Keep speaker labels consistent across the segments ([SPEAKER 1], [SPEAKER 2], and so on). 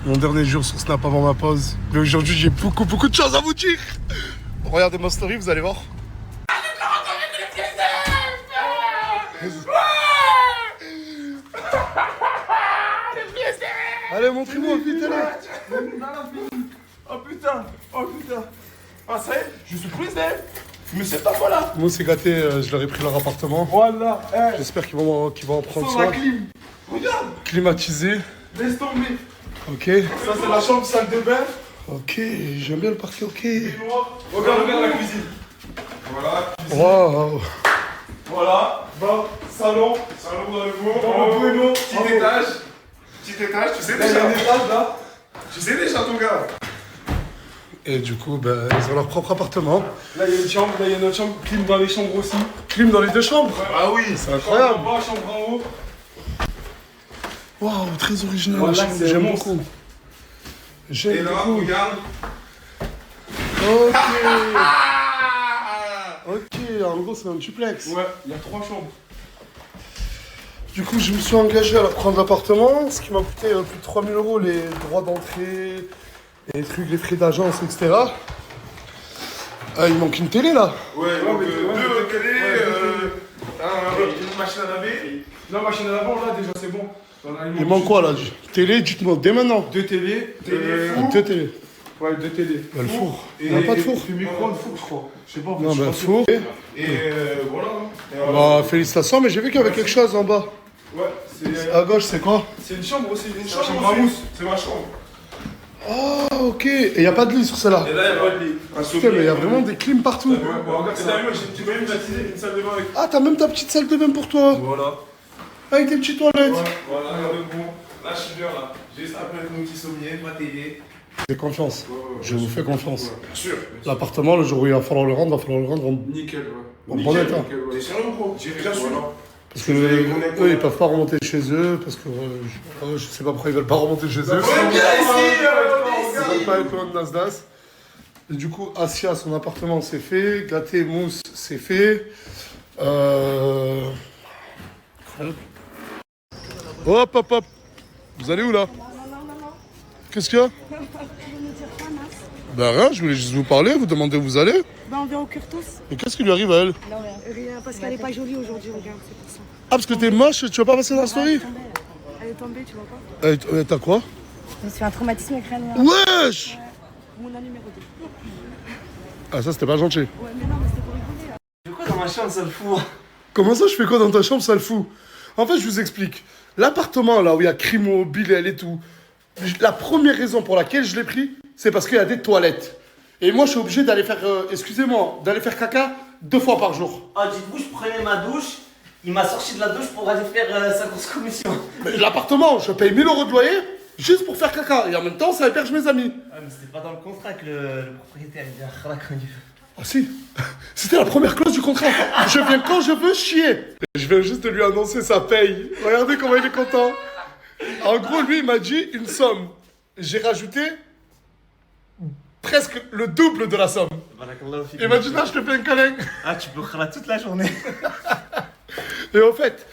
[SPEAKER 1] Mon dernier jour sur Snap avant ma pause. Mais aujourd'hui, j'ai beaucoup de choses à vous dire. Regardez ma story, vous allez voir. Allez, montrez-moi vite, allez.
[SPEAKER 2] Oh putain. Ah ça y est, je suis prise d'elle. Mais c'est ta fois là.
[SPEAKER 1] Moi, c'est gâté, je leur ai pris leur appartement.
[SPEAKER 2] Voilà.
[SPEAKER 1] J'espère qu'ils vont en prendre
[SPEAKER 2] Sans la
[SPEAKER 1] soin.
[SPEAKER 2] clim. Regarde.
[SPEAKER 1] Climatisé.
[SPEAKER 2] Laisse tomber.
[SPEAKER 1] Ok.
[SPEAKER 2] Ça c'est la chambre, salle de bain.
[SPEAKER 1] Ok, j'aime bien le parquet, ok.
[SPEAKER 2] Regarde la cuisine. Voilà.
[SPEAKER 1] Waouh.
[SPEAKER 2] Voilà. Bon, salon. Salon dans le bourg. Petit étage. Petit étage, tu sais déjà. Il y a un étage là. Tu sais déjà ton gars.
[SPEAKER 1] Et du coup, ben, ils ont leur propre appartement.
[SPEAKER 2] Là, il y a une chambre, là, il y a notre chambre. Clim dans les chambres aussi.
[SPEAKER 1] Clim dans les deux chambres.
[SPEAKER 2] Ah oui,
[SPEAKER 1] c'est incroyable.
[SPEAKER 2] Chambre en bas, chambre en haut.
[SPEAKER 1] Waouh, très original.
[SPEAKER 2] Voilà,
[SPEAKER 1] la chambre,
[SPEAKER 2] c'est
[SPEAKER 1] j'aime
[SPEAKER 2] monstre.
[SPEAKER 1] beaucoup. J'aime
[SPEAKER 2] Et là,
[SPEAKER 1] beaucoup.
[SPEAKER 2] regarde.
[SPEAKER 1] Ok. Ok, en gros, c'est un duplex.
[SPEAKER 2] Ouais, il y a 3 chambres.
[SPEAKER 1] Du coup, je me suis engagé à leur prendre l'appartement, ce qui m'a coûté plus de 3000 € les droits d'entrée, les trucs, les frais d'agence, etc. Il manque une télé là.
[SPEAKER 2] Ouais, donc deux télés, une machine à laver. La machine à laver, là, déjà, c'est bon.
[SPEAKER 1] Il manque quoi là? Télé, dites-moi dès maintenant.
[SPEAKER 2] 2 télés.
[SPEAKER 1] Deux télés.
[SPEAKER 2] Ouais, 2 télés.
[SPEAKER 1] Le four.
[SPEAKER 2] Et,
[SPEAKER 1] Il n'y a pas de four.
[SPEAKER 2] Et micro-ondes, four, je crois. Je sais pas.
[SPEAKER 1] Non,
[SPEAKER 2] je
[SPEAKER 1] ben
[SPEAKER 2] sais pas
[SPEAKER 1] four.
[SPEAKER 2] Et voilà. Et voilà.
[SPEAKER 1] Bah, félicitations, mais j'ai vu qu'il y avait quelque chose en bas.
[SPEAKER 2] Ouais, c'est.
[SPEAKER 1] À gauche, c'est quoi?
[SPEAKER 2] C'est une chambre aussi. Une chambre à mousse. C'est ma chambre.
[SPEAKER 1] Ah, ok. Et il n'y a pas de lit sur celle-là.
[SPEAKER 2] Et là, il n'y a pas de lit.
[SPEAKER 1] Putain, mais il y a vraiment des clims partout.
[SPEAKER 2] Ouais, bon, regarde, c'est moi, j'ai même baptisé une salle de bain avec.
[SPEAKER 1] Ah, t'as même ta petite salle de bain pour toi.
[SPEAKER 2] Voilà.
[SPEAKER 1] Avec tes petites toilettes.
[SPEAKER 2] Ouais, voilà, regarde bon. Là, je suis bien là. Juste après mon petit sommier, ma télé.
[SPEAKER 1] J'ai confiance. Je vous fais confiance.
[SPEAKER 2] Ouais, bien sûr.
[SPEAKER 1] L'appartement, le jour où il va falloir le rendre, il va falloir le rendre en...
[SPEAKER 2] Nickel, ouais.
[SPEAKER 1] En bon état.
[SPEAKER 2] T'es sérieux, gros? J'ai bien sûr.
[SPEAKER 1] Parce que eux, ils peuvent pas remonter chez eux, parce que je sais pas pourquoi ils veulent pas remonter chez eux.
[SPEAKER 2] On est bien ici,
[SPEAKER 1] Ils veulent pas être loin de Nasdaq. Et du coup, Asia, son appartement, c'est fait. Gâté, Mousse, c'est fait. Hop, hop, hop. Vous allez où là?
[SPEAKER 3] Non.
[SPEAKER 1] Qu'est-ce qu'il y a?
[SPEAKER 3] Tu veux me dire quoi, Nas?
[SPEAKER 1] Ben rien, je voulais juste vous parler, vous demander où vous allez.
[SPEAKER 3] Ben, on vient au Curtos.
[SPEAKER 1] Mais qu'est-ce qui lui arrive à elle?
[SPEAKER 3] Non, rien, parce qu'elle est pas jolie aujourd'hui, regarde, c'est pour ça.
[SPEAKER 1] Ah, parce que t'es moche, tu vas pas passer dans la story?
[SPEAKER 3] Elle est tombée, tu vois pas?
[SPEAKER 1] T'as quoi?
[SPEAKER 3] Je me suis fait un traumatisme crânien.
[SPEAKER 1] Wesh!
[SPEAKER 3] Mon numéro 2.
[SPEAKER 1] Ah, ça c'était pas gentil.
[SPEAKER 3] Ouais, mais non, mais c'était pour rigoler. Là.
[SPEAKER 4] Tu fais quoi dans ma chambre, ça le fout?
[SPEAKER 1] Comment ça, je fais quoi dans ta chambre, ça le fout? En fait, je vous explique. L'appartement, là où il y a Crimo, Bilal et tout, la première raison pour laquelle je l'ai pris, c'est parce qu'il y a des toilettes. Et moi, je suis obligé d'aller faire, excusez-moi, d'aller faire caca 2 fois par jour.
[SPEAKER 4] Ah, dites-vous, je prenais ma douche, il m'a sorti de la douche pour aller faire sa grosse commission.
[SPEAKER 1] Mais l'appartement, je paye 1000 € de loyer juste pour faire caca. Et en même temps, ça héberge mes amis.
[SPEAKER 4] Ah, mais c'était pas dans le contrat que le propriétaire il vient râler quand il veut.
[SPEAKER 1] Ah si, c'était la première clause du contrat. Je viens quand je veux chier. Je viens juste de lui annoncer sa paye. Regardez comment il est content. En gros, lui, il m'a dit une somme. J'ai rajouté presque le double de la somme. Il m'a dit, là, je te fais un câlin.
[SPEAKER 4] Ah, tu peux râler toute la journée.
[SPEAKER 1] Et en fait,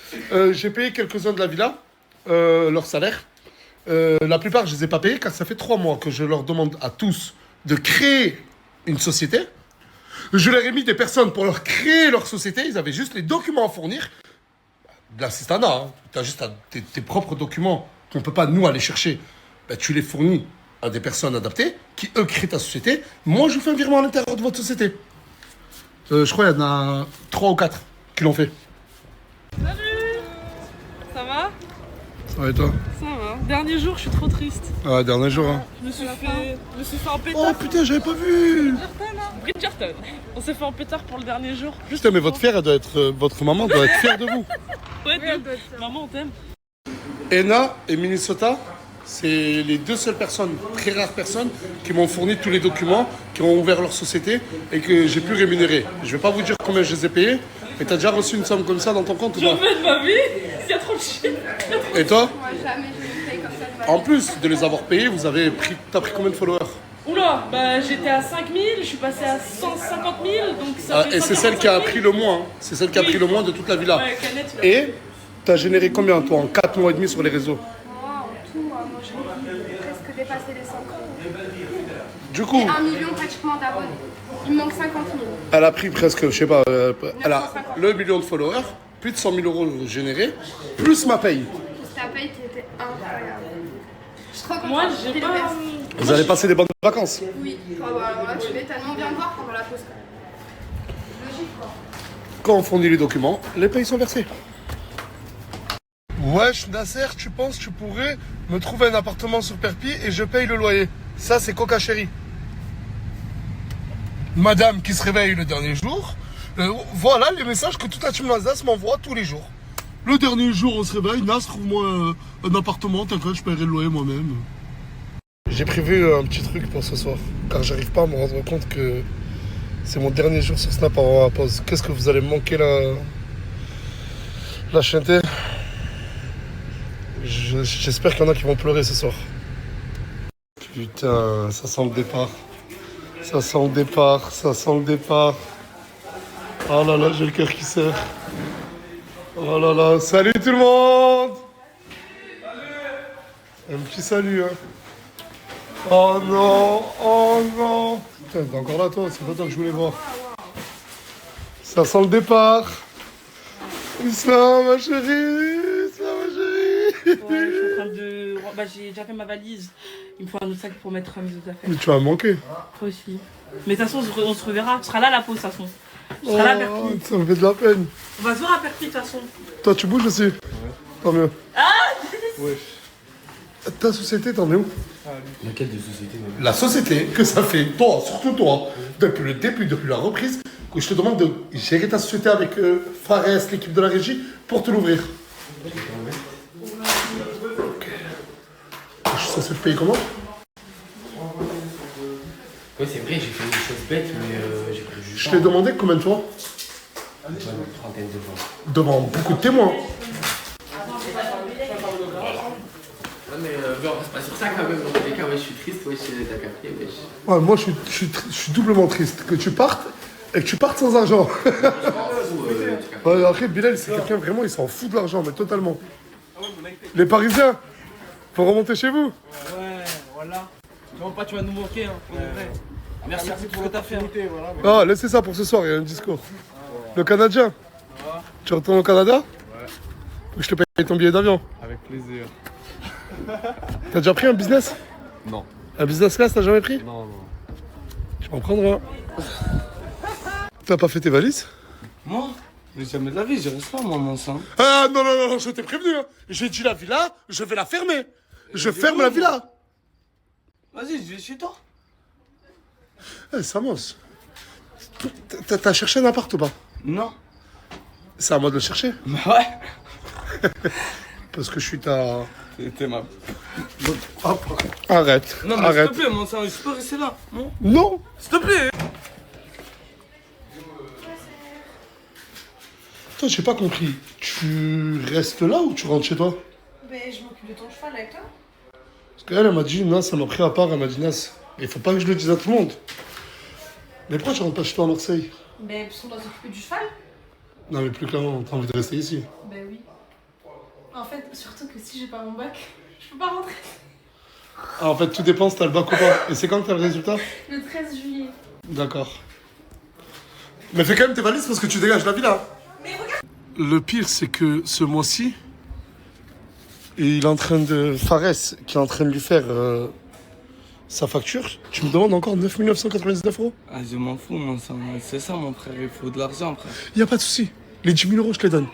[SPEAKER 1] j'ai payé quelques-uns de la villa, leur salaire. La plupart, je ne les ai pas payés car ça fait 3 mois que je leur demande à tous de créer une société. Je leur ai mis des personnes pour leur créer leur société. Ils avaient juste les documents à fournir. De l'assistanat, hein. Tu as juste tes propres documents qu'on ne peut pas, nous, aller chercher. Ben, tu les fournis à des personnes adaptées qui, eux, créent ta société. Moi, je vous fais un virement à l'intérieur de votre société. Je crois qu'il y en a 3 ou 4 qui l'ont fait.
[SPEAKER 5] Salut! Ça va?
[SPEAKER 1] Ça va et toi?
[SPEAKER 5] Ça va. Dernier jour, je suis trop triste.
[SPEAKER 1] Ah, dernier jour, hein.
[SPEAKER 5] Je me suis fait un pétard.
[SPEAKER 1] Oh putain, j'avais pas vu!
[SPEAKER 5] Bridgerton. On s'est fait un pétard pour le dernier jour. Juste
[SPEAKER 1] Putain, mais
[SPEAKER 5] pour
[SPEAKER 1] votre fière, elle doit être, votre maman doit être fière de vous.
[SPEAKER 5] Ouais, maman, on t'aime.
[SPEAKER 1] Ena et Minnesota, c'est les 2 seules personnes, très rares personnes, qui m'ont fourni tous les documents, qui ont ouvert leur société et que j'ai pu rémunérer. Je vais pas vous dire combien je les ai payés, mais t'as déjà reçu une somme comme ça dans ton compte ou pas?
[SPEAKER 5] Jamais de ma vie, il y a trop de chiens.
[SPEAKER 1] Et toi?
[SPEAKER 3] Moi, jamais je me paye comme ça.
[SPEAKER 1] En plus de les avoir payés, t'as pris combien de followers?
[SPEAKER 5] Oula, bah j'étais à 5000, je suis passé à 150 000, donc ça fait
[SPEAKER 1] Et c'est celle qui a pris le moins, hein. C'est celle qui a pris le moins de toute la villa.
[SPEAKER 5] Ouais, Canette,
[SPEAKER 1] Et t'as généré combien toi en 4 mois et demi sur les réseaux?
[SPEAKER 3] Moi, en tout, moi, j'ai presque dépassé les 100 000.
[SPEAKER 1] Du coup,
[SPEAKER 3] Et 1 million pratiquement d'abonnés. Il me manque 50 000.
[SPEAKER 1] elle a pris presque, je sais pas, elle a
[SPEAKER 3] 950.
[SPEAKER 1] le million de followers, plus de 100 000 euros générés, plus ma paye.
[SPEAKER 3] Ta paye qui était incroyable. Je suis trop contente.
[SPEAKER 5] Moi, j'ai
[SPEAKER 3] T'es le
[SPEAKER 5] pas.
[SPEAKER 3] best.
[SPEAKER 1] Vous allez passer des bonnes vacances.
[SPEAKER 3] Oui. Ah bah alors là, tu m'étonnes. On vient de voir pendant la pause. Quand même. Logique quoi.
[SPEAKER 1] Quand on fournit les documents, les payes sont versées. Wesh Nasser, tu penses que tu pourrais me trouver un appartement sur Perpi et je paye le loyer? Ça c'est Coca Chéri. Madame qui se réveille le dernier jour. Voilà les messages que toute la team Alsace m'envoie tous les jours. Le dernier jour on se réveille, Nas trouve-moi un appartement, t'inquiète je paierai le loyer moi-même. J'ai prévu un petit truc pour ce soir, car j'arrive pas à me rendre compte que c'est mon dernier jour sur Snap avant la pause. Qu'est-ce que vous allez me manquer la chanter. J'espère qu'il y en a qui vont pleurer ce soir. Putain, ça sent le départ. Ça sent le départ, ça sent le départ. Oh là là, j'ai le cœur qui serre. Oh là là, salut tout le monde. Un petit salut, hein. Oh non, oh non. Putain, t'es encore là toi, c'est pas toi que je voulais voir. Ça sent le départ. Islam, ma chérie. Islam, ma chérie.
[SPEAKER 5] Ouais, je suis en train de. Bah, j'ai déjà fait ma valise. Il me faut un autre sac pour mettre mes autres affaires.
[SPEAKER 1] Mais tu vas me manquer.
[SPEAKER 5] Toi aussi. Mais de toute façon, on se reverra. Tu seras là à la pause, de toute façon. Tu seras là à Perpignan.
[SPEAKER 1] Ça me fait de la peine.
[SPEAKER 5] On va se voir à Perpignan, de toute façon.
[SPEAKER 1] Toi, tu bouges aussi. Tant mieux.
[SPEAKER 2] Ouais.
[SPEAKER 1] Ta société, t'en es où?
[SPEAKER 2] Laquelle de société
[SPEAKER 1] La société que ça fait, toi, surtout toi, depuis le début, depuis la reprise, que je te demande de gérer ta société avec Fares, l'équipe de la régie, pour te l'ouvrir. Ok. Ça se paye comment?
[SPEAKER 6] Ouais, c'est vrai, j'ai fait des choses bêtes, mais j'ai pris juste.
[SPEAKER 1] Je t'ai demandé combien de fois?
[SPEAKER 6] Une trentaine de fois.
[SPEAKER 1] Devant beaucoup de témoins.
[SPEAKER 6] Ouais, mais on reste pas sur ça quand même. Dans tous les cas, ouais, je suis triste, ouais, t'as capté, ouais.
[SPEAKER 1] Ouais, moi, je suis doublement triste que tu partes et que tu partes sans argent. Ouais, après, Bilal, c'est quelqu'un vraiment, il s'en fout de l'argent, mais totalement. Les Parisiens, faut remonter chez vous.
[SPEAKER 4] Ouais, voilà. Non, pas, tu vas nous manquer, hein. pour de vrai. Merci pour tout ce que t'as fait. Hein.
[SPEAKER 1] Ah, laissez ça pour ce soir, il y a un discours. Le Canadien. Tu retournes au Canada? Ouais. Je te paye ton billet d'avion.
[SPEAKER 2] Avec plaisir.
[SPEAKER 1] T'as déjà pris un business?
[SPEAKER 2] Non.
[SPEAKER 1] Un business class, t'as jamais pris?
[SPEAKER 2] Non, non.
[SPEAKER 1] Je vais en prendre un. T'as pas fait tes valises?
[SPEAKER 4] Moi? Mais jamais de la vie, je reste pas, moi, mon sang.
[SPEAKER 1] Ah non, non, non, je t'ai prévenu. Hein. J'ai dit la villa, je vais la fermer. Je ferme la villa.
[SPEAKER 4] Vas-y, je vais chez toi.
[SPEAKER 1] Eh, Samos, t'as cherché un appart ou pas?
[SPEAKER 4] Non.
[SPEAKER 1] C'est à moi de le chercher.
[SPEAKER 4] Bah ouais.
[SPEAKER 1] Parce que je suis ta...
[SPEAKER 4] T'es ma...
[SPEAKER 1] Arrête,
[SPEAKER 4] Non, mais
[SPEAKER 1] arrête.
[SPEAKER 4] s'il te plaît, mon sang, je peux rester là, non?
[SPEAKER 1] Non.
[SPEAKER 4] S'il te plaît.
[SPEAKER 1] Toi, j'ai pas compris. Tu restes là ou tu rentres chez toi?
[SPEAKER 3] Ben, je m'occupe de ton cheval avec toi.
[SPEAKER 1] Parce qu'elle, elle m'a dit, Nas, ça m'a pris à part, elle m'a dit, Nas, il faut pas que je le dise à tout le monde. Mais pourquoi tu rentres pas chez toi à Marseille?
[SPEAKER 3] Ben, parce qu'on doit s'occuper du cheval.
[SPEAKER 1] Non, mais plus clairement, t'as envie de rester ici.
[SPEAKER 3] Ben oui. En fait, surtout que si j'ai pas mon bac, je peux pas rentrer.
[SPEAKER 1] Ah, en fait, tout dépend si t'as le bac ou pas. Et c'est quand que t'as le résultat?
[SPEAKER 3] Le 13 juillet.
[SPEAKER 1] D'accord. Mais fais quand même tes valises parce que tu dégages la villa.
[SPEAKER 3] Mais regarde.
[SPEAKER 1] Le pire, c'est que ce mois-ci, il est en train de... Fares, qui est en train de lui faire sa facture, tu me demandes encore 9 999 €?
[SPEAKER 4] Ah, je m'en fous, mon sang. C'est ça, mon frère, il faut de l'argent, frère.
[SPEAKER 1] Y a pas de souci. Les 10 000 € je te les donne.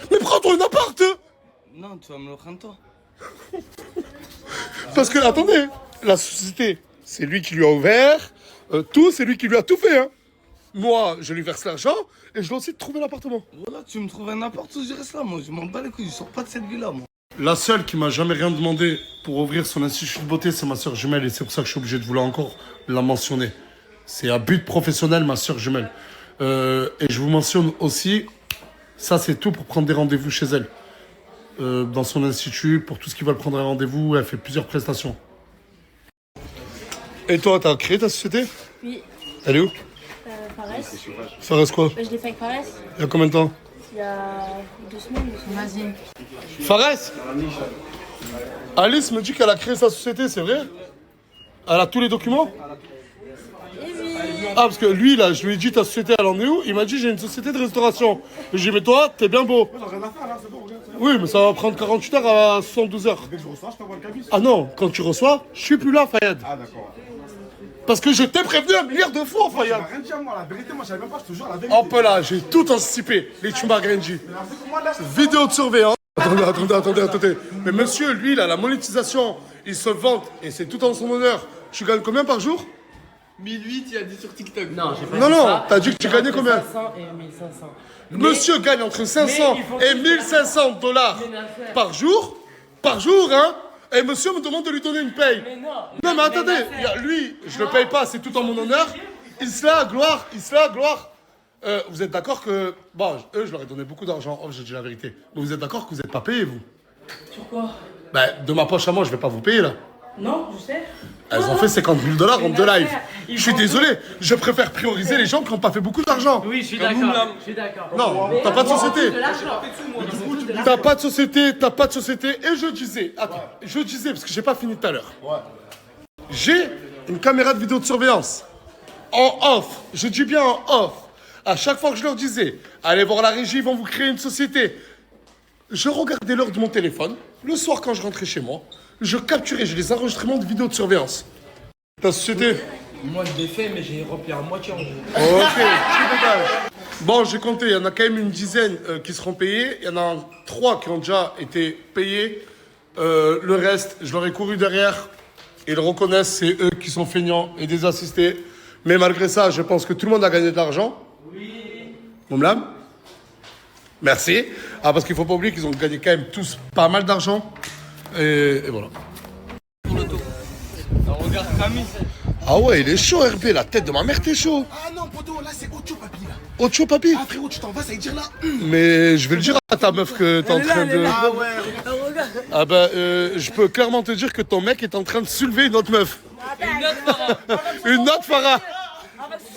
[SPEAKER 1] Mais prends-toi un appart hein.
[SPEAKER 4] Non, tu vas me le rendre, toi.
[SPEAKER 1] Parce que, attendez, la société, c'est lui qui lui a ouvert, tout, c'est lui qui lui a tout fait. Hein. Moi, je lui verse l'argent et je dois aussi trouver l'appartement.
[SPEAKER 4] Voilà, tu me trouves n'importe où, je reste là, moi. Je m'en bats les couilles, je sors pas de cette ville-là, moi.
[SPEAKER 1] La seule qui m'a jamais rien demandé pour ouvrir son institut de beauté, c'est ma soeur jumelle et c'est pour ça que je suis obligé de vouloir encore la mentionner. C'est à but professionnel, ma soeur jumelle. Et je vous mentionne aussi, ça c'est tout pour prendre des rendez-vous chez elle. Dans son institut, pour tout ce qui va prendre un rendez-vous, elle fait plusieurs prestations. Et toi, t'as créé ta société?
[SPEAKER 3] Oui.
[SPEAKER 1] Elle est où?
[SPEAKER 3] Fares.
[SPEAKER 1] Fares quoi?
[SPEAKER 3] Je l'ai fait avec Fares.
[SPEAKER 1] Il y a combien de temps?
[SPEAKER 3] Il y a 2 semaines. Vas-y.
[SPEAKER 1] Fares? Alice me dit qu'elle a créé sa société, c'est vrai? Elle a tous les documents? Ah, parce que lui, là, je lui ai dit ta société, elle en est où? Il m'a dit j'ai une société de restauration. J'ai dit mais toi, t'es bien beau. Oui, mais ça va prendre 48 heures à 72 heures.
[SPEAKER 2] Dès que je reçois, je t'envoie le cabis.
[SPEAKER 1] Ah non, quand tu reçois, je suis plus là, Fayad.
[SPEAKER 2] Ah, d'accord.
[SPEAKER 1] Parce que je t'ai prévenu 1 milliard de fois,
[SPEAKER 2] Tu
[SPEAKER 1] Fayad.
[SPEAKER 2] m'as rien dit à moi, la vérité, moi, je savais même pas, je te jure la vérité.
[SPEAKER 1] Hop là, j'ai tout anticipé. Les Chumba Grenji.
[SPEAKER 2] Mais en fait, moi, là,
[SPEAKER 1] Vidéo de surveillance. Attendez. Mais monsieur, lui, il a la monétisation. Il se vante et c'est tout en son honneur. Tu gagnes combien par jour?
[SPEAKER 6] 1008, il a dit sur TikTok.
[SPEAKER 4] Non, j'ai pas
[SPEAKER 1] Non,
[SPEAKER 4] dit
[SPEAKER 1] non,
[SPEAKER 4] ça.
[SPEAKER 1] t'as dit que tu gagnais
[SPEAKER 4] Entre
[SPEAKER 1] combien?
[SPEAKER 4] 500 et 1500.
[SPEAKER 1] Monsieur gagne entre 500
[SPEAKER 4] il faut
[SPEAKER 1] et
[SPEAKER 4] qu'il
[SPEAKER 1] 1500 dollars
[SPEAKER 4] une affaire.
[SPEAKER 1] par jour. Par jour, hein. Et monsieur me demande de lui donner une paye.
[SPEAKER 4] Mais non.
[SPEAKER 1] Non, mais attendez, lui, je le paye pas, c'est tout en mon honneur. Isla, gloire. Vous êtes d'accord que. Bon, eux, je leur ai donné beaucoup d'argent. Oh, j'ai dit la vérité. Mais vous êtes d'accord que vous n'êtes pas payé, vous?
[SPEAKER 5] Sur quoi?
[SPEAKER 1] Ben, de ma poche à moi, je vais pas vous payer, là.
[SPEAKER 5] Non, je sais.
[SPEAKER 1] Elles ont fait 50 000 dollars en
[SPEAKER 5] Une
[SPEAKER 1] 2 lives.
[SPEAKER 5] affaire. Ils
[SPEAKER 1] Je suis
[SPEAKER 5] font
[SPEAKER 1] désolé, je préfère prioriser les gens qui n'ont pas fait beaucoup d'argent.
[SPEAKER 4] Oui, je suis d'accord. Je suis d'accord.
[SPEAKER 1] Non, t'as pas de société.
[SPEAKER 4] De l'argent.
[SPEAKER 1] T'as pas de société. Et je disais, parce que j'ai pas fini tout à l'heure. J'ai une caméra de vidéo de surveillance. En off, je dis bien en off. À chaque fois que je leur disais, allez voir la régie, ils vont vous créer une société. Je regardais l'heure de mon téléphone. Le soir, quand je rentrais chez moi, je capturais, j'ai les enregistrements de vidéos de surveillance. Ta société?
[SPEAKER 4] Moi, je l'ai fait, mais j'ai rempli à moitié en jeu.
[SPEAKER 1] Ok, tu dégages. Bon, j'ai compté, il y en a quand même une dizaine qui seront payés. Il y en a 3 qui ont déjà été payés. Le reste, je leur ai couru derrière. Ils reconnaissent, c'est eux qui sont feignants et désassistés. Mais malgré ça, je pense que tout le monde a gagné de l'argent. Oui. Moumlam? Merci. Ah, parce qu'il ne faut pas oublier qu'ils ont gagné quand même tous pas mal d'argent. Et voilà.
[SPEAKER 4] Regarde Camille.
[SPEAKER 1] Ah ouais, il est chaud, RB, la tête de ma mère, t'es chaud.
[SPEAKER 2] Ah non, Podo, là, c'est Ocho Papi, là.
[SPEAKER 1] Ocho, papy.
[SPEAKER 2] Ah, frérot, tu t'en vas, ça veut dire là.
[SPEAKER 1] Mais je vais le dire à ta meuf que t'es en train de...
[SPEAKER 2] Ah ouais.
[SPEAKER 1] Ah bah, je peux clairement te dire que ton mec est en train de soulever une autre meuf. Une autre Farah.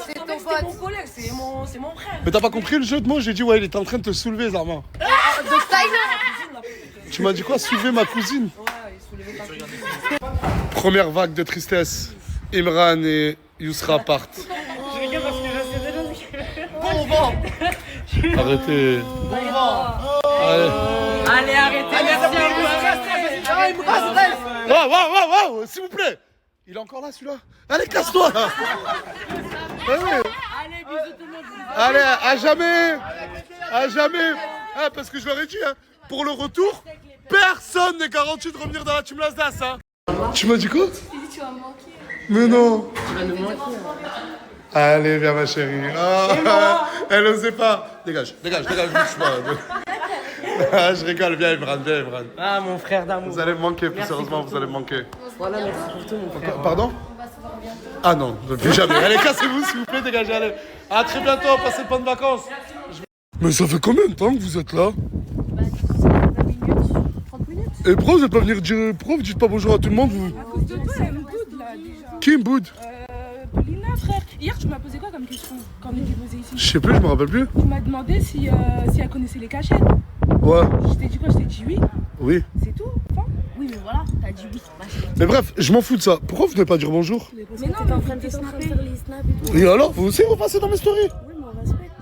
[SPEAKER 3] C'est ton
[SPEAKER 5] C'est mon
[SPEAKER 3] pote.
[SPEAKER 5] collègue, c'est mon frère.
[SPEAKER 1] Mais t'as pas compris le jeu de mots? J'ai dit ouais, il est en train de te soulever, Zarma.
[SPEAKER 3] Donc ça,
[SPEAKER 1] Tu m'as dit quoi? Soulever ma cousine? Première vague de tristesse. Imran et Yousra partent.
[SPEAKER 5] Je rigole parce que je sais déjà.
[SPEAKER 4] Bon vent.
[SPEAKER 1] Arrêtez. Allez.
[SPEAKER 5] Allez, arrêtez, merci à vous.
[SPEAKER 1] Waouh, s'il vous plaît. Il est encore là, celui-là. Allez, casse-toi, là. Allez.
[SPEAKER 5] Allez, bisous tout le monde.
[SPEAKER 1] Allez, à jamais. À jamais. Ah, parce que je leur ai dit, hein, pour le retour, personne n'est garanti de revenir dans la Team Lasdas, hein. Tu m'as dit quoi?
[SPEAKER 3] tu vas me manquer.
[SPEAKER 1] Mais non.
[SPEAKER 4] Tu vas nous manquer.
[SPEAKER 1] Allez, viens ma chérie. Ah, elle osait pas. Dégage, je bouge pas. Ah, je rigole, viens Imran.
[SPEAKER 4] Ah, mon frère d'amour.
[SPEAKER 1] Vous allez me manquer, plus
[SPEAKER 4] Merci
[SPEAKER 1] sérieusement,
[SPEAKER 4] pour
[SPEAKER 1] vous allez me manquer.
[SPEAKER 4] Voilà, merci pour tout, mon frère.
[SPEAKER 1] Pardon? Ah non, plus jamais. Allez, cassez-vous s'il vous plaît, dégagez, allez. À très bientôt, passez de bonnes vacances. Mais ça fait combien de temps que vous êtes là?
[SPEAKER 3] 30 minutes.
[SPEAKER 1] Et pourquoi vous n'êtes pas venir dire... Pourquoi vous dites pas bonjour à tout le monde, vous?
[SPEAKER 5] À cause de toi, elle me boude là déjà.
[SPEAKER 1] Qui me boude?
[SPEAKER 5] Paulina, frère. Hier, tu m'as posé quoi comme question quand on était posé ici?
[SPEAKER 1] Je sais plus, je me rappelle plus.
[SPEAKER 5] Tu m'as demandé si elle connaissait les cachettes.
[SPEAKER 1] Ouais,
[SPEAKER 5] Je t'ai dit quoi? Je t'ai dit oui.
[SPEAKER 1] oui.
[SPEAKER 5] C'est tout. Enfin,
[SPEAKER 3] Oui, mais voilà, t'as dit oui.
[SPEAKER 1] Mais bref, je m'en fous de ça. Pourquoi vous venez pas dire bonjour?
[SPEAKER 5] mais non, mais en train de te snapper.
[SPEAKER 3] les snaps et tout.
[SPEAKER 1] Et alors, vous aussi, vous passez dans mes stories?
[SPEAKER 3] Oui, mais on respecte.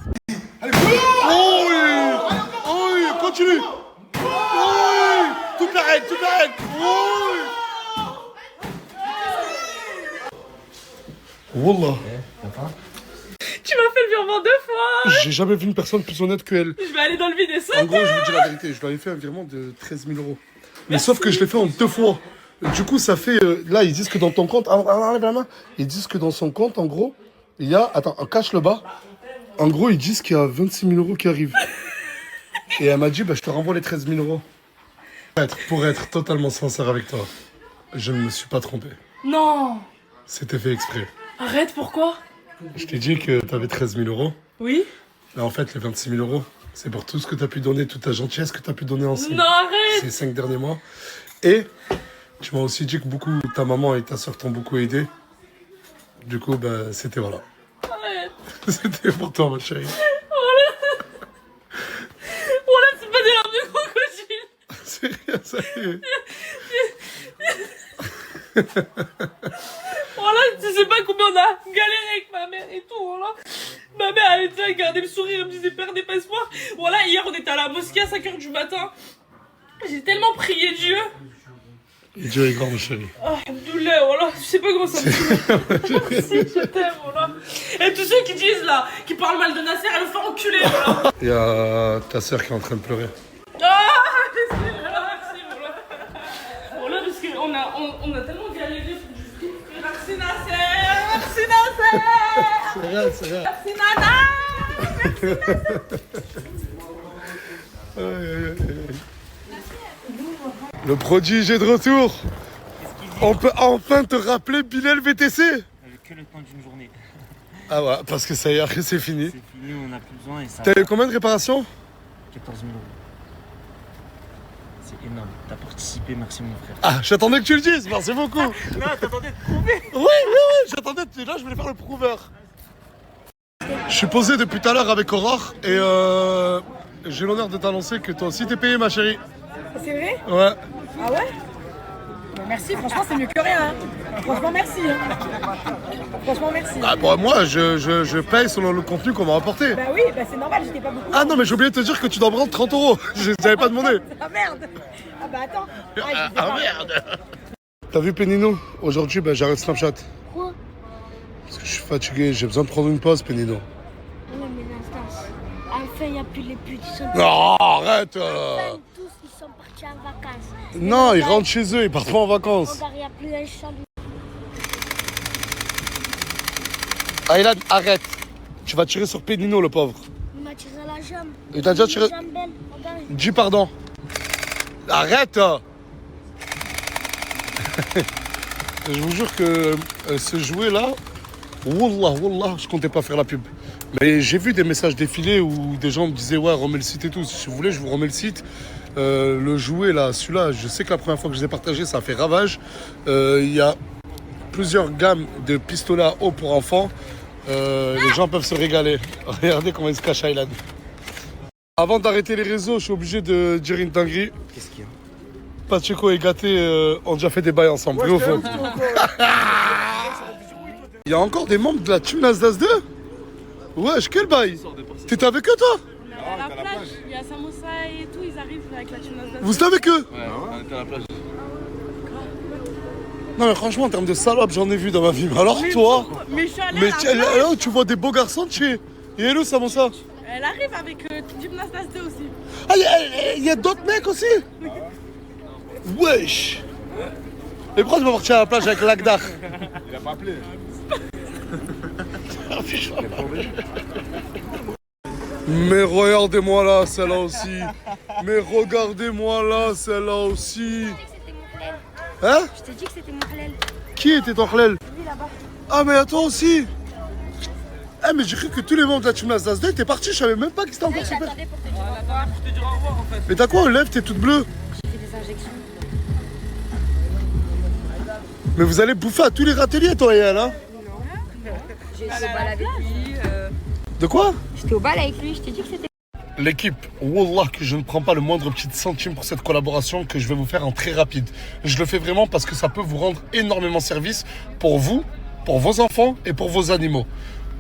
[SPEAKER 1] Oh oui! Oh oui! Continue! Oh oui! Toute la règle! Oh oui! Wallah,
[SPEAKER 5] Tu m'as fait le virement 2 fois.
[SPEAKER 1] j'ai jamais vu une personne plus honnête que elle.
[SPEAKER 5] Je vais aller dans le vide et ça.
[SPEAKER 1] En gros, je vous dis la vérité, je lui avais fait un virement de 13 000 euros. Mais sauf que je l'ai fait en 2 fois. Du coup, ça fait... là, ils disent que dans ton compte... enlève la main. Ils disent que dans son compte, en gros, il y a... Attends, cache le bas. En gros, ils disent qu'il y a 26 000 euros qui arrivent. Et elle m'a dit, bah, je te renvoie les 13 000 euros. Pour être totalement sincère avec toi, je ne me suis pas trompé.
[SPEAKER 5] Non.
[SPEAKER 1] C'était fait exprès.
[SPEAKER 5] Arrête, pourquoi?
[SPEAKER 1] Je t'ai dit que tu avais 13 000 euros.
[SPEAKER 5] Oui.
[SPEAKER 1] Mais en fait, les 26 000 euros, c'est pour tout ce que tu as pu donner, toute ta gentillesse que tu as pu donner en
[SPEAKER 5] Non, arrête.
[SPEAKER 1] ces 5 derniers mois. Et tu m'as aussi dit que beaucoup, ta maman et ta soeur t'ont beaucoup aidé. Du coup, bah, c'était voilà.
[SPEAKER 5] Arrête.
[SPEAKER 1] C'était pour toi, ma chérie.
[SPEAKER 5] Oh là, c'est pas des larmes de crocodile.
[SPEAKER 1] C'est rien, ça y est.
[SPEAKER 5] Voilà, tu sais pas combien on a galéré avec ma mère et tout, voilà. Ma mère, elle était à garder le sourire, elle me disait perdez pas espoir. Voilà, hier on était à la mosquée à 5h du matin. J'ai tellement prié Dieu.
[SPEAKER 1] Dieu est grand, mon chéri.
[SPEAKER 5] Ah, Abdoullah, voilà, je sais pas comment ça me fait. Merci, je t'aime, voilà. Et tous ceux qui disent là, qui parlent mal de Nasser, elle le fait enculer, voilà.
[SPEAKER 1] Il y a ta sœur qui est en train de pleurer.
[SPEAKER 5] Ah, merci, voilà. Voilà, parce qu'on a tellement galéré pour du fric. Merci Nasser, merci Nasser.
[SPEAKER 1] C'est vrai, c'est vrai.
[SPEAKER 5] Merci Nana.
[SPEAKER 1] Le prodige est de retour. On peut enfin te rappeler Bilal VTC.
[SPEAKER 7] Avec que le temps d'une journée.
[SPEAKER 1] Ah ouais, parce que ça y est, c'est fini.
[SPEAKER 7] C'est fini, on n'a plus besoin et ça.
[SPEAKER 1] T'as eu combien de réparations?
[SPEAKER 7] 14 000 €. C'est énorme. T'as participé, merci mon frère.
[SPEAKER 1] Ah, j'attendais que tu le dises, merci beaucoup.
[SPEAKER 7] Non, t'attendais de prouver.
[SPEAKER 1] Oui, j'attendais, là je voulais faire le prouveur. Je suis posé depuis tout à l'heure avec Aurore et j'ai l'honneur de t'annoncer que toi aussi t'es payé, ma chérie.
[SPEAKER 8] C'est vrai?
[SPEAKER 1] Ouais.
[SPEAKER 8] Ah ouais? Bah merci, franchement c'est mieux que rien. Hein. Franchement merci. Hein. Franchement merci.
[SPEAKER 1] Ah bon, moi je paye selon le contenu qu'on m'a apporté.
[SPEAKER 8] Bah oui, bah c'est normal, j'étais pas beaucoup.
[SPEAKER 1] Ah non, mais j'ai oublié de te dire que tu dois me rendre 30 €. J'avais pas demandé.
[SPEAKER 8] Ah merde. Ah bah attends.
[SPEAKER 1] Merde. T'as vu Pénino? Aujourd'hui, bah, j'arrête Snapchat.
[SPEAKER 9] Quoi?
[SPEAKER 1] Parce que je suis fatigué, j'ai besoin de prendre une pause, Pénino.
[SPEAKER 9] Ouais, mais l'instance. Enfin, il n'y a plus les putes. Ils sont
[SPEAKER 1] Non, arrête
[SPEAKER 9] Enfin, tous, ils sont partis en vacances.
[SPEAKER 1] Non, ils rentrent chez eux, ils partent pas en vacances.
[SPEAKER 9] Regarde, il n'y a plus un chalut.
[SPEAKER 1] Aylan, arrête. Tu vas tirer sur Pénino, le pauvre.
[SPEAKER 9] Il m'a tiré la jambe.
[SPEAKER 1] Il t'a déjà tiré...
[SPEAKER 9] Jambe belle, regarde.
[SPEAKER 1] Dis pardon. Arrête. Je vous jure que ce jouet-là, Wallah, je comptais pas faire la pub. Mais j'ai vu des messages défiler où des gens me disaient ouais, remets le site et tout. Si vous voulez, je vous remets le site. Le jouet là, celui-là, je sais que la première fois que je l'ai partagé, ça a fait ravage. Il y a plusieurs gammes de pistolets à eau pour enfants. Les gens peuvent se régaler. Regardez comment il se cache Aylan. Avant d'arrêter les réseaux, je suis obligé de dire une dinguerie.
[SPEAKER 7] Qu'est-ce qu'il y a?
[SPEAKER 1] Pacheco et Gaté ont déjà fait des bails ensemble, vrai ou faux? Il y a encore des membres de la team Nasdaq 2? Wesh, quel bail? T'étais avec eux, toi?
[SPEAKER 5] On est à la plage, il y a Samosa et tout, ils arrivent avec la China.
[SPEAKER 1] Vous êtes avec eux?
[SPEAKER 6] Ouais, on était à la plage.
[SPEAKER 1] Non, mais franchement, en termes de salope, j'en ai vu dans ma vie. Mais alors, toi?
[SPEAKER 5] Mais je suis allée
[SPEAKER 1] Mais
[SPEAKER 5] à la plage.
[SPEAKER 1] là où tu vois des beaux garçons de chez. Et hello, Samosa?
[SPEAKER 5] Elle arrive avec Gymnastas 2 aussi.
[SPEAKER 1] Ah, il y a d'autres mecs aussi? Wesh! Et pourquoi tu vas partir à la plage avec l'Agdar?
[SPEAKER 2] Il a pas appelé.
[SPEAKER 1] Mais regardez-moi là, celle-là aussi. Mais regardez-moi là, celle-là aussi. Hein?
[SPEAKER 9] Je t'ai dit que c'était mon halal.
[SPEAKER 1] Qui était ton halal?
[SPEAKER 9] Lui là-bas.
[SPEAKER 1] Ah, mais à toi aussi? Ah, mais j'ai cru que tous les membres de la team Nasdaq 2 étaient partis, je savais même pas qu'ils étaient encore super.
[SPEAKER 9] J'attendais pour te dire au revoir.
[SPEAKER 7] Je te dirai au revoir en fait.
[SPEAKER 1] Mais t'as quoi, lève, t'es toute bleue?
[SPEAKER 9] J'ai fait des injections.
[SPEAKER 1] Mais vous allez bouffer à tous les râteliers, toi et elle, hein?
[SPEAKER 8] J'ai été au bal avec lui.
[SPEAKER 1] De quoi?
[SPEAKER 8] J'étais au bal avec lui, je t'ai dit que c'était.
[SPEAKER 1] L'équipe, wallah que je ne prends pas le moindre petit centime pour cette collaboration que je vais vous faire en très rapide. Je le fais vraiment parce que ça peut vous rendre énormément service pour vous, pour vos enfants et pour vos animaux.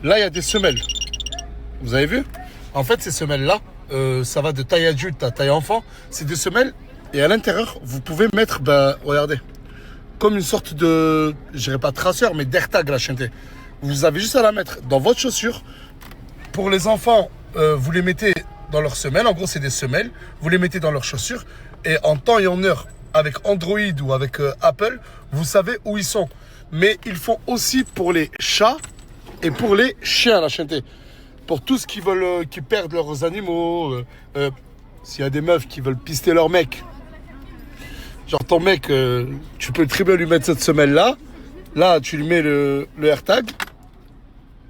[SPEAKER 1] Là, il y a des semelles. Vous avez vu? En fait, ces semelles-là, ça va de taille adulte à taille enfant. C'est des semelles et à l'intérieur, vous pouvez mettre, regardez, comme une sorte de, je dirais pas traceur, mais d'AirTag la chaîne. Vous avez juste à la mettre dans votre chaussure. Pour les enfants, vous les mettez dans leurs semelles. En gros, c'est des semelles. Vous les mettez dans leurs chaussures. Et en temps et en heure, avec Android ou avec Apple, vous savez où ils sont. Mais ils font aussi pour les chats et pour les chiens, la chaîne. Pour tous qui veulent, qui perdent leurs animaux. S'il y a des meufs qui veulent pister leur mec. Genre ton mec, tu peux très bien lui mettre cette semelle-là. Là, tu lui mets le AirTag.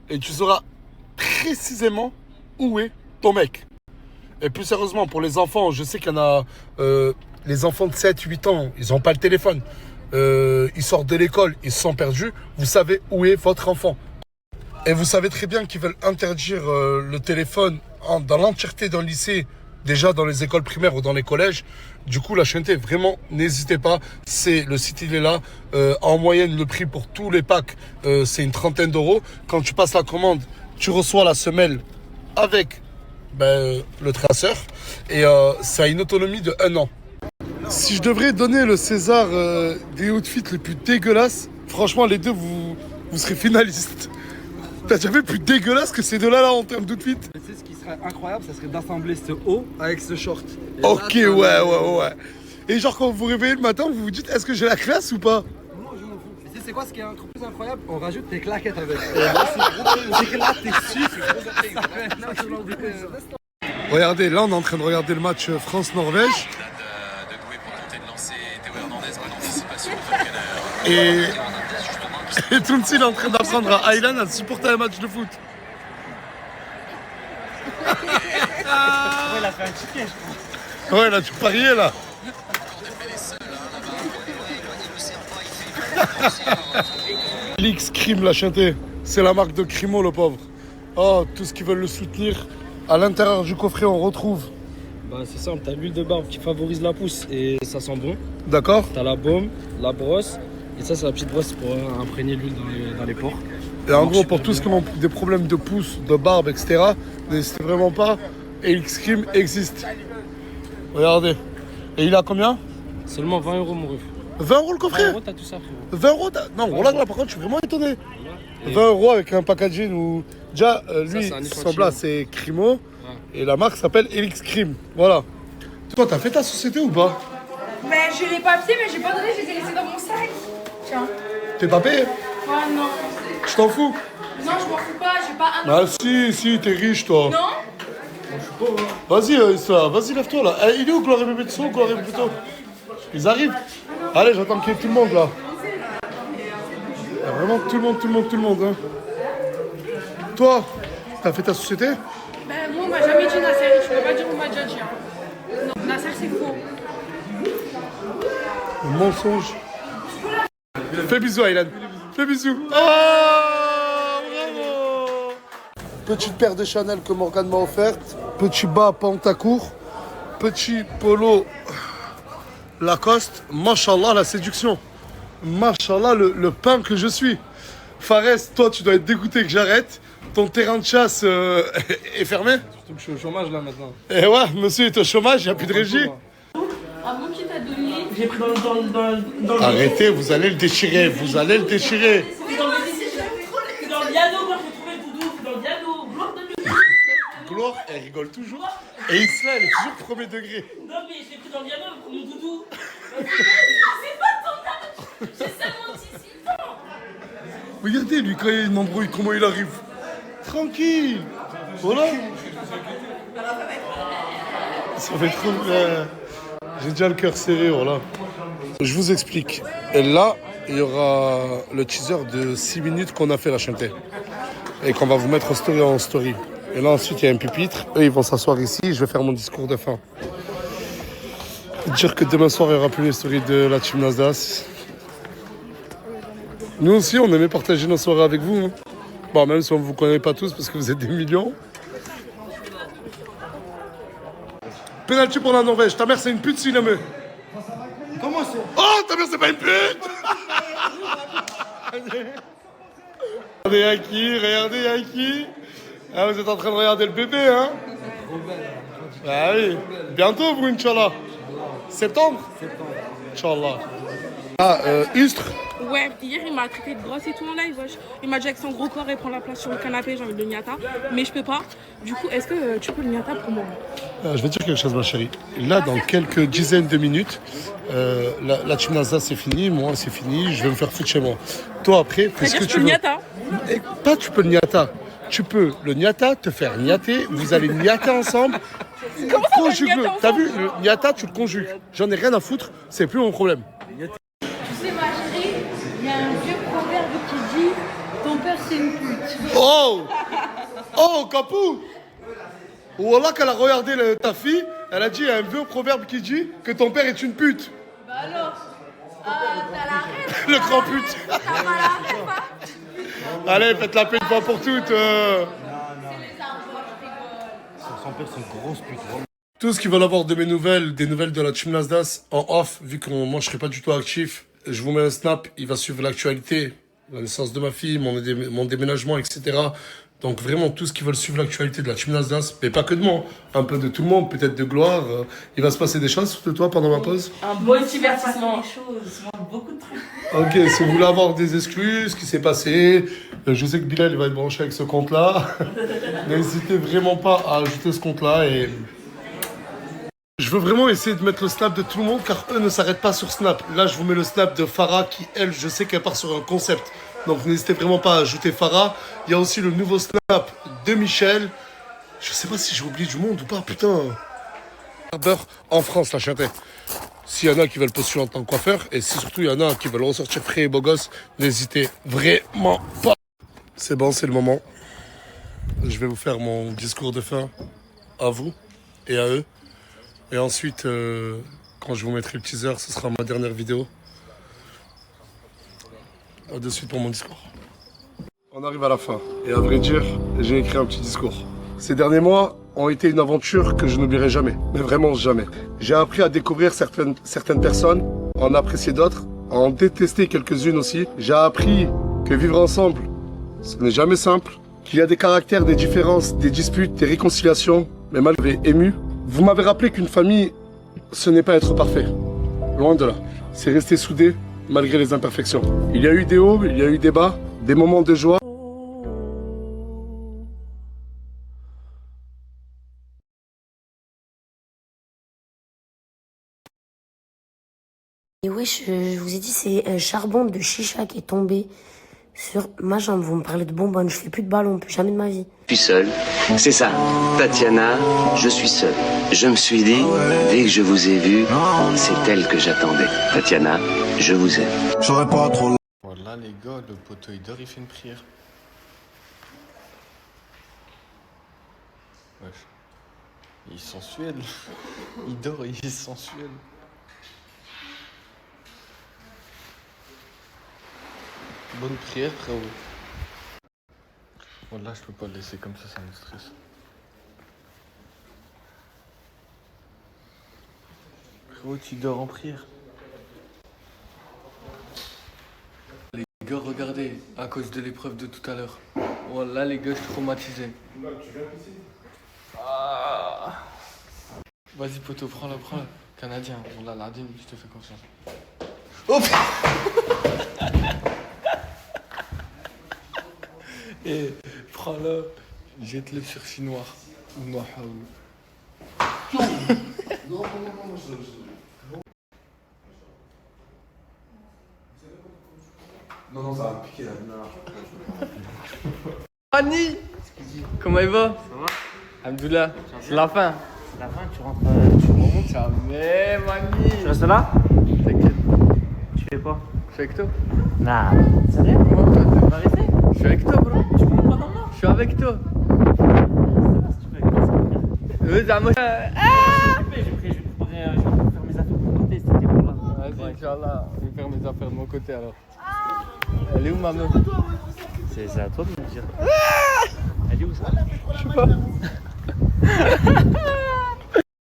[SPEAKER 1] Et tu sauras précisément où est ton mec. Et plus sérieusement, pour les enfants, je sais qu'il y en a, les enfants de 7-8 ans, ils n'ont pas le téléphone. Ils sortent de l'école, ils se sont perdus. Vous savez où est votre enfant. Et vous savez très bien qu'ils veulent interdire le téléphone dans l'entièreté d'un lycée déjà dans les écoles primaires ou dans les collèges. Du coup, la chaîneté, vraiment, n'hésitez pas. Le site, il est là. En moyenne, le prix pour tous les packs, c'est une trentaine d'euros. Quand tu passes la commande, tu reçois la semelle avec le traceur. Et ça a une autonomie de 1 an. Si je devrais donner le César des outfits les plus dégueulasses, franchement, les deux, vous serez finalistes. T'as déjà vu plus dégueulasse que ces deux-là, là, en termes d'outfit?
[SPEAKER 4] Tu sais ce qui serait incroyable, ça serait d'assembler ce haut avec ce short. Et
[SPEAKER 1] Ok,
[SPEAKER 4] là,
[SPEAKER 1] ouais. Et genre, quand vous vous réveillez le matin, vous vous dites, est-ce que j'ai la classe ou pas?
[SPEAKER 4] Non, je m'en fous. Tu sais, c'est quoi ce qui est encore plus incroyable? On rajoute tes claquettes avec. Et là, c'est que là, t'es sûr.
[SPEAKER 1] Regardez, là, on est en train de regarder le match France-Norvège.
[SPEAKER 10] De Doué pour tenter de lancer Théo Hernandez, bonne anticipation.
[SPEAKER 1] Et Tounsi est en train d'apprendre à Aylan à supporter un match de foot.
[SPEAKER 7] Il a fait un petit piège, je crois.
[SPEAKER 1] Ouais, là, tu pariais, là. L'X-Crime, la chanté. C'est la marque de Crimo, le pauvre. Oh, tous ceux qui veulent le soutenir. À l'intérieur du coffret, on retrouve.
[SPEAKER 7] Bah, c'est simple, t'as l'huile de barbe qui favorise la pousse et ça sent bon.
[SPEAKER 1] D'accord.
[SPEAKER 7] T'as la baume, la brosse. Et ça, c'est la petite brosse pour imprégner l'huile dans les pores.
[SPEAKER 1] Et en gros, pour tous ceux qui ont des problèmes de pouce, de barbe, etc., n'hésitez vraiment pas. Et X-Crime existe. Regardez. Et il a combien?
[SPEAKER 7] Seulement 20 euros, mon ref.
[SPEAKER 1] 20 euros le coffret?
[SPEAKER 7] 20 euros, t'as tout ça, frérot.
[SPEAKER 1] 20 euros Non, voilà, là, par contre, je suis vraiment étonné. 20 euros avec un packaging où. Déjà, lui, son plat, c'est Crimo. Ouais. Et la marque s'appelle Elix Crime. Voilà. Toi, t'as fait ta société ou pas?
[SPEAKER 3] Ben, j'ai les papiers, mais j'ai pas donné, je les ai laissés dans mon sac. Tiens.
[SPEAKER 1] T'es pas payé?
[SPEAKER 3] Ouais, non.
[SPEAKER 1] Je t'en fous?
[SPEAKER 3] Non, je m'en fous pas, j'ai pas un.
[SPEAKER 1] Ah, si, t'es riche, toi.
[SPEAKER 3] Non?
[SPEAKER 1] Vas-y, vas-y, lève-toi là. Eh, il est où Gloire et Bébé de Son, Gloire et Bébé de Son? Ils arrivent. Allez, j'attends qu'il y ait tout le monde là. Il y a vraiment tout le monde. Hein. Toi, t'as fait ta société?
[SPEAKER 3] Ben, moi, on m'a jamais dit Nasser, je peux pas dire on m'a déjà dit. Hein. Non, Nasser, c'est faux.
[SPEAKER 1] Le mensonge. Fais bisous, Aylan. Fais bisous. Oh, bravo. Petite paire de Chanel que Morgane m'a offerte. Petit bas Pantacourt. Petit polo Lacoste. Machallah, la séduction. Machallah, le pain que je suis. Fares, toi, tu dois être dégoûté que j'arrête. Ton terrain de chasse est fermé.
[SPEAKER 4] Surtout que je suis au chômage là maintenant.
[SPEAKER 1] Et ouais, monsieur est au chômage, il n'y a plus de régie.
[SPEAKER 5] Ah bon, qui t'a donné?
[SPEAKER 7] J'ai pris dans le
[SPEAKER 1] Arrêtez, vous allez le déchirer,
[SPEAKER 5] C'est dans le diado, moi, j'ai trouvé le doudou, c'est dans le diado. Gloire de lui.
[SPEAKER 1] Gloire, elle rigole toujours. Et Isla, elle est toujours premier degré.
[SPEAKER 5] Non, mais je l'ai pris dans le diado pour mon doudou. C'est pas ton diado, j'ai seulement 18 ans.
[SPEAKER 1] Regardez, lui, quand il y a une embrouille, comment il arrive. Tranquille. Voilà. Ça fait trop... J'ai déjà le cœur serré, voilà. Je vous explique. Et là, il y aura le teaser de 6 minutes qu'on a fait la chanter. Et qu'on va vous mettre en story. Et là, ensuite, il y a un pupitre. Eux, ils vont s'asseoir ici. Je vais faire mon discours de fin. Dire que demain soir, il n'y aura plus les stories de la team Nasdaq. Nous aussi, on aimait partager nos soirées avec vous. Hein. Bon, même si on ne vous connaît pas tous parce que vous êtes des millions. Penalty pour la Norvège. Ta mère, c'est une pute s'il aimait.
[SPEAKER 4] Comment ça?
[SPEAKER 1] Oh, ta mère, c'est pas une pute. Regardez Yaki. Ah, vous êtes en train de regarder le bébé, hein? Ah oui. Bientôt, vous, Inch'Allah. Septembre. Inch'Allah. Ah, Istres.
[SPEAKER 5] Ouais, hier il m'a traité de grosse et tout en live. Wesh. Il m'a dit avec son gros corps et prend la place sur le canapé, j'ai envie de le niata. Mais je peux pas. Du coup, est-ce que tu peux le niata pour moi?
[SPEAKER 1] Je vais te dire quelque chose, ma chérie. Là, dans quelques dizaines de minutes, la team Nasdaq, c'est fini. Moi, c'est fini. Je vais me faire foutre chez moi. Toi, après, fais ce que tu veux.
[SPEAKER 5] Niata.
[SPEAKER 1] Et pas tu peux le niata. Tu peux le niata, te faire niater. Vous allez niater ensemble.
[SPEAKER 5] Comment ça,
[SPEAKER 1] Conjugue-le. T'as vu, le niata, tu le conjugues. J'en ai rien à foutre. C'est plus mon problème.
[SPEAKER 9] Tu sais, ma chérie, il y a un vieux proverbe qui dit ton père c'est une pute.
[SPEAKER 1] Oh! Oh, Capou! Wallah, qu'elle a regardé ta fille, elle a dit il y a un vieux proverbe qui dit que ton père est une pute.
[SPEAKER 3] Bah alors, t'as la rêve.
[SPEAKER 1] Le grand pute.
[SPEAKER 3] T'as pas la rêve, hein.
[SPEAKER 1] Allez, faites la paix une fois pour toutes.
[SPEAKER 3] C'est les arbres, je rigole.
[SPEAKER 7] Son père, c'est une grosse pute.
[SPEAKER 1] Tous qui veulent avoir de mes nouvelles, des nouvelles de la Team Nasdaq en off, vu que moi je serai pas du tout actif, je vous mets un snap, il va suivre l'actualité, la naissance de ma fille, mon déménagement, etc. Donc vraiment, tous qui veulent suivre l'actualité de la Team Nasdaq, mais pas que de moi, un peu de tout le monde, peut-être de Gloire. Il va se passer des choses de toi pendant ma pause?
[SPEAKER 5] Un beau divertissement. Beaucoup de trucs.
[SPEAKER 1] Ok, si vous voulez avoir des excuses, ce qui s'est passé, je sais que Bilal il va être branché avec ce compte-là. N'hésitez vraiment pas à ajouter ce compte-là et... Je veux vraiment essayer de mettre le snap de tout le monde car eux ne s'arrêtent pas sur Snap. Là, je vous mets le snap de Farah qui, elle, je sais qu'elle part sur un concept. Donc, n'hésitez vraiment pas à ajouter Farah. Il y a aussi le nouveau snap de Michel. Je sais pas si j'ai oublié du monde ou pas, putain. Beurre en France, la chatte. S'il y en a qui veulent postuler en tant que coiffeur et si surtout il y en a qui veulent ressortir frais et beau gosse, n'hésitez vraiment pas. C'est bon, c'est le moment. Je vais vous faire mon discours de fin à vous et à eux. Et ensuite, quand je vous mettrai le teaser, ce sera ma dernière vidéo. À de suite pour mon discours. On arrive à la fin. Et à vrai dire, j'ai écrit un petit discours. Ces derniers mois ont été une aventure que je n'oublierai jamais. Mais vraiment jamais. J'ai appris à découvrir certaines personnes, à en apprécier d'autres, à en détester quelques-unes aussi. J'ai appris que vivre ensemble, ce n'est jamais simple. Qu'il y a des caractères, des différences, des disputes, des réconciliations. Mais malgré ému. Vous m'avez rappelé qu'une famille, ce n'est pas être parfait. Loin de là. C'est rester soudé malgré les imperfections. Il y a eu des hauts, il y a eu des bas, des moments de joie.
[SPEAKER 11] Et wesh, je vous ai dit, c'est un charbon de chicha qui est tombé sur ma jambe. Vous me parlez de bonbonne, je fais plus de ballon, plus jamais de ma vie.
[SPEAKER 12] Je suis seul, c'est ça. Tatiana, je suis seul. Je me suis dit, dès que je vous ai vu, c'est elle que j'attendais. Tatiana, je vous aime.
[SPEAKER 13] J'aurais pas trop... Voilà les gars, le poteau il dort, il fait une prière. Wesh. Il est sensuel. Il dort, il est sensuel. Bonne prière, frérot. Bon, là, je peux pas le laisser comme ça me stresse. Frérot, tu dors en prière. Les gars, regardez, à cause de l'épreuve de tout à l'heure. Voilà, les gars, je suis traumatisé. Ah. Vas-y, poteau, prends-le. Canadien, on l'a lardine, je te fais confiance. Oh. Et prends-le, jette-le sur chinois. Non,
[SPEAKER 2] non, ça va me piquer là.
[SPEAKER 6] Annie, comment il va? Ça va? Alhamdoulilah, c'est la fin.
[SPEAKER 4] C'est la fin, tu rentres, tu remontes.
[SPEAKER 6] Jamais, Mani.
[SPEAKER 4] Tu restes là?
[SPEAKER 6] T'inquiète.
[SPEAKER 4] Tu fais quoi?
[SPEAKER 6] Je suis avec toi.
[SPEAKER 4] Nah, sérieux?
[SPEAKER 6] Comment toi,
[SPEAKER 4] Tu vas rester?
[SPEAKER 6] Je suis avec toi, bro.
[SPEAKER 4] Tu montes pas dans le nord?
[SPEAKER 6] Je suis avec toi.
[SPEAKER 4] J'ai préparé, je vais faire mes affaires de mon côté, c'était bon là.
[SPEAKER 6] Vas-y, Inch'Allah, je vais faire mes affaires de mon côté alors. Elle est où ma meuf?
[SPEAKER 4] C'est à toi de me dire. Elle est où ça?
[SPEAKER 6] Je sais pas.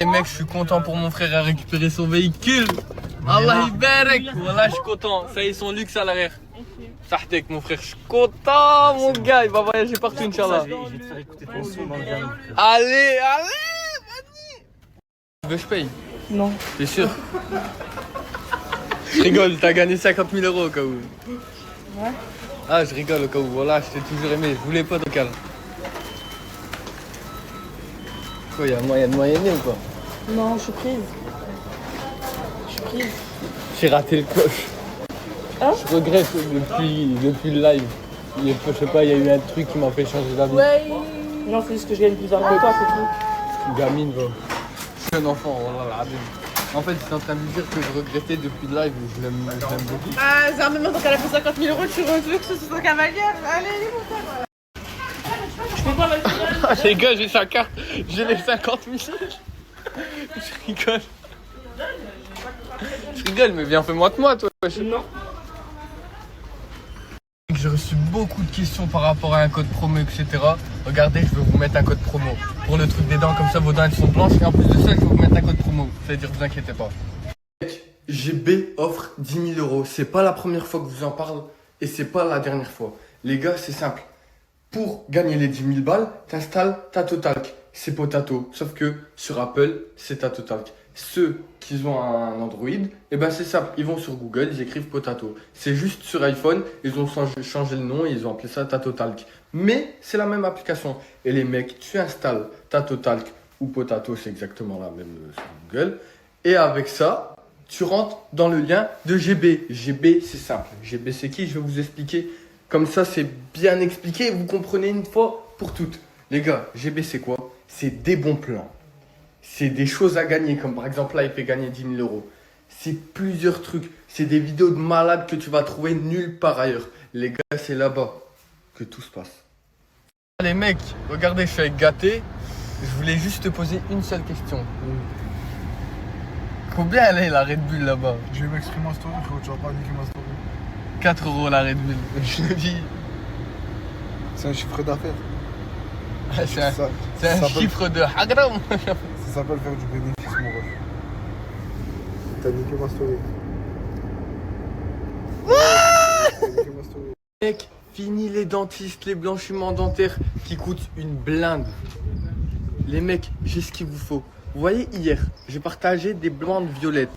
[SPEAKER 6] Les mecs, je suis content pour mon frère à récupérer son véhicule. Allah Ibarak. Voilà, je suis content. Ça y est, son luxe à l'arrière. Sahtek, mon frère, je suis content, mon gars. Il va voyager partout, Inch'Allah.
[SPEAKER 4] Je vais te faire écouter ton son dans le piano.
[SPEAKER 6] Allez, Mani. Tu veux que je paye?
[SPEAKER 5] Non.
[SPEAKER 6] T'es sûr? Je rigole, t'as gagné 50 000 € au cas où.
[SPEAKER 5] Ouais.
[SPEAKER 6] Ah, je rigole au cas où. Voilà, je t'ai toujours aimé. Je voulais pas de calme. Quoi, y'a moyen de moyenner ou pas?
[SPEAKER 5] Non, je suis prise.
[SPEAKER 6] J'ai raté le coche.
[SPEAKER 5] Hein?
[SPEAKER 6] Je regrette depuis le live. Je sais pas, il y a eu un truc qui m'a fait changer d'avis.
[SPEAKER 5] Ouais. Non, c'est juste que je gagne plus d'argent que toi, c'est tout.
[SPEAKER 6] Gamine, bro. Je suis un enfant, voilà. En fait, j'étais en train de lui dire que je regrettais depuis le live, mais je l'aime beaucoup.
[SPEAKER 5] Ah, c'est un même temps qu'elle a fait 50 000 €, tu veux que ce soit son cavalière. Allez, il est mon frère. Je fais pas la
[SPEAKER 6] Ah, les gars, j'ai sa carte. J'ai les 50 000. Je rigole. Je rigole, mais viens, fais-moi de moi, toi.
[SPEAKER 5] Non.
[SPEAKER 6] j'ai reçu beaucoup de questions par rapport à un code promo, etc. Regardez, je vais vous mettre un code promo. Pour le truc des dents, comme ça vos dents elles sont blanches. Et en plus de ça, je vais vous mettre un code promo. C'est-à-dire, vous inquiétez pas. GB offre 10 000 euros. C'est pas la première fois que je vous en parle et c'est pas la dernière fois. Les gars, c'est simple. Pour gagner les 10 000 balles, t'installes TatoTalk. C'est Potato. Sauf que sur Apple, c'est TatoTalk. Ceux qui ont un Android, eh ben c'est simple. Ils vont sur Google, ils écrivent Potato. C'est juste sur iPhone, ils ont changé le nom et ils ont appelé ça TatoTalk. Mais c'est la même application. Et les mecs, tu installes TatoTalk ou Potato, c'est exactement la même sur Google. Et avec ça, tu rentres dans le lien de GB. GB, c'est simple. GB, c'est qui? Je vais vous expliquer. Comme ça, c'est bien expliqué. Vous comprenez une fois pour toutes. Les gars, GB, c'est quoi? C'est des bons plans. C'est des choses à gagner. Comme par exemple, là, il fait gagner 10 000 euros. C'est plusieurs trucs. C'est des vidéos de malades que tu vas trouver nulle part ailleurs. Les gars, c'est là-bas que tout se passe. Les mecs, regardez, je suis avec Gâté. Je voulais juste te poser une seule question. Combien elle est la Red Bull là-bas?
[SPEAKER 2] Je vais m'exprimer ma story, frérot, tu vas pas niquer ma story.
[SPEAKER 6] 4 euros la Red Bull, je le dis.
[SPEAKER 2] C'est un chiffre d'affaires.
[SPEAKER 6] C'est un chiffre de hagram.
[SPEAKER 2] Ça s'appelle faire du bénéfice, mon ref. T'as niqué ma story. T'as niqué ma story.
[SPEAKER 6] Mec, fini les dentistes, les blanchiments dentaires qui coûtent une blinde. Les mecs, j'ai ce qu'il vous faut. Vous voyez, hier, j'ai partagé des bandes violettes.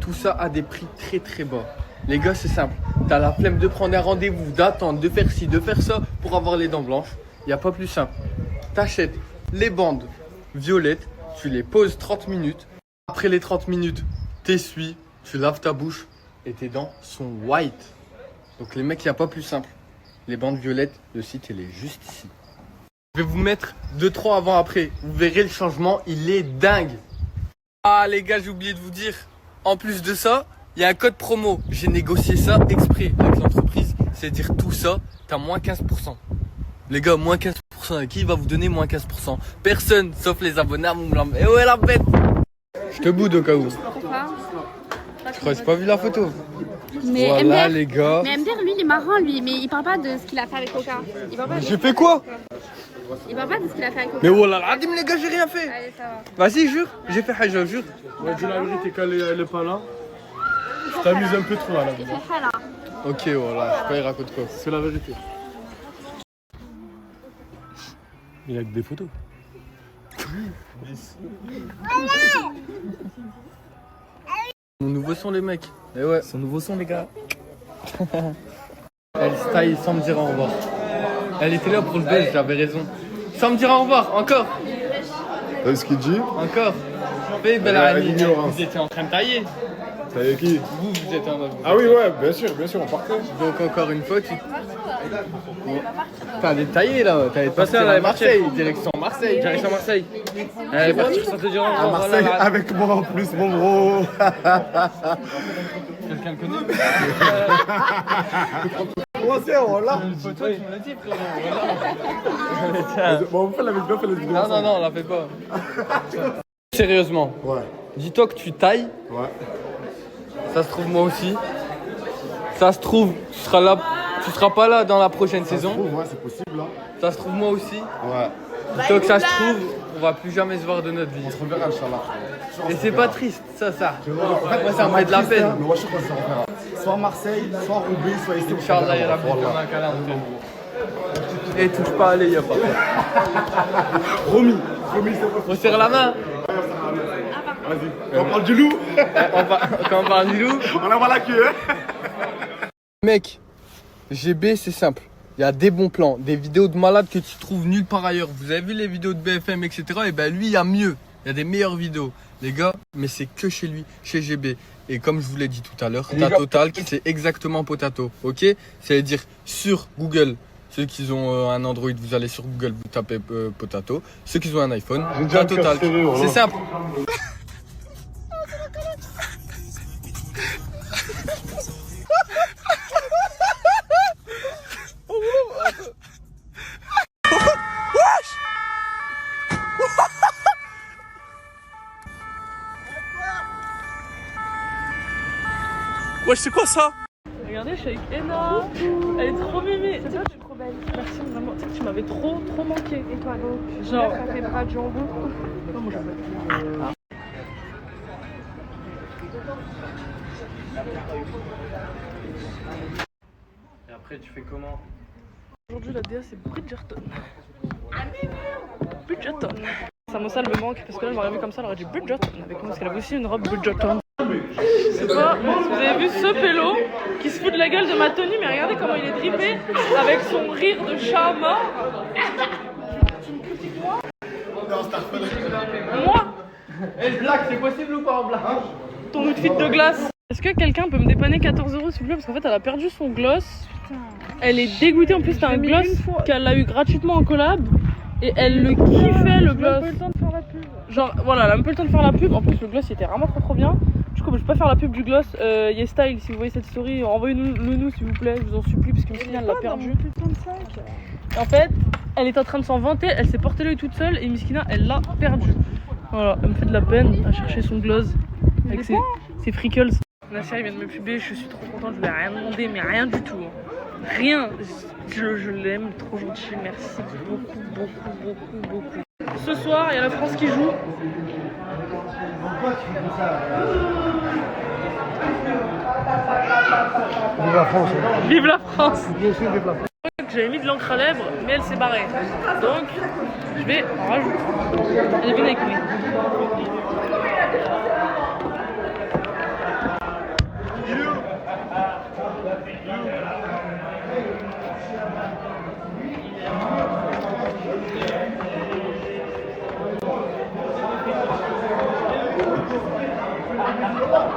[SPEAKER 6] Tout ça à des prix très très bas. Les gars, c'est simple. T'as la flemme de prendre un rendez-vous, d'attendre, de faire ci, de faire ça pour avoir les dents blanches. Il n'y a pas plus simple. T'achètes les bandes violettes, tu les poses 30 minutes. Après les 30 minutes, t'essuies, tu laves ta bouche et tes dents sont white. Donc les mecs, il n'y a pas plus simple. Les bandes violettes, le site, il est juste ici. Je vais vous mettre 2-3 avant-après. Vous verrez le changement, il est dingue. Ah les gars, j'ai oublié de vous dire. En plus de ça, il y a un code promo. J'ai négocié ça exprès avec l'entreprise. C'est-à-dire tout ça, t'as moins 15%. Les gars, moins 15%. Qui va vous donner moins 15%? Personne, sauf les abonnés à mon blanc. Et ouais la bête. Je te boude au cas où.
[SPEAKER 3] Pourquoi?
[SPEAKER 6] Je crois que j'ai pas vu la photo.
[SPEAKER 3] Mais
[SPEAKER 6] voilà
[SPEAKER 3] MDR,
[SPEAKER 6] les gars.
[SPEAKER 3] Mais MDR, lui, il est marrant, lui. Mais il parle pas de ce qu'il a fait avec Coca. Il parle pas de...
[SPEAKER 6] J'ai fait quoi?
[SPEAKER 3] Il parle pas de ce qu'il a fait avec Coca.
[SPEAKER 6] Mais voilà, l'adim les gars, j'ai rien fait.
[SPEAKER 3] Allez, ça va.
[SPEAKER 6] Vas-y, jure. J'ai fait haja, jure.
[SPEAKER 7] Ouais, dis la vérité, quand elle est pas là, tu t'amuses un peu trop à la vie.
[SPEAKER 3] Il fait hala.
[SPEAKER 6] Ok, voilà, je sais pas, il raconte quoi.
[SPEAKER 7] C'est la vérité. Il y a que des photos.
[SPEAKER 6] Mon nouveau son, les mecs. Et ouais.
[SPEAKER 7] Son nouveau son, les gars.
[SPEAKER 6] Elle style sans me dire au revoir. Elle était là pour le buzz, j'avais raison. Sans me dire au revoir, encore.
[SPEAKER 2] T'as vu ce qu'il dit?
[SPEAKER 6] Encore. Fais belle amie. Vous étiez en train de tailler.
[SPEAKER 2] Tailler qui?
[SPEAKER 6] Vous étiez en train de...
[SPEAKER 2] Ah oui, ouais, bien sûr, on partait.
[SPEAKER 6] Donc encore une fois, tu... T'allais tailler là, t'allais passer à Marseille, direction Marseille.
[SPEAKER 7] Direction Marseille. Elle est partie sans te dire au
[SPEAKER 2] À
[SPEAKER 7] revoir.
[SPEAKER 2] Marseille, avec moi en plus, mon gros.
[SPEAKER 6] Quelqu'un le connaît?
[SPEAKER 2] Comment c'est, on l'a?
[SPEAKER 6] Toi, tu me l'as dit, frérot.
[SPEAKER 2] Bon, on fait la vidéo, on fait la vidéo.
[SPEAKER 6] Non, on la fait pas. Sérieusement.
[SPEAKER 2] Ouais.
[SPEAKER 6] Dis-toi que tu tailles.
[SPEAKER 2] Ouais.
[SPEAKER 6] Ça se trouve moi aussi. Ça se trouve, tu seras là. Tu seras pas là dans la prochaine saison.
[SPEAKER 2] Ça se trouve, ouais, c'est possible, là.
[SPEAKER 6] Ça se trouve moi aussi.
[SPEAKER 2] Ouais.
[SPEAKER 6] Dis-toi que ça se trouve, on va plus jamais se voir de notre vie.
[SPEAKER 2] On se reverra, Inch'Allah.
[SPEAKER 6] Et c'est pas triste, ça.
[SPEAKER 2] En fait,
[SPEAKER 6] Moi, ça me fait de la peine.
[SPEAKER 2] Mais moi, je crois qu'on se reverra. Soit Marseille, soit Roubaix, soit ici.
[SPEAKER 6] Inch'Allah, ya Rabbi, on a un câlin. Et touche pas, allez, y'a pas.
[SPEAKER 2] Promis,
[SPEAKER 6] On serre la main.
[SPEAKER 2] Vas-y. On parle du loup.
[SPEAKER 6] Quand on parle du loup.
[SPEAKER 2] On la voit la queue, hein.
[SPEAKER 6] Mec, GB, c'est simple. Il y a des bons plans, des vidéos de malades que tu trouves nulle part ailleurs. Vous avez vu les vidéos de BFM, etc. Et ben lui, il y a mieux. Il y a des meilleures vidéos. Les gars, mais c'est que chez lui, chez GB. Et comme je vous l'ai dit tout à l'heure, TatoTalk, c'est exactement Potato. Ok? C'est-à-dire sur Google. Ceux qui ont un Android, vous allez sur Google, vous tapez Potato. Ceux qui ont un iPhone, TatoTalk. C'est simple.
[SPEAKER 5] Wesh, c'est quoi ça? Regardez, je suis avec Ena, Elle est trop mémée. C'est ça, tu es trop belle. Merci vraiment. Tu sais que tu m'avais trop manqué. Et toi donc? Genre. Ça fait bras de jambon. Non, moi j'appelle.
[SPEAKER 13] Et après, tu fais comment?
[SPEAKER 5] Aujourd'hui, la DA c'est Bridgerton. Bridgerton. Samosa elle me manque parce que là, elle m'aurait vu comme ça, elle aurait dit Bridgerton avec moi parce qu'elle avait aussi une robe Bridgerton. Je sais pas si vous avez vu ce pélo qui se fout de la gueule de ma tenue, mais regardez comment il est drippé avec son rire de chat mort. Tu me critiques moi? Moi?
[SPEAKER 6] Eh, black, c'est possible ou pas en black?
[SPEAKER 5] Ton outfit de glace. Est-ce que quelqu'un peut me dépanner 14 € s'il vous plaît? Parce qu'en fait, elle a perdu son gloss. Elle est dégoûtée. En plus, c'était un gloss qu'elle a eu gratuitement en collab. Et elle le kiffait le gloss. Elle a même pas eu le temps de faire la pub. Genre, voilà, elle a même pas eu le temps de faire la pub. En plus, le gloss il était vraiment trop bien. Du coup, je peux pas faire la pub du gloss. YesStyle, si vous voyez cette story, envoyez-nous s'il vous plaît. Je vous en supplie, parce que Miskina elle l'a perdu. Et en fait, elle est en train de s'en vanter. Elle s'est porté l'œil toute seule. Et Miskina, elle l'a perdu. Voilà, elle me fait de la peine à chercher son gloss avec ses freckles. Nasser il vient de me puber, je suis trop contente, je lui ai rien demandé, mais rien du tout. Rien. Je l'aime, trop gentil, merci beaucoup. Ce soir, il y a la France qui joue.
[SPEAKER 1] Vive la France.
[SPEAKER 5] Vive la France.
[SPEAKER 1] Vive la France.
[SPEAKER 5] J'avais mis de l'encre à lèvres, mais elle s'est barrée. Donc, je vais en rajouter. Elle vient avec moi.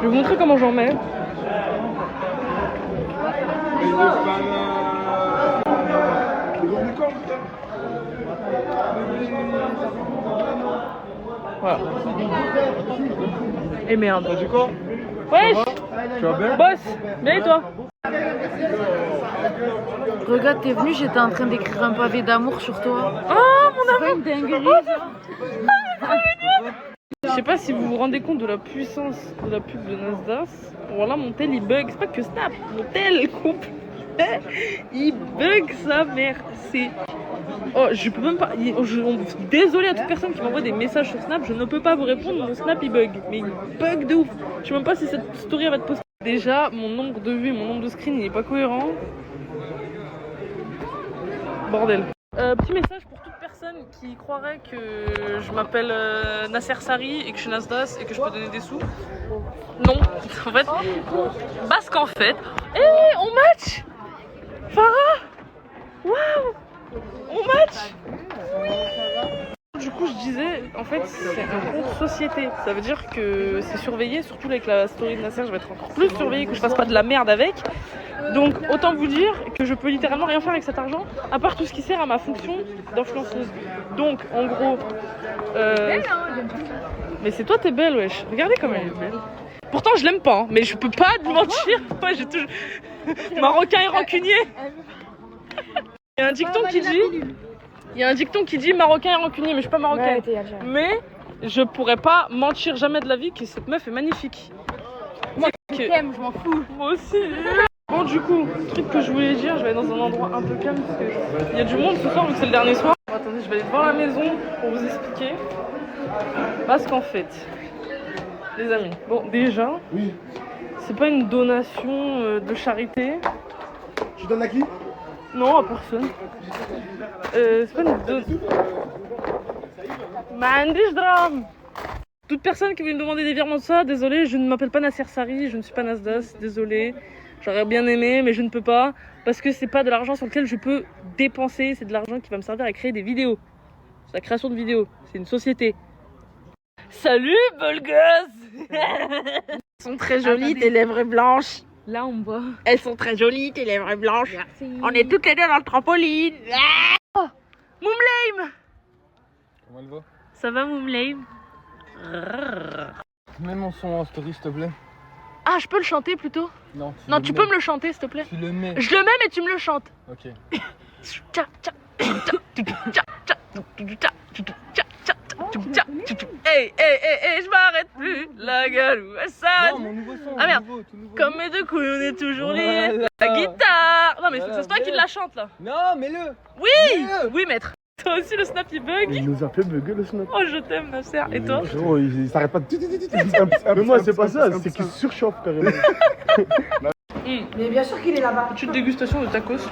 [SPEAKER 5] Je vais vous montrer comment j'en mets. Voilà. Et merde.
[SPEAKER 13] T'as dit quoi?
[SPEAKER 5] Wesh!
[SPEAKER 13] Tu vas bien?
[SPEAKER 5] Boss! Bien et toi?
[SPEAKER 9] Regarde, t'es venu, j'étais en train d'écrire un pavé d'amour sur toi.
[SPEAKER 5] Oh mon amour!
[SPEAKER 9] C'est pas une dinguerie,
[SPEAKER 5] Je sais pas si vous vous rendez compte de la puissance de la pub de Nasdaq. Voilà, mon tel il bug. C'est pas que Snap, mon tel couple. Il bug sa mère. C'est. Oh, je peux même pas. Désolé à toute personne qui m'envoie des messages sur Snap, je ne peux pas vous répondre. Mon Snap il bug. Mais il bug de ouf. Je sais même pas si cette story va être postée. Déjà, mon nombre de vues, mon nombre de screens il est pas cohérent. Bordel. Petit message pour toute personne qui croirait que je m'appelle Nasser Sari et que je suis Nasdas et que je peux donner des sous. Non, en fait, parce qu'en fait, on match. Farah, waouh, on match. Oui. Du coup, je disais, en fait, c'est un compte société. Ça veut dire que c'est surveillé, surtout avec la story de Nasser, je vais être encore plus surveillée, que je fasse pas de la merde avec. Donc, autant vous dire que je peux littéralement rien faire avec cet argent, à part tout ce qui sert à ma fonction d'influenceuse. Donc, en gros, mais c'est toi, t'es belle, wesh. Regardez comme elle est belle. Pourtant, je l'aime pas, hein, mais je peux pas te mentir. Moi, j'ai toujours marocain et rancunier. Il y a un dicton qui dit. Il y a un dicton qui dit marocain et rancunier, mais je suis pas marocaine. Ouais, mais je pourrais pas mentir jamais de la vie que cette meuf est magnifique.
[SPEAKER 9] Moi, je t'aime, je m'en fous.
[SPEAKER 5] Moi aussi. Bon, du coup, truc que je voulais dire, je vais aller dans un endroit un peu calme parce qu'il y a du monde ce soir vu que c'est le dernier soir. Attendez, je vais aller devant la maison pour vous expliquer. Parce qu'en fait, les amis, bon, déjà, c'est pas une donation de charité.
[SPEAKER 1] Tu donnes à qui?
[SPEAKER 5] Non, à personne. C'est pas une donation. Mandish drame. Toute personne qui veut me demander des virements de ça, désolé, je ne m'appelle pas Nasser Sari, je ne suis pas Nasdas, désolé. J'aurais bien aimé, mais je ne peux pas, parce que c'est pas de l'argent sur lequel je peux dépenser, c'est de l'argent qui va me servir à créer des vidéos. C'est la création de vidéos, c'est une société. Salut, belle gosse. Elles sont très jolies, tes lèvres blanches.
[SPEAKER 9] Là, on voit.
[SPEAKER 5] Elles sont très jolies, tes lèvres blanches.
[SPEAKER 9] Merci.
[SPEAKER 5] On est toutes les deux dans le trampoline. Oh, Moumleim.
[SPEAKER 13] Comment elle va?
[SPEAKER 5] Ça va, Moumleim?
[SPEAKER 13] Mets mon son en story, s'il te plaît.
[SPEAKER 5] Ah, je peux le chanter plutôt?
[SPEAKER 13] Non,
[SPEAKER 5] tu peux me le chanter, s'il te plaît?
[SPEAKER 13] Tu le mets.
[SPEAKER 5] Je le mets, mais tu me le chantes.
[SPEAKER 13] Ok.
[SPEAKER 5] Oh, Hey, je m'arrête plus. La gueule ou ça.
[SPEAKER 6] Non, mon nouveau son.
[SPEAKER 5] Ah merde.
[SPEAKER 6] Tout nouveau.
[SPEAKER 5] Comme mes deux couilles, on est toujours liés.
[SPEAKER 6] Voilà.
[SPEAKER 5] La guitare. Non, mais
[SPEAKER 6] Voilà,
[SPEAKER 5] c'est toi qui la chante là.
[SPEAKER 6] Non, mets-le.
[SPEAKER 5] Oui. Oui, maître. Toi aussi, le snap il bug.
[SPEAKER 1] Il nous a fait bugger le snap.
[SPEAKER 5] Oh, je t'aime, Nasser. Et toi?
[SPEAKER 1] Frérot, il s'arrête pas de. Mais moi, c'est pas ça, c'est qu'il surchauffe carrément.
[SPEAKER 8] Mais bien sûr qu'il est là-bas.
[SPEAKER 5] Petite dégustation de tacos.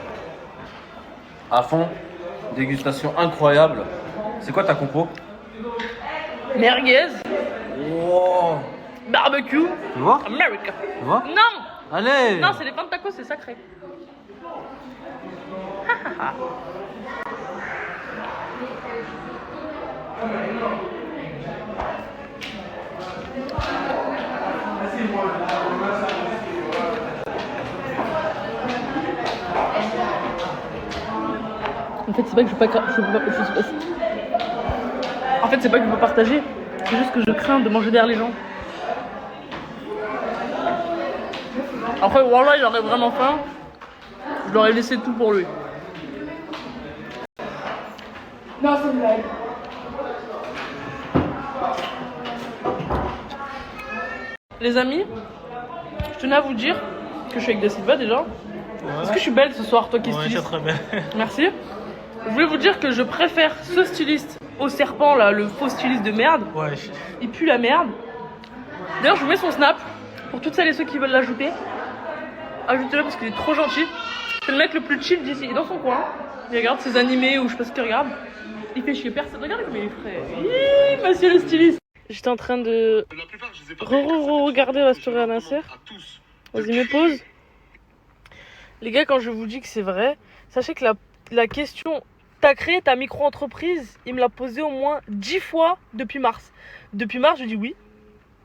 [SPEAKER 7] À fond, dégustation incroyable. C'est quoi ta compo?
[SPEAKER 5] Merguez.
[SPEAKER 7] Oh.
[SPEAKER 5] Barbecue.
[SPEAKER 7] Tu vois?
[SPEAKER 5] America.
[SPEAKER 7] Tu vois?
[SPEAKER 5] Non.
[SPEAKER 7] Allez.
[SPEAKER 5] Non, c'est les pains de tacos, c'est sacré. En fait, c'est pas que je veux pas. En fait, c'est pas que je veux partager. C'est juste que je crains de manger derrière les gens. Après, voilà, il aurait vraiment faim. Je leur ai laissé tout pour lui.
[SPEAKER 8] Non, c'est une blague.
[SPEAKER 5] Les amis, je tenais à vous dire que je suis avec Da Silva déjà. Est-ce que je suis belle ce soir, toi qui es styliste?
[SPEAKER 4] très bien.
[SPEAKER 5] Merci. Je voulais vous dire que je préfère ce styliste au serpent là, le faux styliste de merde.
[SPEAKER 4] Ouais.
[SPEAKER 5] Il pue la merde. D'ailleurs, je vous mets son snap pour toutes celles et ceux qui veulent l'ajouter. Ajoutez-le parce qu'il est trop gentil. C'est le mec le plus chill d'ici. Il est dans son coin. Il regarde ses animés ou je sais pas ce qu'il regarde. Il fait chier personne. Regardez comme il est frais. Hi, monsieur le styliste. J'étais en train de regarder la story à Nasser. Vas-y, mets pause. Les gars, quand je vous dis que c'est vrai, sachez que la question t'as créé ta micro-entreprise, il me l'a posée au moins 10 fois depuis mars. Depuis mars, je dis oui.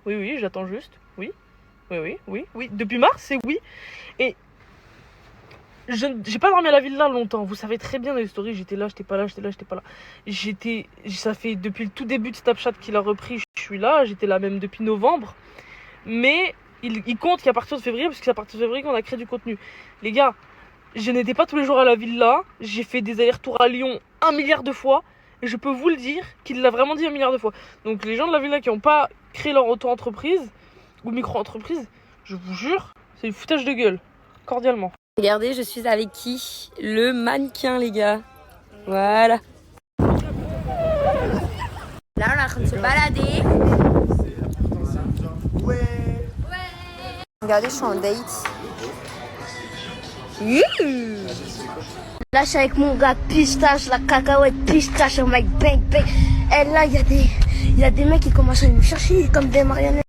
[SPEAKER 5] Oui, j'attends juste. Oui. Depuis mars, c'est oui. Et j'ai pas dormi à la villa longtemps. Vous savez très bien dans les stories, j'étais là, j'étais pas là. Ça fait depuis le tout début de Snapchat qu'il a repris, je suis là. J'étais là même depuis novembre. Mais il compte qu'à partir de février, parce que c'est à partir de février qu'on a créé du contenu. Les gars, je n'étais pas tous les jours à la villa. J'ai fait des allers-retours à Lyon 1 milliard de fois. Et je peux vous le dire qu'il l'a vraiment dit 1 milliard de fois. Donc les gens de la villa qui n'ont pas créé leur auto-entreprise ou micro-entreprise, je vous jure, c'est du foutage de gueule. Cordialement.
[SPEAKER 11] Regardez, je suis avec qui? Le mannequin, les gars. Voilà. Là, on est en train de se balader. Regardez, je suis en date.
[SPEAKER 9] Là, je suis avec mon gars pistache, la cacahuète pistache, un mec bang bang. Et là, il y a des mecs qui commencent à me chercher comme des marionnettes.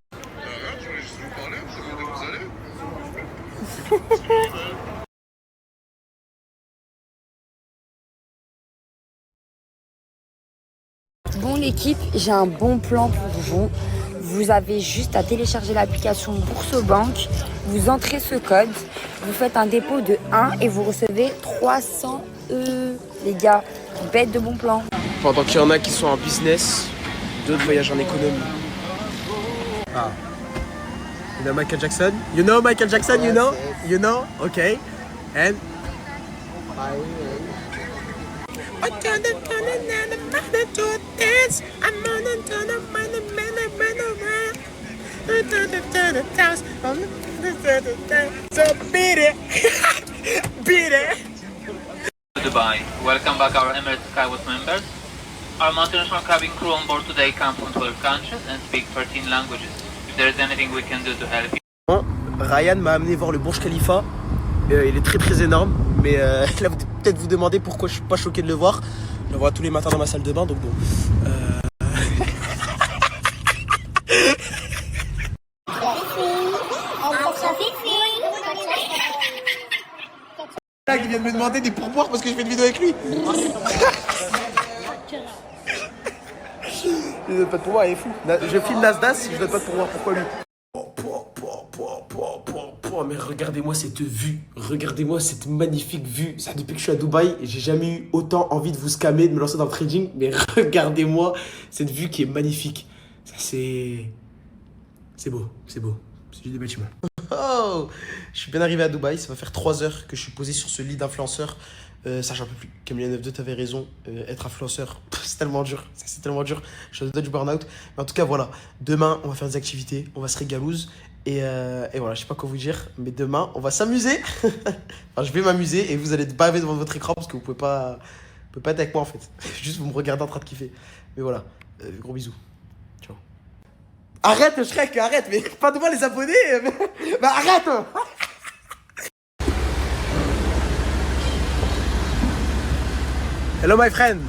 [SPEAKER 11] Bon l'équipe, j'ai un bon plan pour vous. Vous avez juste à télécharger l'application Bourse-Banque, vous entrez ce code, vous faites un dépôt de 1 et vous recevez 300 €. Les gars, bête de bon plan.
[SPEAKER 14] Pendant qu'il y en a qui sont en business, d'autres voyagent en économie. Ah. You know Michael Jackson? You know Michael Jackson, you know? You know? Okay. And?
[SPEAKER 15] Dubai. Welcome back our Emirates Skywatch members. Our multinational cabin crew on board today come from 12 countries and speak 13 languages. If there is anything we can do to help you.
[SPEAKER 14] Bon, Ryan m'a amené voir le Burj Khalifa. Il est très énorme, mais là vous peut-être vous demandez pourquoi je suis pas choqué de le voir. Je le vois tous les matins dans ma salle de bain, donc bon. Là, il vient de me demander des pourboires parce que je fais une vidéo avec lui. Je donne pas de pourboire, il est fou. Je filme Nasdaq, je donne pas de pourboire, pourquoi lui? Mais regardez-moi cette vue, regardez-moi cette magnifique vue. Ça, depuis que je suis à Dubaï, j'ai jamais eu autant envie de vous scammer, de me lancer dans le trading. Mais regardez-moi cette vue qui est magnifique. Ça, c'est beau, c'est beau. C'est juste des bâtiments. Oh, Yo, je suis bien arrivé à Dubaï. Ça va faire 3 heures que je suis posé sur ce lit d'influenceur. Ça, j'en peux plus. Camille 92, t'avais raison. Être influenceur, c'est tellement dur. C'est tellement dur. Je suis au du burn-out. Mais en tout cas, voilà. Demain, on va faire des activités. On va se régalouse. Et voilà, je sais pas quoi vous dire. Mais demain, on va s'amuser. Enfin, je vais m'amuser et vous allez être bavé devant votre écran parce que vous pouvez pas être avec moi en fait. Juste vous me regardez en train de kiffer. Mais voilà. Gros bisous. Ciao. Arrête, Shrek, arrête. Mais pas devant les abonnés. Bah arrête. Hello my friend,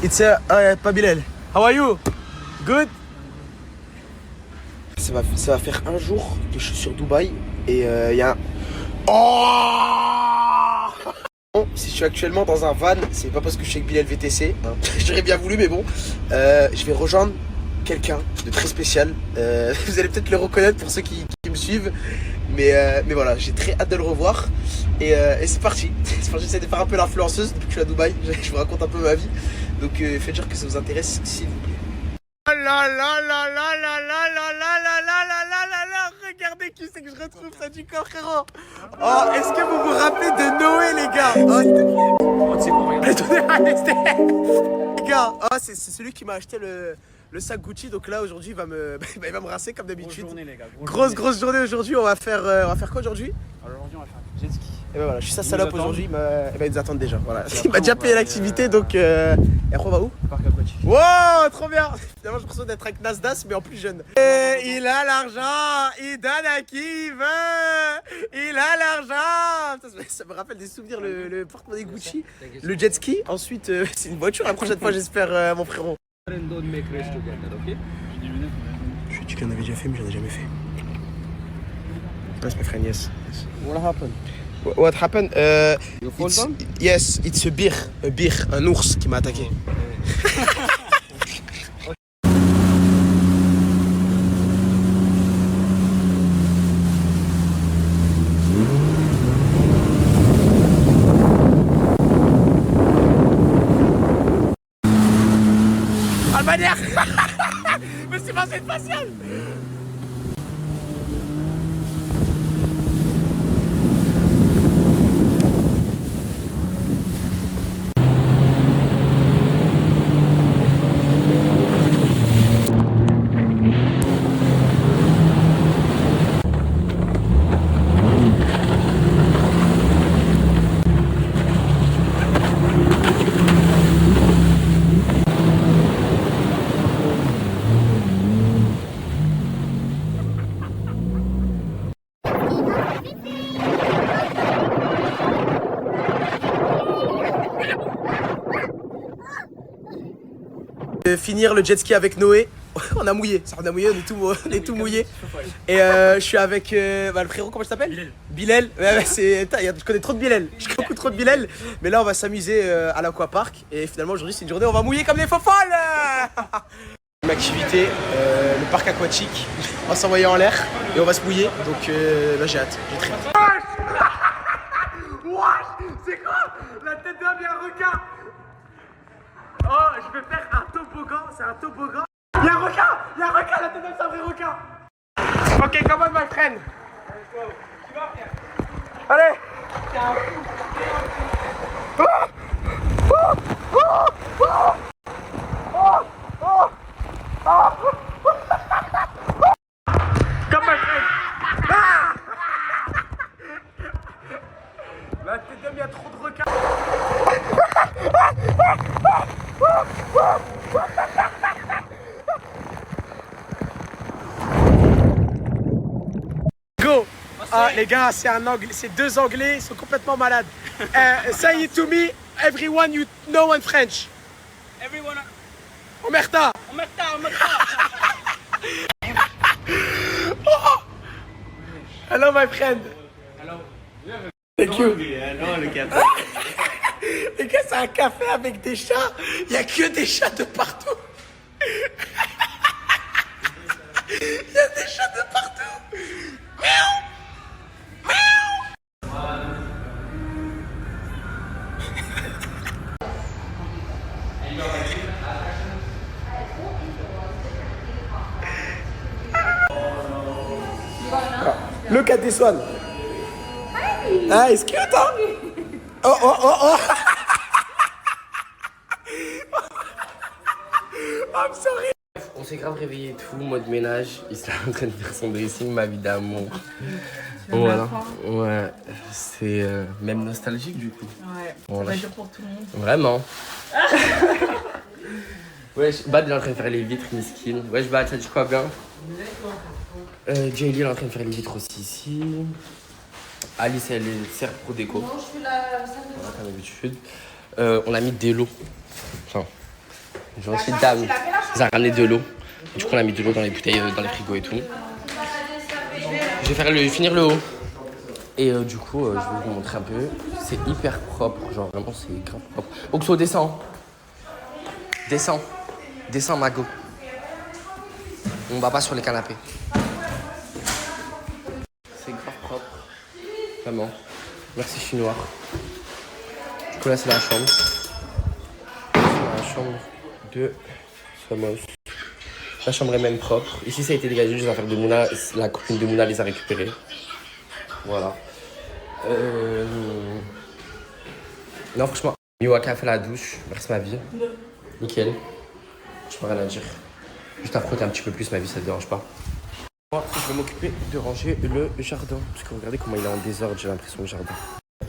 [SPEAKER 14] it's pas Bilal. How are you? Good? Ça va faire un jour que je suis sur Dubaï et y a un... Oh! Bon, si je suis actuellement dans un van, c'est pas parce que je suis avec Bilal VTC, hein. J'aurais bien voulu mais bon. Je vais rejoindre quelqu'un de très spécial. Vous allez peut-être le reconnaître pour ceux qui me suivent. Mais voilà, j'ai très hâte de le revoir. Et c'est parti. J'essaie de faire un peu l'influenceuse depuis que je suis à Dubaï. Je vous raconte un peu ma vie. Donc faites genre que ça vous intéresse, s'il vous plaît. Oh là là là là là là là là là là là là là là. Regardez qui c'est que je retrouve, ça du corps, frérot. Oh, est-ce que vous vous rappelez de Noé, les gars? Oh, s'il te plaît. Oh, c'est quoi, les gars, oh, c'est celui qui m'a acheté le sac Gucci. Donc là, aujourd'hui, il va me rincer comme d'habitude. Grosse journée, les gars. Grosse journée aujourd'hui. On va faire quoi aujourd'hui? Alors aujourd'hui, on va faire jet ski. Et ben voilà, je suis sa salope aujourd'hui. Ils nous attendent déjà. Voilà. Il m'a déjà payé l'activité, donc. Et après, on va où? Parc aquatique. Wow, trop bien. Finalement, j'ai l'impression d'être avec Nasdaq, mais en plus jeune. Et il a l'argent, il donne à qui il veut. Il a l'argent. Ça me rappelle des souvenirs, le porte-monnaie Gucci, le jet ski. Ensuite, c'est une voiture. La prochaine fois, j'espère, mon frérot. Je dis qu'on avait déjà fait, mais j'en ai jamais fait. Yes, my friend, yes. What happened? What happened? You fall down? Yes, it's a bear, un ours qui m'a attaqué. Albanière. Mais c'est pas cette faciale. Finir le jet ski avec Noé. On a mouillé, on est tout mouillé. Et je suis avec le frérot, comment je t'appelle? Bilal. Je connais trop de Bilal. Je connais beaucoup trop de Bilal. Mais là on va s'amuser à l'aquapark. Et finalement aujourd'hui c'est une journée où on va mouiller comme des faux folles. Une activité, le parc aquatique. On va s'envoyer en l'air et on va se mouiller. Donc là j'ai hâte, j'ai très hâte. Wesh, c'est quoi? La tête d'homme, il y a un requin. Oh, je vais faire un toboggan, c'est un toboggan. Y'a un requin, la tête d'homme, c'est un vrai requin. Ok, come on, my friend. Allez. Come my friend. La tête d'homme, il y a trop de requins. Go! Ah, les gars, c'est deux Anglais, ils sont complètement malades. Say it to me, everyone you know in French.
[SPEAKER 4] Everyone.
[SPEAKER 14] Omerta!
[SPEAKER 4] Omerta.
[SPEAKER 14] Oh. Hello, my friend.
[SPEAKER 4] Hello.
[SPEAKER 14] Thank you.
[SPEAKER 4] Non, le gars.
[SPEAKER 14] Les gars, c'est un café avec des chats. Il n'y a que des chats de partout. Il y a des chats de partout. Miaou. Look at this one. Ah, est-ce cute, hein? Oh, oh, oh, oh! I'm sorry! On s'est grave réveillé et tout, mode ménage. Il s'est en train de faire son dressing, ma vie d'amour. Voilà. Ouais, c'est même nostalgique du coup.
[SPEAKER 5] Ouais,
[SPEAKER 14] voilà.
[SPEAKER 5] ça va dur pour tout le monde.
[SPEAKER 14] Vraiment. Wesh, Bad il est en train de faire les vitres, miskin. Wesh, Bad, ça dit quoi bien? Jaylee est en train de faire les vitres aussi ici. Alice, elle sert pro déco.
[SPEAKER 5] Non, je fais la salle de
[SPEAKER 14] voilà, comme d'habitude. On a mis de l'eau. Enfin, une gentille dame nous a ramené de l'eau. Du coup, on a mis de l'eau dans les bouteilles, dans les frigos et tout. Je vais faire finir le haut. Et du coup, je vais vous montrer un peu. C'est hyper propre, genre vraiment, c'est grave propre. Oxo, descends. Descends. Descends, Mago. On va pas sur les canapés. C'est grave propre. Vraiment. Merci, chinois. Du coup, là, c'est la chambre. C'est la chambre de Samos. La chambre est même propre. Ici, ça a été dégagé. Les affaires de Mouna. La copine de Mouna les a récupérées. Voilà. Non, franchement, Miwaka a fait la douche. Merci, ma vie. Nickel. Je peux rien à dire. Juste à frotter un petit peu plus, ma vie, ça te dérange pas. Moi, je vais m'occuper de ranger le jardin. Parce que regardez comment il est en désordre, j'ai l'impression, le jardin.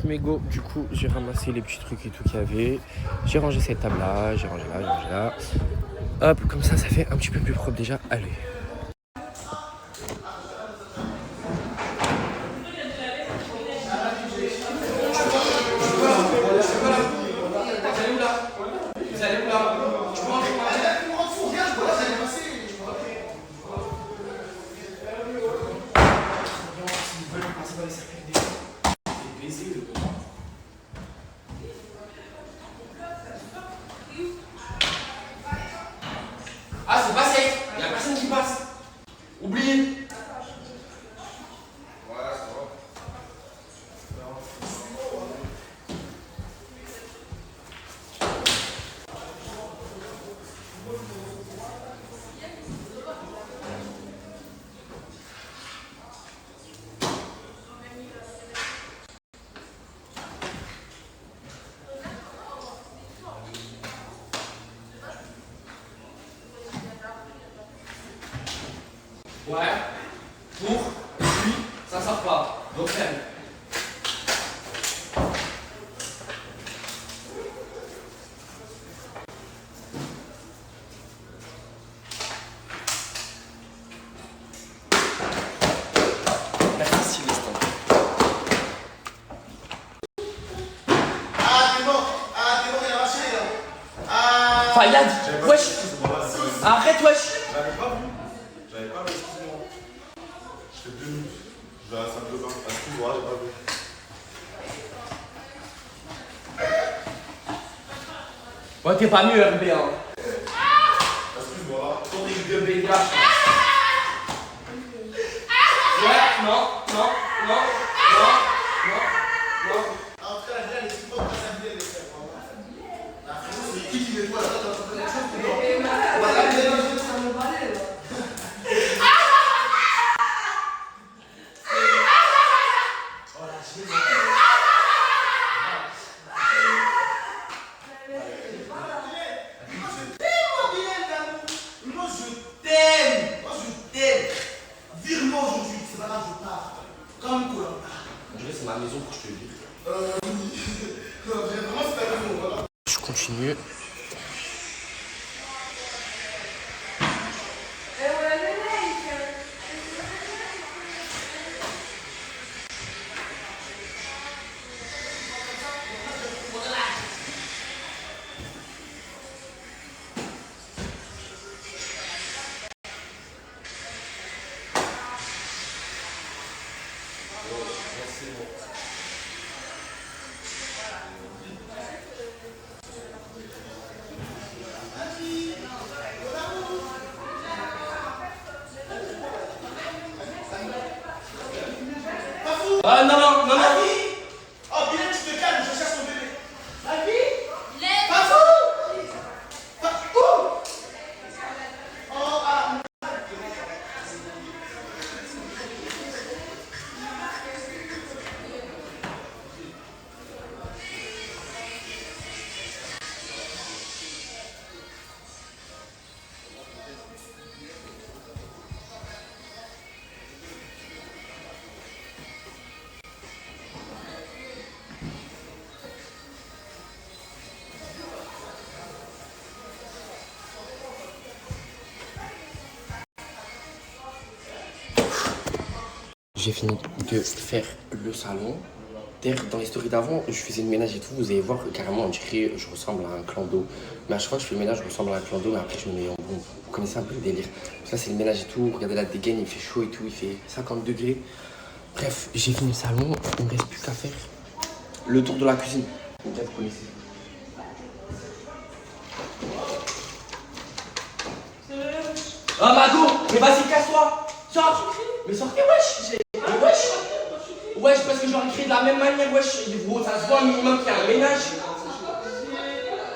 [SPEAKER 14] Mégo, du coup, j'ai ramassé les petits trucs et tout qu'il y avait. J'ai rangé cette table-là, j'ai rangé là, j'ai rangé là. Hop, comme ça fait un petit peu plus propre déjà. Allez. Ah, c'est pas safe, il y a personne qui passe. Oubliez. Ouais, pour, lui, ça sort pas. Donc ferme. Merci Célestin.
[SPEAKER 2] Ah, t'es mort, il a marché là. Ah.
[SPEAKER 14] Fayad, wesh. Arrête, wesh.
[SPEAKER 2] J'avais pas vu. Excuse-moi. Je fais 2 minutes. Je vais à la salle de bain. Excuse-moi, j'ai pas vu.
[SPEAKER 14] Ouais, t'es pas mieux, RB, hein.
[SPEAKER 2] Excuse-moi.
[SPEAKER 14] Ton truc de béga. Ouais, non.
[SPEAKER 2] En tout cas, la vie, elle est si propre, ça vient de faire. La frérot, c'est qui nettoie ça dans ton connexion? On va la mettre dans le jeu, ça me balai là.
[SPEAKER 14] C'est ma maison pour que je te vire. Je continue. J'ai fini de faire le salon. D'ailleurs, dans les stories d'avant, je faisais le ménage et tout. Vous allez voir que carrément, on dirait je ressemble à un clando. Mais à chaque fois que je fais le ménage, je ressemble à un clando. Mais après, je me mets en bon. Vous connaissez un peu le délire. Ça, c'est le ménage et tout. Regardez la dégaine, il fait chaud et tout. Il fait 50 degrés. Bref, j'ai fini le salon. Il me reste plus qu'à faire le tour de la cuisine. Vous connaissez. Ah, Mago, mais vas-y, casse-toi. Sors. Mais sortez, wesh. Mais wesh. Wesh, parce que j'aurais créé de la même manière, wesh. Gros, ça se voit un minimum qu'il y a un ménage.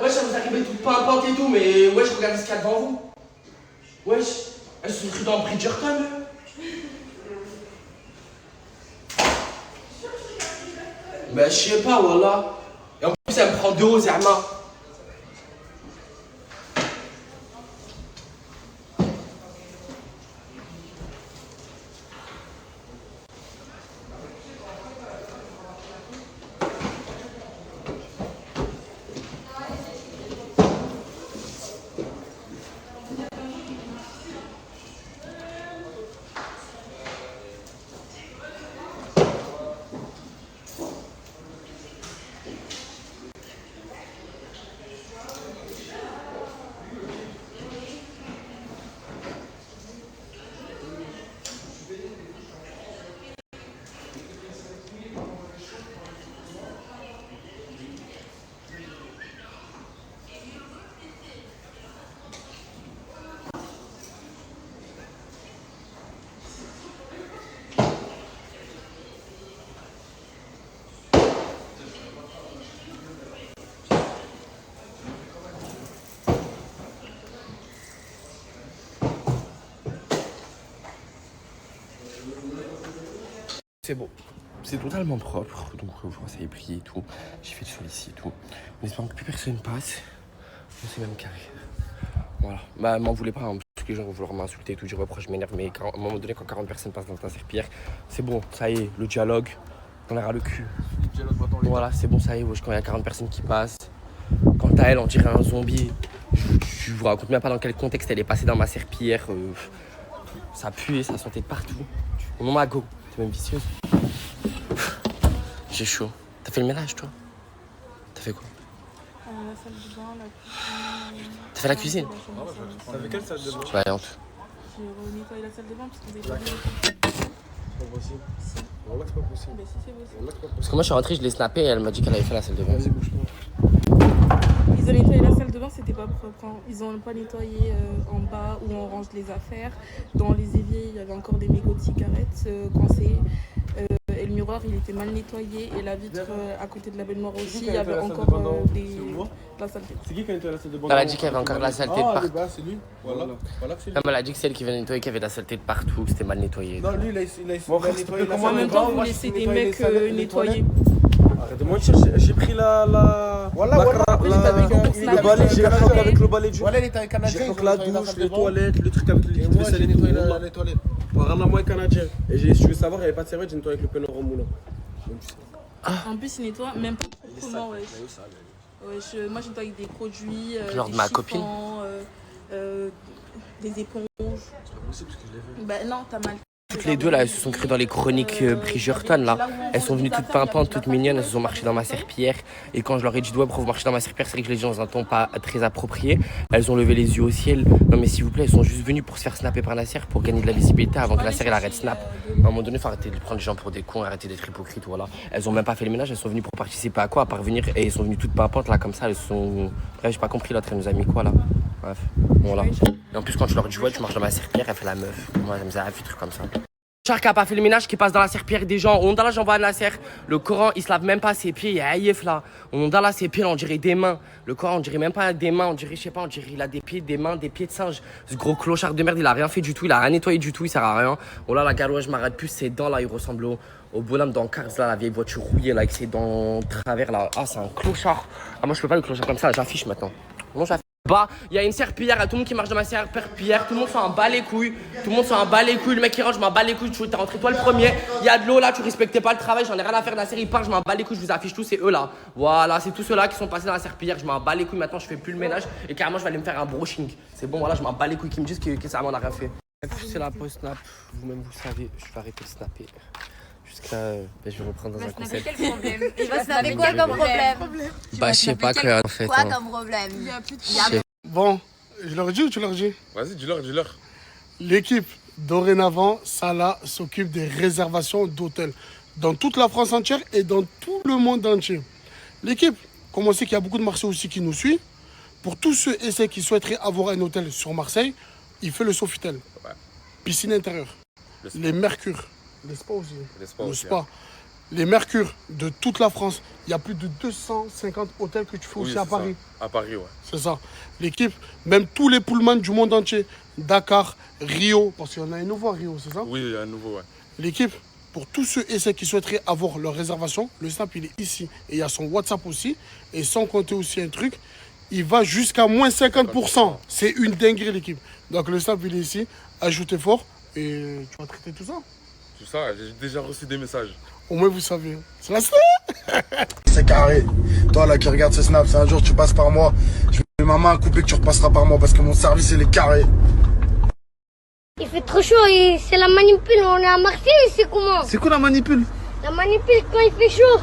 [SPEAKER 14] Wesh, ça vous arrivez tout pimpante et tout, mais wesh, regardez ce qu'il y a devant vous. Wesh, elles sont crues dans Bridgerton. Ben, je sais pas, voilà. Et en plus, elle me prend de haut, Zerma. C'est bon, c'est totalement propre, donc ça est plié et tout. J'ai fait le sol ici et tout. En espérant que plus personne passe. On s'est même carré. Voilà, bah m'en voulez pas, hein, parce que les gens vont vouloir m'insulter et tout, je reproche, je m'énerve, mais à un moment donné, quand 40 personnes passent dans ta serpillière, c'est bon, ça y est, le dialogue, on a ras le cul. Voilà, c'est bon, ça y est, wesh, quand il y a 40 personnes qui passent, quant à elle, on dirait un zombie. Je vous raconte même pas dans quel contexte elle est passée dans ma serpillière. Ça puait, ça sentait de partout. Mon Mago. T'es même vicieuse. J'ai chaud. T'as fait le ménage, toi? T'as fait quoi?
[SPEAKER 5] La salle de bain, la cuisine.
[SPEAKER 14] T'as fait la cuisine?
[SPEAKER 2] T'as fait quelle salle de bain?
[SPEAKER 14] Vaillante.
[SPEAKER 5] J'ai nettoyé la salle de bain parce qu'on avait
[SPEAKER 2] C'est pas possible. Wallah, c'est pas possible.
[SPEAKER 5] Bah si, c'est possible.
[SPEAKER 14] Parce que moi, je suis rentré, je l'ai snappé et elle m'a dit qu'elle avait fait la salle de bain.
[SPEAKER 2] Vas-y, bouge-toi.
[SPEAKER 5] Ils ont nettoyé la salle de bain, c'était pas propre. Hein. Ils ont pas nettoyé en bas où on range les affaires. Dans les éviers, il y avait encore des mégots de cigarettes coincés. Et le miroir, il était mal nettoyé. Et la vitre à côté de la baignoire aussi, il y avait encore la saleté.
[SPEAKER 2] C'est qui qui a nettoyé la salle de bain?
[SPEAKER 14] Elle a dit qu'il y avait encore de la saleté de partout.
[SPEAKER 2] Ah, c'est lui. Voilà. Voilà que c'est lui.
[SPEAKER 14] Elle a dit que c'est elle qui venait nettoyer, qu'il y avait de la saleté de partout, que c'était mal nettoyé.
[SPEAKER 2] Non, lui, il a nettoyé la salle.
[SPEAKER 5] En même temps, vous laissez des mecs nettoyer.
[SPEAKER 2] Arrête de mentir, j'ai pris le balai, j'ai croqué avec le balai du.
[SPEAKER 1] Voilà, il était un Canadien.
[SPEAKER 2] J'ai croqué la douche, les toilettes, le truc avec le liquide vaisselle et tout.
[SPEAKER 1] les toilettes.
[SPEAKER 2] Par un mois canadien. Et si tu veux savoir, il n'y avait pas de serviette, j'ai nettoyé avec le pénor en moulant.
[SPEAKER 5] En plus, ils nettoient même pas proprement, ouais. Moi, je nettoie avec des produits,
[SPEAKER 14] genre
[SPEAKER 5] des
[SPEAKER 14] de ma
[SPEAKER 5] chiffons,
[SPEAKER 14] copine.
[SPEAKER 5] des éponges.
[SPEAKER 2] C'est pas possible parce que je l'ai fait.
[SPEAKER 5] Bah non, t'as mal.
[SPEAKER 14] Toutes les deux là, elles se sont crues dans les chroniques Bridgerton là. Elles sont venues toutes pimpantes, toutes mignonnes, elles se sont marchées dans ma serpillière. Et quand je leur ai dit ouais, pourquoi vous marchez dans ma serpillière, c'est vrai que je les ai dit dans un ton pas très approprié. Elles ont levé les yeux au ciel. Non mais s'il vous plaît, elles sont juste venues pour se faire snapper par Nasser, pour gagner de la visibilité avant que Nasser elle arrête snap. À un moment donné, faut arrêter de prendre les gens pour des cons, arrêter d'être hypocrites, voilà. Elles ont même pas fait le ménage, elles sont venues pour participer à quoi? À parvenir et elles sont venues toutes pimpantes là comme ça, elles sont. Bref, j'ai pas compris, l'autre elle nous a mis quoi là. Bref, voilà. Et en plus quand je leur dis ouais, tu marches dans ma serpillière, elle fait la meuf. Moi j'aime ça, elle fait des trucs comme ça. Char qui a pas fait le ménage, qui passe dans la serpillière des gens. On là, j'envoie à Nasser. Le Coran, il se lave même pas ses pieds. Il y a Aïef là. On là, ses pieds, on dirait des mains. Le Coran, on dirait même pas des mains. On dirait, je sais pas, on dirait il a des pieds, des mains, des pieds de singe. Ce gros clochard de merde, il a rien fait du tout. Il a rien nettoyé du tout. Il sert à rien. Oh là, la galouette, je m'arrête plus. Ses dents là, il ressemble au bonhomme dans Cars là, la vieille voiture rouillée là, avec ses dents travers là. Ah, c'est un clochard. Ah, moi, je peux pas le clochard comme ça. J'affiche maintenant. Bon, j'affiche. Bah, il y a une serpillière, tout le monde qui marche dans ma serpillière, tout le monde s'en bat les couilles, le mec qui rentre, je m'en bats les couilles, tu t'es rentré toi le premier, il y a de l'eau là, tu respectais pas le travail, j'en ai rien à faire de la série, il part, je m'en bats les couilles, je vous affiche tous, c'est eux là. Voilà, c'est tous ceux là qui sont passés dans la serpillière, je m'en bats les couilles, maintenant je fais plus le ménage et carrément je vais aller me faire un brushing. C'est bon, voilà, je m'en bats les couilles qui me disent que ça m'en a rien fait. C'est la pause snap. Vous-même, vous savez, je vais arrêter de snapper. Jusqu'à. Je vais reprendre dans un concept.
[SPEAKER 11] Quel problème? Il va snapper quoi comme problème?
[SPEAKER 14] Bah, je sais pas quoi, en fait.
[SPEAKER 11] Quoi comme problème?
[SPEAKER 1] Bon, je leur dis ou tu leur dis?
[SPEAKER 2] Vas-y, dis-leur.
[SPEAKER 1] L'équipe, dorénavant, Salah s'occupe des réservations d'hôtels dans toute la France entière et dans tout le monde entier. L'équipe, comme on sait qu'il y a beaucoup de Marseillais aussi qui nous suivent, pour tous ceux et celles qui souhaiteraient avoir un hôtel sur Marseille, il fait le Sofitel.
[SPEAKER 2] Ouais.
[SPEAKER 1] Piscine intérieure. Les Mercures. Les spas aussi.
[SPEAKER 2] Le
[SPEAKER 1] spa. Hein. Les Mercures de toute la France. Il y a plus de 250 hôtels que tu fais aussi à Paris.
[SPEAKER 2] À Paris, ouais.
[SPEAKER 1] C'est ça. L'équipe, même tous les pullmans du monde entier. Dakar, Rio, parce qu'il y en a un nouveau à Rio, c'est ça?
[SPEAKER 2] Oui, il y a un nouveau, ouais.
[SPEAKER 1] L'équipe, pour tous ceux et celles qui souhaiteraient avoir leur réservation, le snap, il est ici. Et il y a son WhatsApp aussi. Et sans compter aussi un truc, il va jusqu'à moins 50%. C'est une dinguerie, l'équipe. Donc le snap, il est ici. Ajoutez fort et tu vas traiter tout ça.
[SPEAKER 2] Tout ça, j'ai déjà reçu des messages.
[SPEAKER 1] Au moins, vous savez. C'est la
[SPEAKER 16] C'est carré. Toi là qui regarde ce snap, si un jour tu passes par moi, je mets ma main à couper que tu repasseras par moi parce que mon service il est carré.
[SPEAKER 9] Il fait trop chaud et c'est la manipule. On est à Marseille, c'est comment?
[SPEAKER 16] C'est quoi la manipule?
[SPEAKER 9] La manipule quand il fait chaud.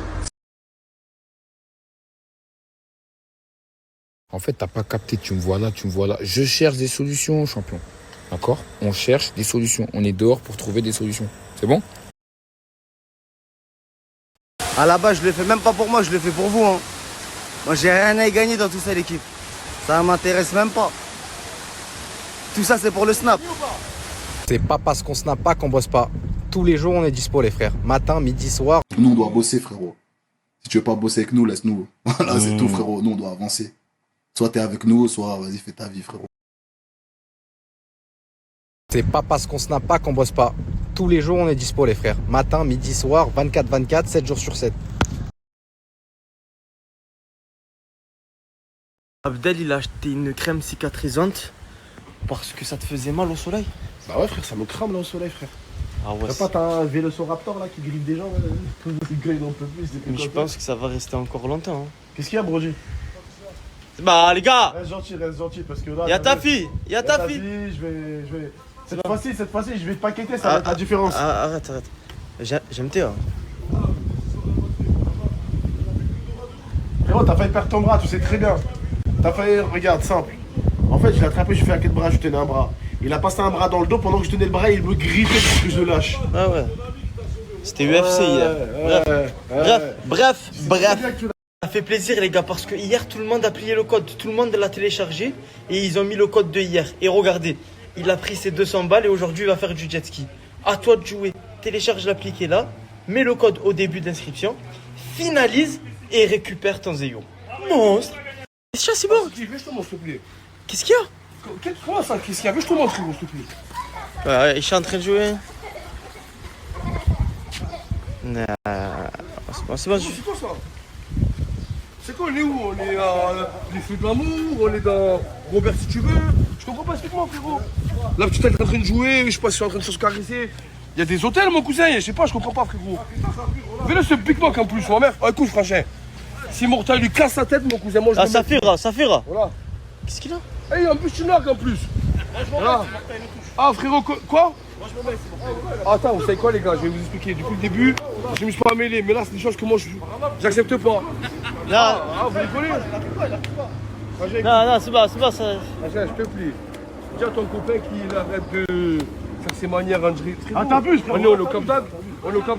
[SPEAKER 17] En fait, t'as pas capté, tu me vois là. Je cherche des solutions, champion. D'accord? On cherche des solutions. On est dehors pour trouver des solutions. C'est bon?
[SPEAKER 14] À la base, je le fais même pas pour moi, je le fais pour vous. Hein. Moi, j'ai rien à y gagner dans tout ça, l'équipe. Ça m'intéresse même pas. Tout ça, c'est pour le snap.
[SPEAKER 17] C'est pas parce qu'on snap pas qu'on bosse pas. Tous les jours, on est dispo, les frères. Matin, midi, soir.
[SPEAKER 16] Nous, on doit bosser, frérot. Si tu veux pas bosser avec nous, laisse-nous. Voilà, c'est tout, frérot. Nous, on doit avancer. Soit t'es avec nous, soit vas-y, fais ta vie, frérot.
[SPEAKER 17] C'est pas parce qu'on snap pas qu'on bosse pas. Tous les jours, on est dispo, les frères. Matin, midi, soir, 24/24, 7 jours sur 7.
[SPEAKER 14] Abdel, il a acheté une crème cicatrisante parce que ça te faisait mal au soleil.
[SPEAKER 1] Bah ouais, frère, ça me crame là au soleil, frère.
[SPEAKER 14] Ah ouais.
[SPEAKER 1] T'as pas un Vélociraptor là qui griffe des gens, il en peut plus.
[SPEAKER 14] Mais je pense que ça va rester encore longtemps. Hein.
[SPEAKER 1] Qu'est-ce qu'il y a, Brody?
[SPEAKER 14] Bah, les gars!
[SPEAKER 1] Reste gentil, parce que là.
[SPEAKER 14] Y'a ta fille!
[SPEAKER 1] Je vais. Cette fois-ci, je vais te paqueter, ça va être la différence.
[SPEAKER 14] Arrête. J'aime tes. Hein.
[SPEAKER 1] Frérot, t'as failli perdre ton bras, tu sais très bien. T'as failli, regarde, simple. En fait, je l'ai attrapé, je fais à quel bras, je tenais un bras. Il a passé un bras dans le dos, pendant que je tenais le bras, il me griffait pour que je le lâche.
[SPEAKER 14] Ah ouais. C'était UFC hier. Bref. Ça fait plaisir les gars parce que hier tout le monde a plié le code, tout le monde l'a téléchargé et ils ont mis le code de hier. Et regardez, il a pris ses 200 balles et aujourd'hui il va faire du jet ski. À toi de jouer, télécharge l'appli qui est là, mets le code au début d'inscription, finalise et récupère ton Zéyo. Monstre. C'est bon. Qu'est-ce qu'il y a?
[SPEAKER 1] Comment ça? Qu'est-ce qu'il y a? Je te montre, s'il te plaît.
[SPEAKER 14] Ouais, je suis en train de jouer. C'est bon.
[SPEAKER 1] C'est quoi ça? C'est quoi, on est où? On est à les feux de l'amour, on est dans Robert si tu veux. Je comprends pas, explique-moi, frérot. La petite elle est en train de jouer, je sais pas si je suis en train de se caresser. Il y a des hôtels, mon cousin, je sais pas, je comprends pas, frérot. Fais-le ce Big Mac en plus, ma mère. Oh, écoute, frangin. Si Mortal lui casse sa tête, mon cousin, moi je.
[SPEAKER 14] Ah, ça fera.
[SPEAKER 1] Voilà.
[SPEAKER 14] Qu'est-ce qu'il a?
[SPEAKER 1] Eh, un petit knock en plus. Voilà. Ah, frérot, quoi? Attends, vous savez quoi, les gars? Je vais vous expliquer. Depuis le début, je me suis pas mêlé, mais là, c'est des choses que moi, j'accepte pas. Vous rigolez?
[SPEAKER 14] Non, c'est pas ça.
[SPEAKER 1] Je te plie. Dis à ton copain qu'il arrête de faire ses manières en drill. Ah, t'abuses, on est au Camp d'Ag.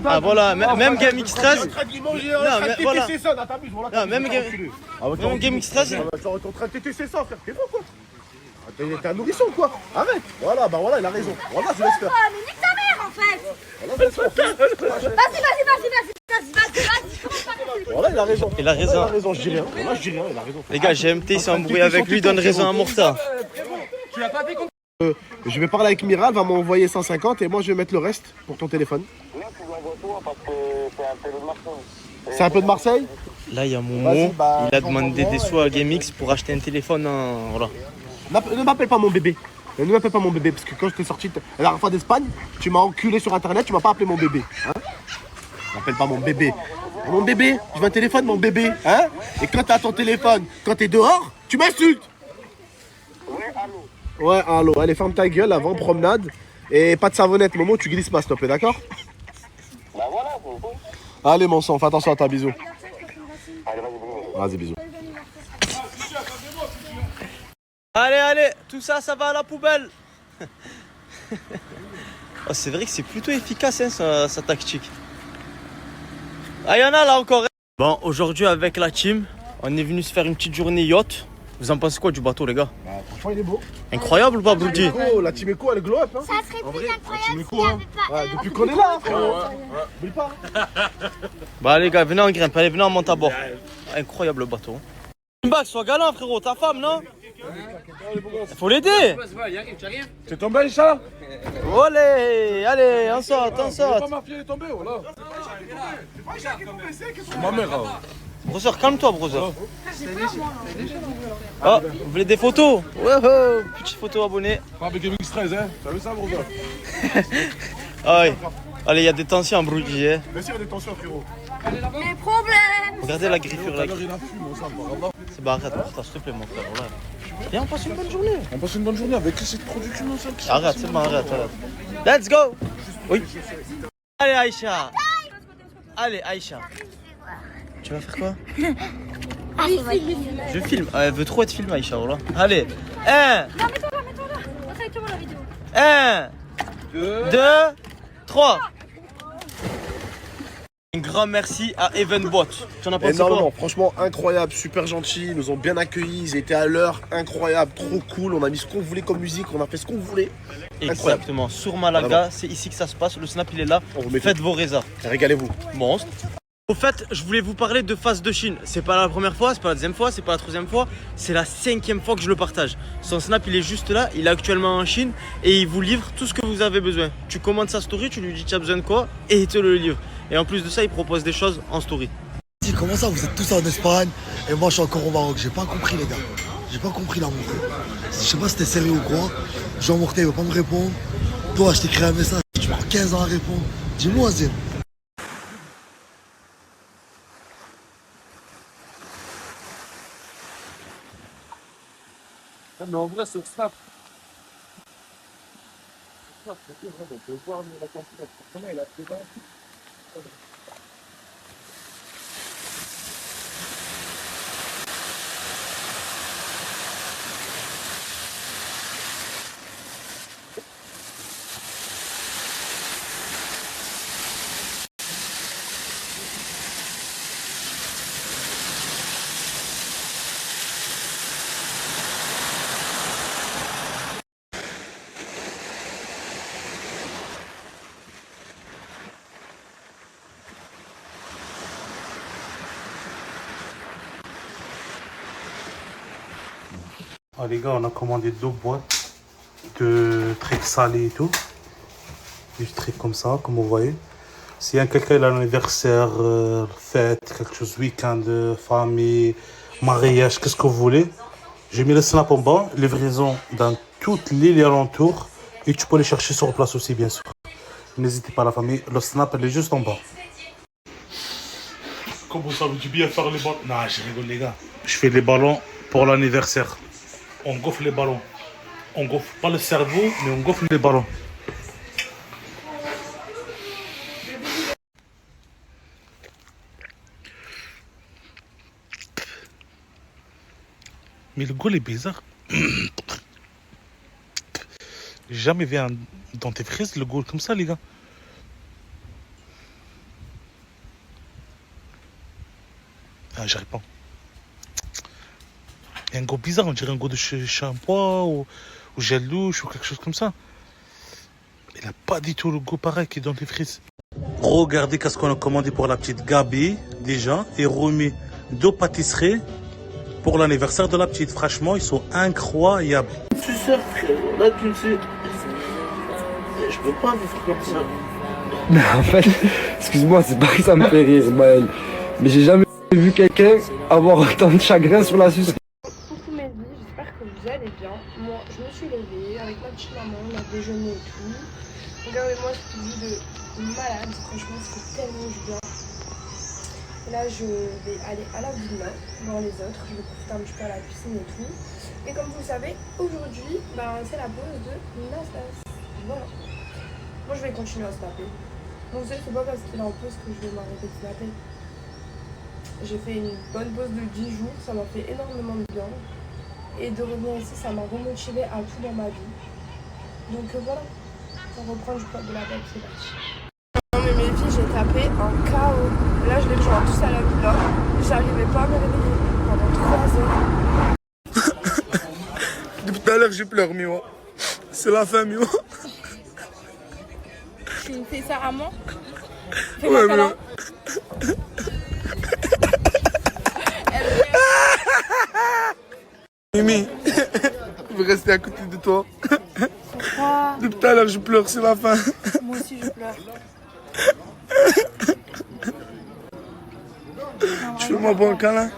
[SPEAKER 14] Ah, voilà, même Game X13.
[SPEAKER 1] Non,
[SPEAKER 14] même Game X13.
[SPEAKER 1] Tu es en train de téter ça, frère. T'es bon, quoi? T'es un nourrisson, quoi. Arrête. Voilà, il a raison. Voilà, je laisse faire.
[SPEAKER 9] Oh, mais nique ta mère, en fait. Vas-y.
[SPEAKER 1] Voilà, il a raison.
[SPEAKER 14] Il a raison.
[SPEAKER 1] Je dis rien. Voilà, je dis rien, il a raison.
[SPEAKER 14] Les gars, GMT, il s'est embrouillé avec lui, donne raison à Morta.
[SPEAKER 1] Tu l'as pas fait comme... Je vais parler avec Miral, va m'envoyer 150 et moi je vais mettre le reste pour ton téléphone. C'est un peu de Marseille.
[SPEAKER 14] Là, il y a Momo, il a demandé des sous à GameX pour acheter un téléphone. Voilà.
[SPEAKER 1] Ne m'appelle pas mon bébé. Ne m'appelle pas mon bébé parce que quand je t'ai sorti la dernière fois d'Espagne, tu m'as enculé sur internet, tu m'as pas appelé mon bébé. Hein? M'appelle pas mon bébé. Mon bébé, je veux un téléphone, mon bébé. Hein? Et quand t'as ton téléphone, quand t'es dehors, tu m'insultes. Ouais, allô. Allez, ferme ta gueule avant promenade.
[SPEAKER 14] Et pas de savonnette, Momo, tu glisses pas, s'il te plaît, d'accord? Bah voilà, allez, mon sang, fais attention à ta bisou. Vas-y, bisous.
[SPEAKER 4] Allez, tout ça, ça va à la poubelle. Oh, c'est vrai que c'est plutôt efficace, hein, sa tactique. Ah, y en a là encore. Bon, aujourd'hui, avec la team, on est venu se faire une petite journée yacht. Vous en pensez quoi du bateau, les gars?
[SPEAKER 14] Bah, franchement, il est beau.
[SPEAKER 4] Incroyable ou pas, Broudi?
[SPEAKER 14] La team Eco, elle glow up. Hein.
[SPEAKER 9] Ça serait plus incroyable
[SPEAKER 14] s'il y avait pas... depuis qu'on est là, frérot. Oublie pas.
[SPEAKER 4] Bah, les gars, venez en grimpe, allez, venez en monte à bord. Incroyable le bateau. Bac, sois galant, frérot, ta femme, non? Faut l'aider.
[SPEAKER 2] C'est tombé, Aïcha?
[SPEAKER 4] Olé, allez, on saute, on saute.
[SPEAKER 2] Ma fille est tombée, voilà. Ma mère.
[SPEAKER 4] Brother, calme-toi, brother. Oh, vous voulez des photos? Ouais, petite photo abonné.
[SPEAKER 2] Pas avec MX13, hein? T'as vu ça, brother?
[SPEAKER 4] Ah oui. Allez, il y a des tensions, Broudi. Hein.
[SPEAKER 2] Bien sûr, il y a des tensions, frérot.
[SPEAKER 9] Les problèmes.
[SPEAKER 4] Regardez la griffure là.
[SPEAKER 2] C'est
[SPEAKER 4] bah arrête, s'il te plaît, mon frère. Voilà. Viens, on passe une bonne journée.
[SPEAKER 2] On passe une bonne journée avec cette production.
[SPEAKER 4] Arrête, c'est bon, arrête. Let's go. Oui. Allez, Aïcha. Allez, Aïcha. Tu vas faire quoi? Je filme. Elle veut trop être filmée, Aïcha, voilà. Allez. 1.
[SPEAKER 9] Non, mets-toi là. Arrête-toi la vidéo.
[SPEAKER 4] 1, 2, 3. Un grand merci à Evenbot. Tu en as pensé quoi?
[SPEAKER 14] Non, franchement incroyable, super gentil, ils nous ont bien accueillis, ils étaient à l'heure, incroyable, trop cool, on a mis ce qu'on voulait comme musique, on a fait ce qu'on voulait.
[SPEAKER 4] Exactement, sur Malaga, c'est ici que ça se passe, le snap il est là, faites vos résas.
[SPEAKER 14] Régalez-vous.
[SPEAKER 4] Monstre. Au fait, je voulais vous parler de Face de Chine. C'est pas la première fois, c'est pas la deuxième fois, c'est pas la troisième fois, c'est la 5e fois que je le partage. Son snap il est juste là, il est actuellement en Chine et il vous livre tout ce que vous avez besoin. Tu commandes sa story, tu lui dis tu as besoin de quoi et il te le livre. Et en plus de ça, il propose des choses en story.
[SPEAKER 18] Comment ça, vous êtes tous en Espagne et moi je suis encore au Maroc? J'ai pas compris, les gars. J'ai pas compris la montée. Je sais pas si t'es sérieux ou quoi. Jean Morté il va pas me répondre. Toi, je t'ai créé un message, tu prends 15 ans à répondre. Dis-moi, Zim.
[SPEAKER 2] Mais en vrai, sur Snap. On peut voir la quantité. Comment il a fait ça?
[SPEAKER 19] Ah, les gars, on a commandé 2 boîtes de trucs salés et tout. Des trucs comme ça, comme vous voyez. Si quelqu'un a un anniversaire, fête, quelque chose, week-end, famille, mariage, qu'est-ce que vous voulez. J'ai mis le snap en bas, livraison dans toute l'île alentour. Et tu peux les chercher sur place aussi, bien sûr. N'hésitez pas, la famille, le snap elle est juste en bas. Comment ça veut dire bien faire les ballons? Non, je rigole, les gars. Je fais les ballons pour l'anniversaire. On gonfle les ballons. On gonfle pas le cerveau, mais on gonfle les ballons. Mais le goût est bizarre. J'ai jamais vu un dentifrice le goût comme ça, les gars. Ah, j'arrive pas. Il y a un goût bizarre, on dirait un goût de shampoing ou gel douche ou quelque chose comme ça. Il n'a pas du tout le goût pareil qui est dans les frites. Regardez qu'est-ce qu'on a commandé pour la petite Gabi déjà et remis 2 pâtisseries pour l'anniversaire de la petite. Franchement, ils sont incroyables.
[SPEAKER 1] Tu sais, frérot, là tu sais. Je peux pas vivre comme ça.
[SPEAKER 20] Mais en fait, excuse-moi, c'est pas que ça me fait rire, Maël. Mais j'ai jamais vu quelqu'un avoir autant de chagrin sur la suce.
[SPEAKER 3] Coucou mes vies, j'espère que vous allez bien. Moi, je me suis levée avec ma petite maman, on a déjeuné et tout. Regardez-moi cette vie de malade, franchement, c'était tellement du bien. Et là, je vais aller à la villa, voir les autres, je vais profiter un petit peu à la piscine et tout. Et comme vous le savez, aujourd'hui, c'est la pause de Nastas. Voilà. Moi, je vais continuer à snapper. Donc, c'est pas parce qu'il est en pause que je vais m'arrêter de snapper. J'ai fait une bonne pause de 10 jours, ça m'a fait énormément de bien. Et de revenir ici, ça m'a remotivé à tout dans ma vie. Donc voilà, on reprend du poids de la tête, c'est parti. Non mais mes filles, j'ai tapé un KO. Là, je les rejoins tous à la villa. J'arrivais pas à me réveiller pendant 3 heures.
[SPEAKER 1] Depuis tout à l'heure, je pleure, Miwa. C'est la fin, Miwa.
[SPEAKER 5] Tu me fais ça à moi?
[SPEAKER 1] Ouais, Miwa. Mimi, je veux rester à côté de toi.
[SPEAKER 5] Pourquoi?
[SPEAKER 1] Depuis tout à l'heure, je pleure, c'est la fin.
[SPEAKER 5] Moi aussi, je pleure.
[SPEAKER 1] Tu fais moi bon câlin?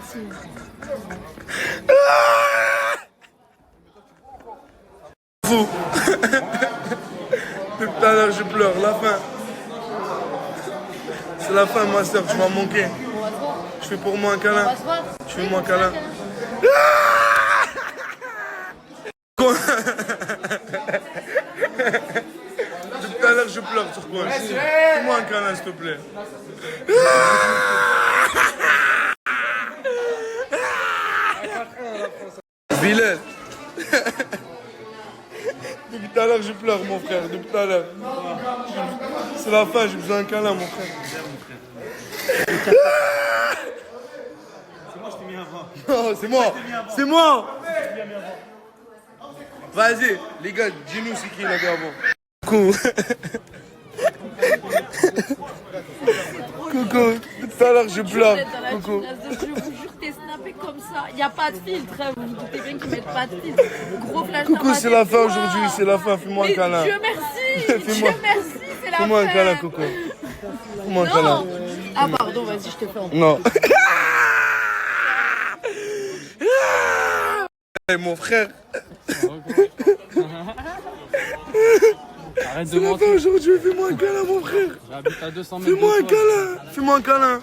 [SPEAKER 1] Fou. Depuis tout à l'heure, je pleure, la fin. C'est la fin, ma soeur, tu m'as manqué. Tu fais pour moi un câlin? Tu fais moi un câlin? Depuis tout à l'heure, je pleure sur quoi? Fais-moi un câlin, s'il te plaît. Bilal. Depuis tout à l'heure, je pleure, mon frère. Depuis tout à l'heure. C'est la fin, j'ai besoin d'un câlin, mon frère.
[SPEAKER 4] C'est moi, je t'ai mis avant.
[SPEAKER 1] Non, c'est moi. C'est moi. Vas-y, les gars, dis-nous c'est qui l'a dit avant. Coucou. Coucou. Tout à l'heure, je pleure. Coucou.
[SPEAKER 5] Je vous jure, t'es snappé comme ça. Il n'y a pas de filtre. Vous vous doutez bien qu'ils mettent pas de filtre. Gros flash.
[SPEAKER 1] Coucou, c'est la fin aujourd'hui, c'est la fin. Fais-moi un câlin.
[SPEAKER 5] Dieu merci. Dieu merci, c'est la fin.
[SPEAKER 1] Fais-moi un câlin, Coco. Fais-moi un câlin.
[SPEAKER 5] Ah pardon, vas-y, je te fais en
[SPEAKER 1] Non. Hey, mon frère.
[SPEAKER 13] Arrête
[SPEAKER 1] c'est la fin aujourd'hui, fais-moi un câlin, mon frère.
[SPEAKER 13] J'habite à 200 mètres.
[SPEAKER 1] Fais-moi un câlin. Fais-moi un câlin.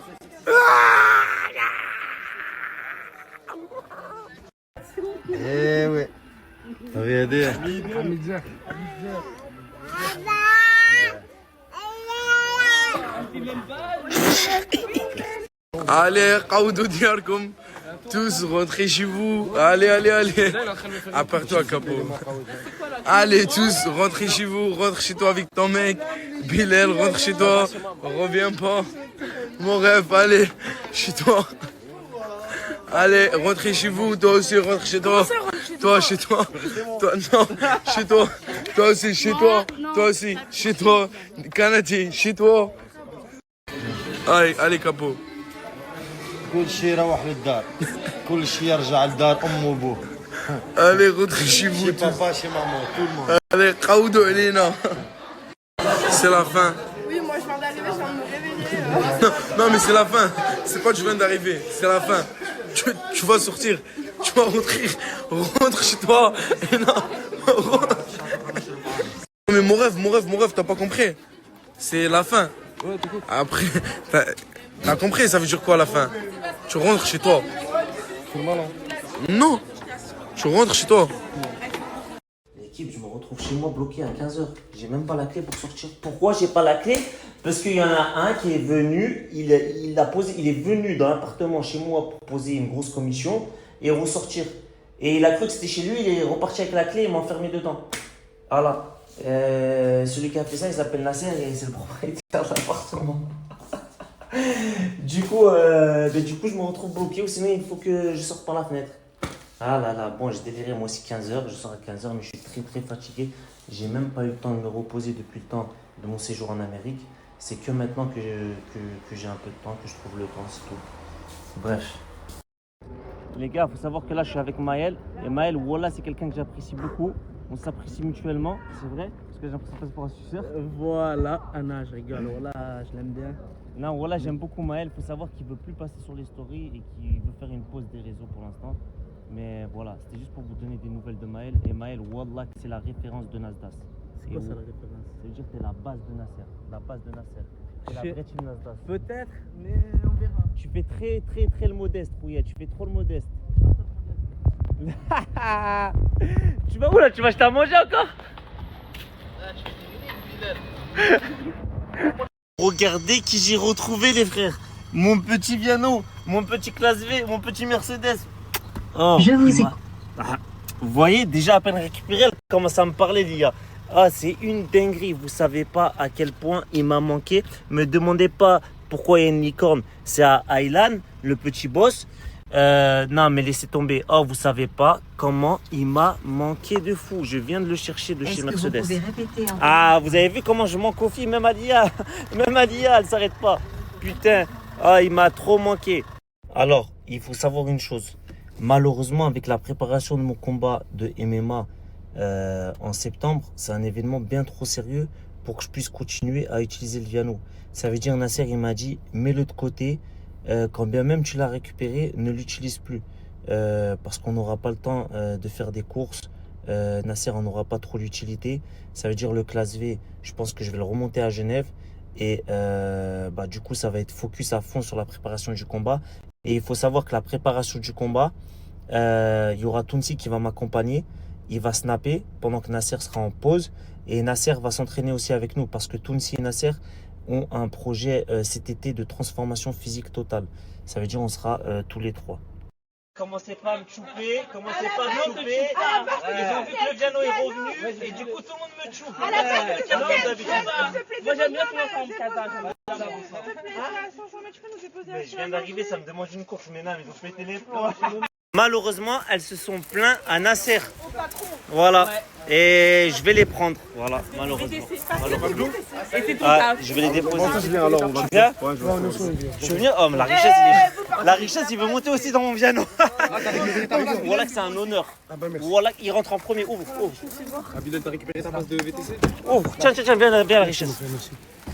[SPEAKER 4] Eh ouais. Regardez.
[SPEAKER 1] Allez, Qaoudou Diarkoum. Tous, rentrez chez vous. Allez, allez, allez. À part toi, Capo. Allez, tous, rentrez chez vous. Rentre chez toi avec ton mec. Bilal, rentre chez toi. Reviens pas. Mon rêve, allez, chez toi. Allez, rentrez chez vous. Toi aussi, rentre chez toi. Toi, chez toi. Toi, non, chez toi. Toi aussi, chez toi. Toi aussi, chez toi. Kanati, chez toi. Allez, allez, Capo.
[SPEAKER 4] كل شيء روح للدار كل شيء يرجع لدار امه وابوه
[SPEAKER 1] Allez, rentrez chez vous.
[SPEAKER 4] Chez papa, chez maman, tout le monde.
[SPEAKER 1] Allez, Qaoudou Elena. C'est la fin.
[SPEAKER 3] Oui, moi je viens d'arriver, je viens de me réveiller.
[SPEAKER 1] Non, mais c'est la fin. C'est pas que je viens d'arriver, c'est la fin. Tu vas sortir, tu vas rentrer. Rentre chez toi. Et non, rentre. Mais mon rêve, t'as pas compris. C'est la fin. Après, t'as compris, ça veut dire quoi la fin? Tu rentres chez toi. Non, tu rentres chez toi.
[SPEAKER 21] L'équipe, je me retrouve chez moi bloqué à 15h. J'ai même pas la clé pour sortir. Pourquoi j'ai pas la clé? Parce qu'il y en a un qui est venu, il est venu dans l'appartement chez moi pour poser une grosse commission et ressortir. Et il a cru que c'était chez lui, il est reparti avec la clé et m'a enfermé dedans. Voilà. Celui qui a fait ça, il s'appelle Nasser et c'est le propriétaire de l'appartement. Du coup, je me retrouve bloqué ou sinon il faut que je sorte par la fenêtre. Ah là là, bon, j'ai déliré moi aussi 15h, je sors à 15h, mais je suis très très fatigué. J'ai même pas eu le temps de me reposer depuis le temps de mon séjour en Amérique. C'est que maintenant que j'ai un peu de temps, que je trouve le temps, c'est tout. Bref. Les gars, il faut savoir que là je suis avec Maël. Et Maël, voilà, c'est quelqu'un que j'apprécie beaucoup. On s'apprécie mutuellement, c'est vrai, parce que j'ai l'impression que ça passe pour un suceur.
[SPEAKER 4] Voilà, Anna, je rigole, voilà, je l'aime bien.
[SPEAKER 21] Non, voilà, j'aime beaucoup Maël. Il faut savoir qu'il veut plus passer sur les stories et qu'il veut faire une pause des réseaux pour l'instant. Mais voilà, c'était juste pour vous donner des nouvelles de Maël. Et Maël, wallah, c'est la référence de Nasdas.
[SPEAKER 4] C'est quoi ça, la référence?
[SPEAKER 21] Ça veut dire que t'es la base de Nasser. La base de Nasser. C'est la vraie team Nasdas.
[SPEAKER 4] Peut-être, mais on verra.
[SPEAKER 21] Tu fais très très très le modeste, Rouillet. Tu fais trop le modeste. Tu vas où là? Tu vas acheter à manger encore?
[SPEAKER 6] Là, je fais des
[SPEAKER 4] Regardez qui j'ai retrouvé, les frères. Mon petit Viano, mon petit Classe V, mon petit Mercedes. Oh, je vous ai. Vous voyez, déjà à peine récupéré, elle commence à me parler, les gars. Ah, c'est une dinguerie. Vous savez pas à quel point il m'a manqué. Me demandez pas pourquoi il y a une licorne. C'est à Aylan, le petit boss. Non, mais laissez tomber. Oh, vous savez pas comment il m'a manqué de fou. Je viens de le chercher de chez Mercedes. Vous pouvez répéter, hein. Ah, vous avez vu comment je manque aux filles, même Alia. Même Alia, elle s'arrête pas. Putain, ah, il m'a trop manqué. Alors, il faut savoir une chose. Malheureusement, avec la préparation de mon combat de MMA en septembre, c'est un événement bien trop sérieux pour que je puisse continuer à utiliser le Viano. Ça veut dire, Nasser, il m'a dit, mets-le de côté. Quand bien même tu l'as récupéré, ne l'utilise plus parce qu'on n'aura pas le temps de faire des courses. Nasser, on n'aura pas trop l'utilité. Ça veut dire le Classe V, je pense que je vais le remonter à Genève et du coup ça va être focus à fond sur la préparation du combat. Et il faut savoir que la préparation du combat, il y aura Tounsi qui va m'accompagner. Il va snapper pendant que Nasser sera en pause et Nasser va s'entraîner aussi avec nous parce que Tounsi et Nasser ont un projet cet été de transformation physique totale. Ça veut dire on sera tous les trois. Commencez pas à me chouper, commencez pas à me chouper. Ils ont vu que le Viano est revenu et du coup tout le monde me choupe. Moi j'aime bien qu'on ensemble mais je viens d'arriver, ça me demande une course, mais non, ils ont pété les plombs. Malheureusement, elles se sont plaintes à Nasser. Voilà. Et je vais les prendre. Voilà, malheureusement. Je vais les déposer. Tu viens alors, on va bien. Je veux venir. Oh, mais la richesse, il veut monter aussi dans mon Viano. Voilà que c'est un honneur. Voilà, il rentre en premier. Ouvre.
[SPEAKER 2] Abidal, t'as récupéré ta place de VTC?
[SPEAKER 4] Ouvre. Tiens, viens la richesse.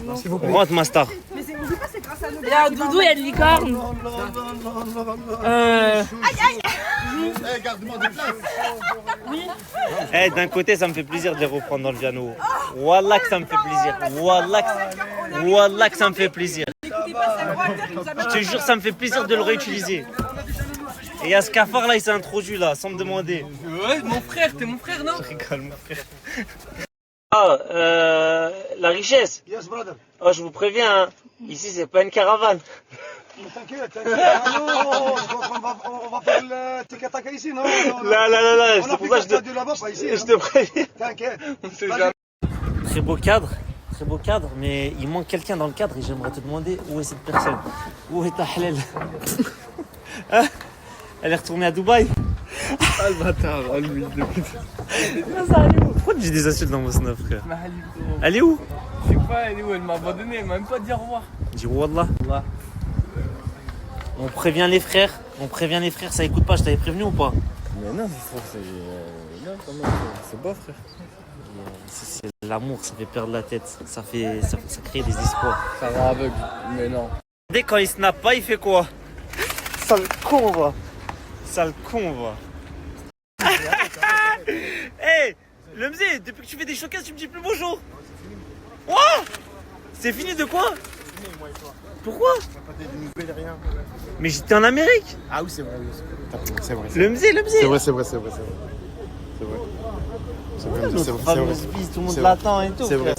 [SPEAKER 2] Merci beaucoup.
[SPEAKER 4] Rentre, ma star.
[SPEAKER 8] Mais c'est pas, c'est grâce à nous.
[SPEAKER 5] Il y a un doudou, il y a une licorne.
[SPEAKER 8] Aïe.
[SPEAKER 2] Garde-moi de place.
[SPEAKER 5] Oui.
[SPEAKER 4] D'un côté, ça me fait plaisir de les reprendre dans le Viano. Wallah que ça me fait plaisir. Wallah que ça me fait plaisir. Je te jure, ça me fait plaisir de le réutiliser. Et il y a ce cafard là, il s'est introduit là, sans me demander.
[SPEAKER 6] Ouais, mon frère, t'es mon frère, non?
[SPEAKER 4] Je rigole, mon frère. Ah, la richesse.
[SPEAKER 18] Yes, brother.
[SPEAKER 4] Oh, je vous préviens, hein. Ici, c'est pas une caravane.
[SPEAKER 18] T'inquiète. On va faire le tic-tac ici, non?
[SPEAKER 4] Là, c'est pour ça que je te préviens.
[SPEAKER 18] T'inquiète.
[SPEAKER 4] Très beau cadre, mais il manque quelqu'un dans le cadre et j'aimerais te demander où est cette personne? Où est ta halal? Hein? Elle est retournée à Dubaï?
[SPEAKER 6] Ah le bâtard, oh lui,
[SPEAKER 4] Pourquoi tu dis des insultes dans mon snap, frère? Elle est où?
[SPEAKER 6] Je sais pas, elle est où? Elle m'a abandonné, elle m'a même pas dit au revoir.
[SPEAKER 4] Dis Wallah. On prévient les frères, ça écoute pas, je t'avais prévenu ou pas?
[SPEAKER 6] Mais non, c'est pas frère.
[SPEAKER 4] C'est l'amour, ça fait perdre la tête, ça crée des espoirs.
[SPEAKER 6] Ça rend aveugle, mais non.
[SPEAKER 4] Dès quand il snap pas, il fait quoi? Sale con, va. Hey, le mzé, depuis que tu fais des showcases, tu me dis plus bonjour. What? C'est fini de quoi? Pourquoi? Mais j'étais en Amérique.
[SPEAKER 2] Ah oui, c'est vrai.
[SPEAKER 4] Le mzé.
[SPEAKER 2] C'est vrai.
[SPEAKER 4] Notre fameuse bise, tout le monde l'attend et tout.
[SPEAKER 2] C'est vrai.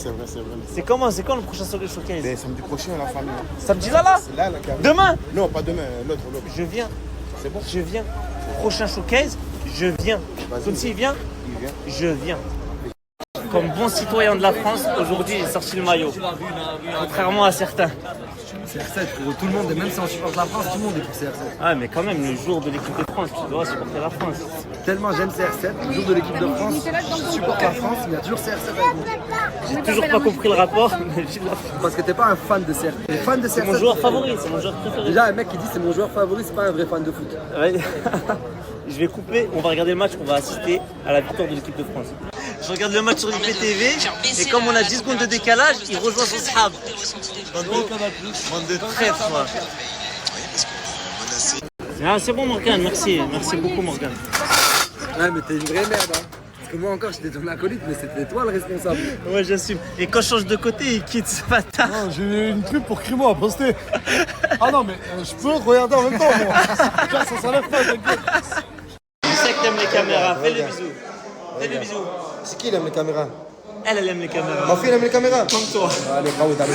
[SPEAKER 4] C'est quand le prochain showcase?
[SPEAKER 2] Samedi prochain, la famille.
[SPEAKER 4] Samedi là?
[SPEAKER 2] C'est là,
[SPEAKER 4] Demain?
[SPEAKER 2] Non, pas demain, l'autre.
[SPEAKER 4] Je viens.
[SPEAKER 2] C'est bon?
[SPEAKER 4] Je viens. Prochain showcase, je viens. Comme s'il vient, je viens. Comme bon citoyen de la France, aujourd'hui j'ai sorti le maillot. Contrairement à certains.
[SPEAKER 20] CR7 pour tout le monde, et même si on supporte la France, tout le monde est pour CR7.
[SPEAKER 4] Ah mais quand même, le jour de l'équipe de France, tu dois supporter la France.
[SPEAKER 20] Tellement j'aime CR7, le jour de l'équipe de France, je supporte la France, il y a toujours CR7 avec moi.
[SPEAKER 4] J'ai toujours pas compris le rapport, mais
[SPEAKER 20] parce que t'es pas un fan de CR7. T'es fan de CR7.
[SPEAKER 4] C'est mon joueur favori, c'est mon joueur préféré.
[SPEAKER 20] Déjà un mec qui dit c'est mon joueur favori, c'est pas un vrai fan de foot.
[SPEAKER 4] Ouais. Je vais couper, on va regarder le match, on va assister à la victoire de l'équipe de France. Je regarde le match sur l'IPTV et comme on a 10 secondes de décalage, il rejoint son sahab. Bande de traîtres, moi. Ah, c'est bon Morgane, merci beaucoup Morgane.
[SPEAKER 20] Ouais mais t'es une vraie merde hein. Parce que moi encore j'étais ton acolyte mais c'était toi le responsable.
[SPEAKER 4] Ouais j'assume. Et quand je change de côté, il quitte ce bâtard.
[SPEAKER 1] Non, j'ai une pub pour Crimo à poster. Ah non mais je peux regarder en même temps moi. Ça s'enlève pas, t'inquiète.
[SPEAKER 4] Je sais que t'aimes les caméras, fais le bisou. Fais le bisou.
[SPEAKER 14] C'est qui là mes caméras?
[SPEAKER 21] elle aime les caméras.
[SPEAKER 14] Ma fille, elle aime les caméras.
[SPEAKER 21] Comme toi.
[SPEAKER 14] Allez, bravo, t'as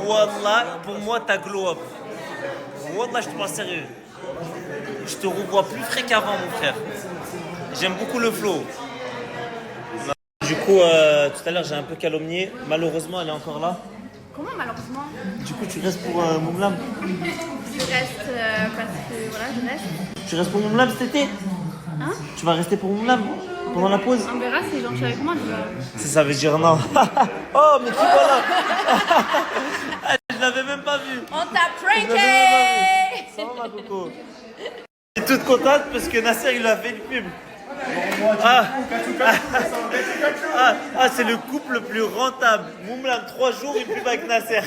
[SPEAKER 21] Wallah, pour moi, t'as glow up. Wallah, je te parle sérieux. Je te revois plus frais qu'avant, mon frère. J'aime beaucoup le flow. Du coup, tout à l'heure, j'ai un peu calomnié. Malheureusement, elle est encore là.
[SPEAKER 10] Comment malheureusement?
[SPEAKER 21] Du coup, tu restes pour Moumlam.
[SPEAKER 10] Je reste parce que voilà, je reste.
[SPEAKER 21] Tu restes pour Moumlam cet été?
[SPEAKER 10] Hein?
[SPEAKER 21] Tu vas rester pour Moumlam pendant la pause?
[SPEAKER 10] On verra si j'enchaîne avec moi déjà.
[SPEAKER 21] Ça veut dire non. Oh, mais qui voilà. Je l'avais même pas vu.
[SPEAKER 10] On t'a pranké!
[SPEAKER 21] Ça va, ma coco? Je suis toute contente parce que Nasser, il a fait une pub. C'est le couple le plus rentable. Moumlam, 3 jours, une pub avec Nasser.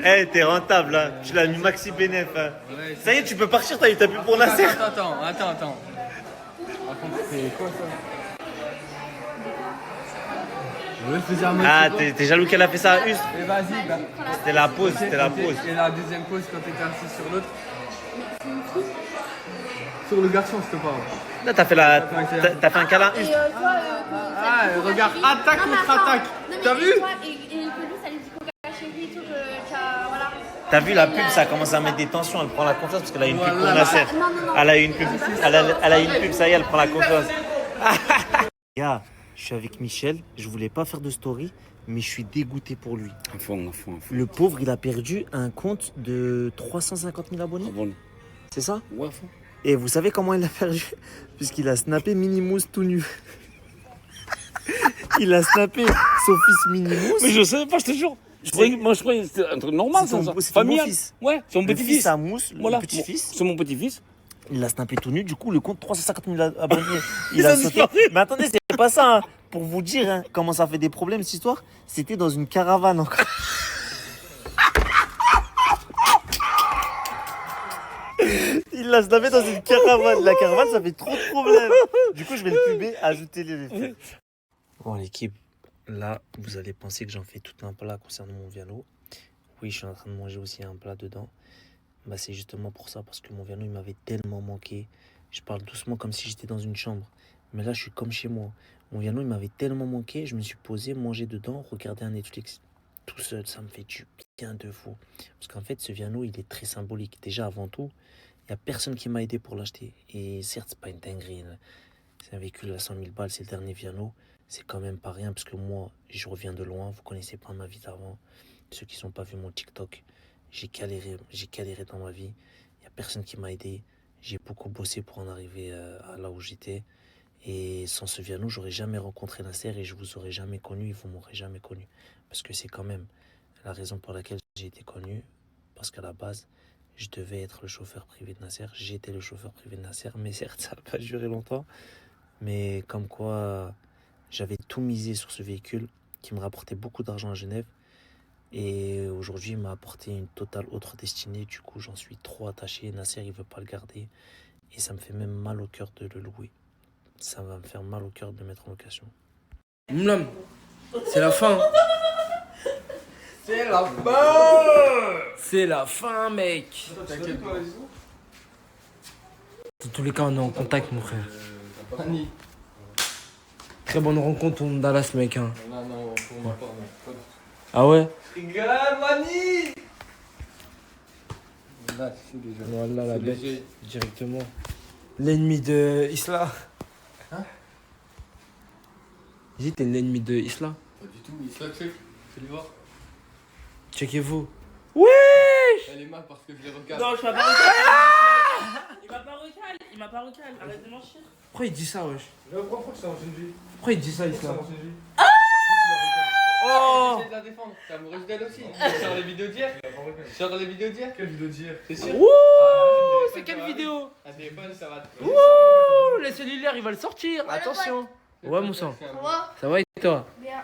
[SPEAKER 21] Eh, t'es rentable, hein. Tu l'as mis maxi bénéf. Hein. Ça y est, tu peux partir, t'as eu ta pub pour Nasser.
[SPEAKER 6] Attends. Par contre, c'est quoi ça?
[SPEAKER 21] T'es jaloux qu'elle a fait ça à Us?
[SPEAKER 6] Mais vas-y, bah.
[SPEAKER 21] C'était la pause.
[SPEAKER 6] Et la deuxième pause quand t'étais assis sur l'autre. Sur le garçon, je te parle.
[SPEAKER 21] Là, t'as fait un câlin Us.
[SPEAKER 6] Regarde, attaque contre attaque. T'as vu?
[SPEAKER 10] Et que lui, ça lui dit coca chérie et tout, voilà.
[SPEAKER 21] T'as vu la pub, ça commence à mettre des tensions, elle prend la confiance parce qu'elle a une pub pour Nasser.
[SPEAKER 10] Non.
[SPEAKER 21] Elle a eu une pub, elle a une pub, ça y est, elle prend la confiance. Gars, je suis avec Michel, je voulais pas faire de story, mais je suis dégoûté pour lui.
[SPEAKER 17] À fond.
[SPEAKER 21] Le pauvre, il a perdu un compte de 350 000 abonnés. C'est ça?
[SPEAKER 17] Ouais, à fond.
[SPEAKER 21] Et vous savez comment il l'a perdu? Puisqu'il a snappé Minimous tout nu. Il a snappé son fils Minimous.
[SPEAKER 17] Mais je savais pas, je te jure. Je croyais que c'était un truc normal, ça.
[SPEAKER 21] C'est ton beau-fils.
[SPEAKER 17] Ouais, c'est mon petit-fils.
[SPEAKER 21] C'est Mousse, le petit-fils.
[SPEAKER 17] C'est mon petit-fils.
[SPEAKER 21] Il l'a snappé tout nu, du coup, le compte 350 000 abonnés. Il a sauté. Mais attendez, c'est pas ça. Hein. Pour vous dire hein, comment ça fait des problèmes, cette histoire, c'était dans une caravane encore. Il l'a snappé dans une caravane. La caravane, ça fait trop de problèmes. Du coup, je vais le puber, ajouter les effets. Bon, l'équipe, là, vous allez penser que j'en fais tout un plat concernant mon viano. Oui, je suis en train de manger aussi un plat dedans. Bah, c'est justement pour ça, parce que mon viano, il m'avait tellement manqué. Je parle doucement comme si j'étais dans une chambre. Mais là, je suis comme chez moi. Mon viano, il m'avait tellement manqué, je me suis posé, mangé dedans, regarder un Netflix. Tout seul, ça me fait du bien de fou. Parce qu'en fait, ce viano, il est très symbolique. Déjà, avant tout, il n'y a personne qui m'a aidé pour l'acheter. Et certes, c'est pas une dinguerie. Là. C'est un véhicule à 100 000 balles, c'est le dernier Viano. C'est quand même pas rien parce que moi, je reviens de loin. Vous connaissez pas ma vie d'avant. Ceux qui n'ont pas vu mon TikTok, j'ai galéré dans ma vie. Il n'y a personne qui m'a aidé. J'ai beaucoup bossé pour en arriver à là où j'étais. Et sans ce Viano, j'aurais jamais rencontré Nasser et je vous aurais jamais connu. Et vous m'aurez jamais connu. Parce que c'est quand même la raison pour laquelle j'ai été connu. Parce qu'à la base, je devais être le chauffeur privé de Nasser. J'étais le chauffeur privé de Nasser. Mais certes, ça n'a pas duré longtemps. Mais comme quoi, j'avais tout misé sur ce véhicule qui me rapportait beaucoup d'argent à Genève. Et aujourd'hui, il m'a apporté une totale autre destinée. Du coup, j'en suis trop attaché. Nasser, il veut pas le garder. Et ça me fait même mal au cœur de le louer. Ça va me faire mal au cœur de le mettre en location.
[SPEAKER 13] Moumlam, c'est la fin.
[SPEAKER 6] C'est la fin.
[SPEAKER 13] C'est la fin, mec. Dans tous les cas, on est en contact, mon frère. Très bonne rencontre au Dallas, mec. Hein.
[SPEAKER 6] Non, pour moi pas, non.
[SPEAKER 13] Ah ouais?
[SPEAKER 6] Rigole, Mani.
[SPEAKER 13] Voilà la bête, directement. L'ennemi de Isla.
[SPEAKER 6] Hein?
[SPEAKER 13] J'ai dit, t'es l'ennemi de Isla.
[SPEAKER 6] Pas du tout, Isla check. Fais-le voir.
[SPEAKER 13] Checkez-vous. Oui!
[SPEAKER 6] Elle est mal parce que je les regarde.
[SPEAKER 5] Non, je m'as pas recal. Il m'a pas recal. Arrête de mentir.
[SPEAKER 13] Pourquoi il dit ça, wesh?
[SPEAKER 6] Pourquoi ça en une vie?
[SPEAKER 13] Pourquoi il dit ça, Isla?
[SPEAKER 6] Oh! J'essaie de la défendre. T'es amoureuse d'elle aussi. Sur les vidéos d'hier? Sur les vidéos d'hier? Quelle vidéo d'hier? C'est sûr?
[SPEAKER 13] Ouh! C'est quelle vidéo?
[SPEAKER 6] Un téléphone, ça va.
[SPEAKER 13] Ouh! Le cellulaire, il va le sortir. Attention. Ouais, mon sang. Ça va et toi?
[SPEAKER 10] Bien.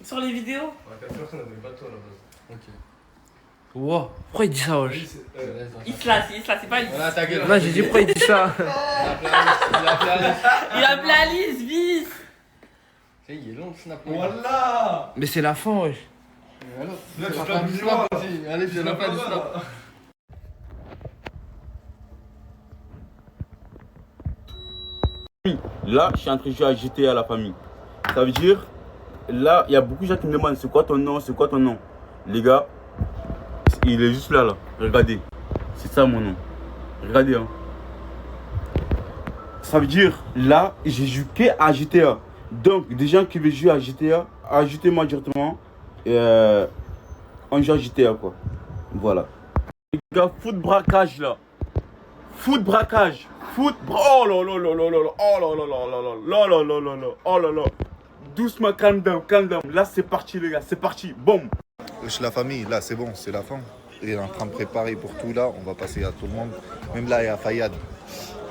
[SPEAKER 5] Sur les vidéos?
[SPEAKER 6] Ouais, personne n'avait pas toi là-bas. Ok.
[SPEAKER 13] Wow. Pourquoi il dit ça, wesh?
[SPEAKER 5] Isla, c'est pas Isla.
[SPEAKER 6] Voilà, ta gueule.
[SPEAKER 13] Là, j'ai dit pourquoi il dit ça?
[SPEAKER 5] Il a appelé Alice, bis.
[SPEAKER 6] Il est long le snap.
[SPEAKER 2] Voilà.
[SPEAKER 13] Mais c'est la fin, wesh.
[SPEAKER 6] Alors, c'est la fin du snap aussi. Allez, c'est la fin du snap.
[SPEAKER 12] Là, je suis en train de jouer à GTA la famille. Ça veut dire, là, il y a beaucoup de gens qui me demandent c'est quoi ton nom, c'est quoi ton nom. Les gars, il est juste là, là. Regardez. C'est ça mon nom. Regardez, hein. Ça veut dire, là, j'ai joué à GTA. Donc, des gens qui veulent jouer à GTA, ajoutez-moi directement. On joue à GTA, quoi. Voilà. Les gars, foot braquage, là. Foot braquage. Foot. Oh là là là là là là. Oh là là là là là là là là là. Oh là là. Doucement, calme down, calme down. Là, c'est parti, les gars. C'est parti. Boum.
[SPEAKER 22] Wesh la famille, là c'est bon, c'est la fin. Il est en train de préparer pour tout là, on va passer à tout le monde. Même là il y a Fayad.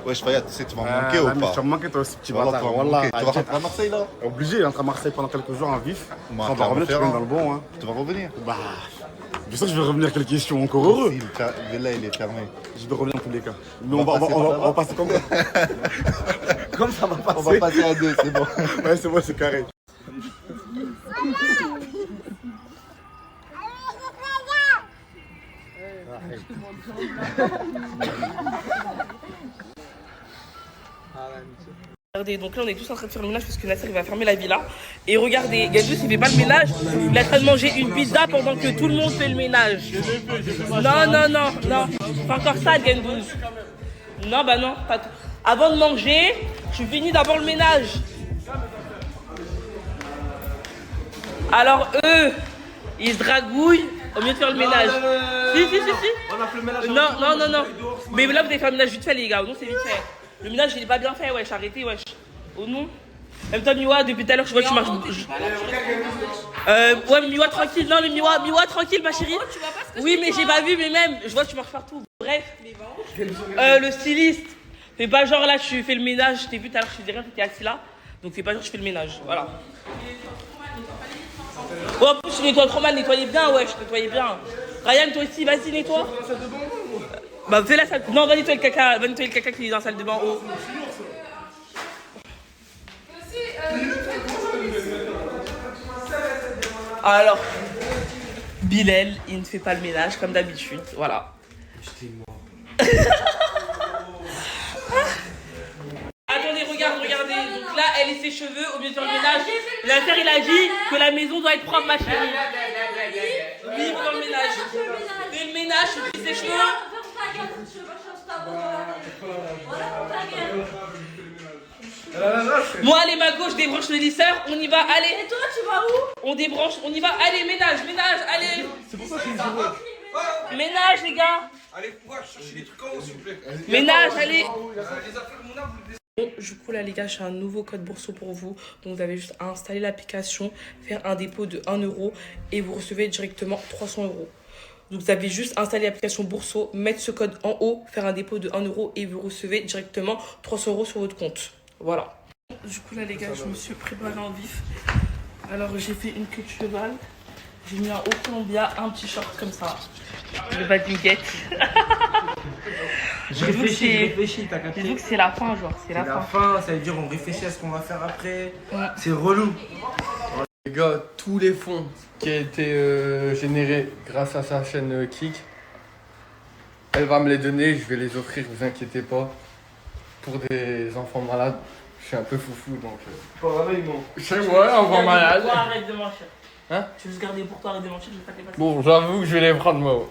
[SPEAKER 22] Wesh Fayad, tu sais tu vas me manquer ou pas?
[SPEAKER 23] Tu vas me manquer toi aussi petit
[SPEAKER 22] Voilà,
[SPEAKER 23] bâtard.
[SPEAKER 22] tu vas me
[SPEAKER 23] Wallah,
[SPEAKER 22] manquer. Tu vas rentrer à Marseille là?
[SPEAKER 23] Obligé, il est rentré à Marseille pendant quelques jours en vif.
[SPEAKER 22] Bah,
[SPEAKER 23] Quand on va revenir, tu vas dans le bon. Hein.
[SPEAKER 22] Tu vas revenir?
[SPEAKER 23] Bah, bien sûr que je vais revenir, quelle question, encore heureux.
[SPEAKER 22] Si, là il est fermé.
[SPEAKER 23] Je vais revenir dans tous les cas. Mais on va passer comme ça. Comme ça va passer.
[SPEAKER 22] On va passer à deux, c'est bon.
[SPEAKER 23] Ouais, c'est bon, c'est carré.
[SPEAKER 5] Regardez, donc là on est tous en train de faire le ménage parce que Nasser il va fermer la villa. Et regardez, Gendous il fait pas le ménage, il est en train de manger une pizza pendant que tout le monde fait le ménage. Non, non, non, non, c'est encore ça Gendous. Non, bah non, pas tout. Avant de manger, tu finis d'abord le ménage. Alors eux, ils se dragouillent au mieux de faire le ménage. Si.
[SPEAKER 4] On a fait le ménage.
[SPEAKER 5] Non. Mais là vous allez faire le ménage vite fait les gars, non c'est vite fait. Le ménage il est pas bien fait, wesh, arrêtez, wesh. Oh non. Même toi Miwa, depuis tout à l'heure je vois que tu marches. Ouais mais Miwa tranquille, non mais Miwa tranquille ma chérie. Oui mais j'ai pas vu mais même, je vois que tu marches partout. Bref. Le styliste. Fais pas genre là tu fais le ménage, je t'ai vu tout à l'heure, je suis derrière, t'étais assis là. Donc fais pas genre je fais le ménage, voilà. Oh, en plus tu nettoies trop mal, nettoyez bien, wesh, nettoyez bien. Ryan toi aussi, vas-y nettoie. Bah fais la salle. Non, va nettoyer le caca qui est dans la salle de bain en haut. Alors, Bilal, il ne fait pas le ménage comme d'habitude, voilà. Attendez, regardez. Donc là, elle et ses cheveux au milieu de faire le ménage. L'affaire, il a dit que la maison doit être propre, ma chérie. Oui, il faut dans le ménage. Fais le ménage, tu fais ses cheveux. Moi, allez, ma gauche, débranche le lisseur, on y va, allez. Et toi, tu vas où? On débranche, on y va, allez, ménage, allez. C'est pour ça que je ménage, les gars.
[SPEAKER 2] Allez, pouvoir chercher des trucs en haut, s'il vous plaît.
[SPEAKER 5] Ménage, allez. Bon, du coup là les gars, j'ai un nouveau code Bourso pour vous. Donc vous avez juste à installer l'application, faire un dépôt de 1 € et vous recevez directement 300 €. Donc vous avez juste installé l'application Bourso, mettre ce code en haut, faire un dépôt de 1 € et vous recevez directement 300 € sur votre compte. Voilà. Du coup là les gars, je me suis préparée en vif. Alors j'ai fait une queue de cheval. J'ai mis un haut Columbia, un petit short comme ça. Le badinguette.
[SPEAKER 4] Je réfléchis, t'as capté.
[SPEAKER 5] J'ai vu que c'est la fin, genre, c'est la
[SPEAKER 4] fin. Ça veut dire on réfléchit à ce qu'on va faire après. Ouais. C'est relou.
[SPEAKER 6] Les gars, tous les fonds qui ont été générés grâce à sa chaîne Kik, elle va me les donner, je vais les offrir, vous inquiétez pas. Pour des enfants malades, je suis un peu foufou donc.
[SPEAKER 4] Pareillement.
[SPEAKER 6] Chez moi, enfant malade.
[SPEAKER 5] Arrête de mentir.
[SPEAKER 6] Hein?
[SPEAKER 5] Tu veux se garder pour toi, arrête de mentir, je vais pas te les passer.
[SPEAKER 6] Bon, j'avoue que je vais les prendre moi.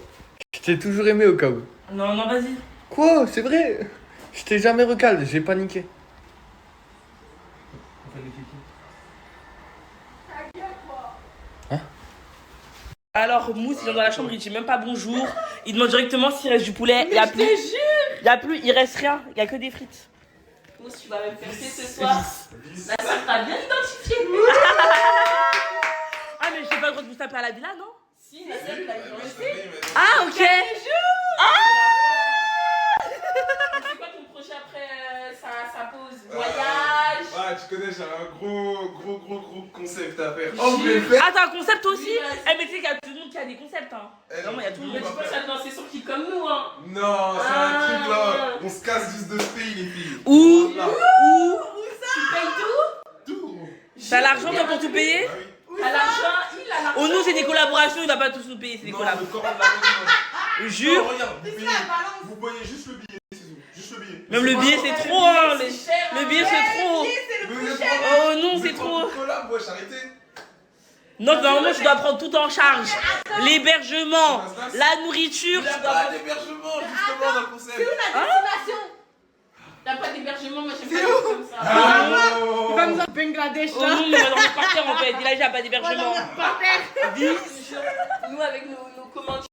[SPEAKER 6] Je t'ai toujours aimé au cas où.
[SPEAKER 5] Non, vas-y.
[SPEAKER 6] Quoi? C'est vrai? Je t'ai jamais recalé, j'ai paniqué. Hein?
[SPEAKER 5] Alors, Mousse, il est dans la chambre, il dit même pas bonjour. Il demande directement s'il reste du poulet. Il y a plus. Il y a plus, il reste rien. Il y a que des frites. Mousse, tu vas même faire ce soir. La sœur t'a bien identifié. Ah, mais j'ai pas le droit de vous taper à la villa, non? Si, la sœur t'a identifié. Ah, ok. C'est quoi ton projet après sa pause? Voyage?
[SPEAKER 2] Ouais, tu connais, j'ai un gros concept à faire.
[SPEAKER 5] Ah, t'as un concept aussi? Eh, mais tu sais qu'il y a tout le monde qui a des concepts, hein. Vraiment, il y a tout le monde. Mais tu penses à te lancer sur qui comme nous, hein?
[SPEAKER 2] Non, c'est un truc là. On se casse juste de ce pays, les filles.
[SPEAKER 5] Où ça? Tu payes tout? T'as l'argent toi pour tout payer? T'as l'argent, il a l'argent. Oh, nous, c'est des collaborations, il va pas tous nous payer, c'est des collaborations. Jure.
[SPEAKER 2] Regarde, vous payez juste le billet, c'est tout. Juste le billet.
[SPEAKER 5] Même le billet c'est trop, hein. Le billet c'est trop. Oh non, c'est trop. Non, normalement, tu dois prendre tout en charge. L'hébergement, la nourriture.
[SPEAKER 2] Il n'y a pas d'hébergement, justement, dans le concept.
[SPEAKER 5] C'est où la
[SPEAKER 2] destination?
[SPEAKER 5] T'as pas d'hébergement, moi j'aime
[SPEAKER 2] C'est
[SPEAKER 5] pas
[SPEAKER 2] où
[SPEAKER 5] comme ça.
[SPEAKER 8] Il va nous appeler Bangladesh
[SPEAKER 5] Oh
[SPEAKER 8] là.
[SPEAKER 5] non, mais on va dormir par terre en fait. Il a déjà pas d'hébergement.
[SPEAKER 8] Par terre.
[SPEAKER 5] Nous avec nos commandes.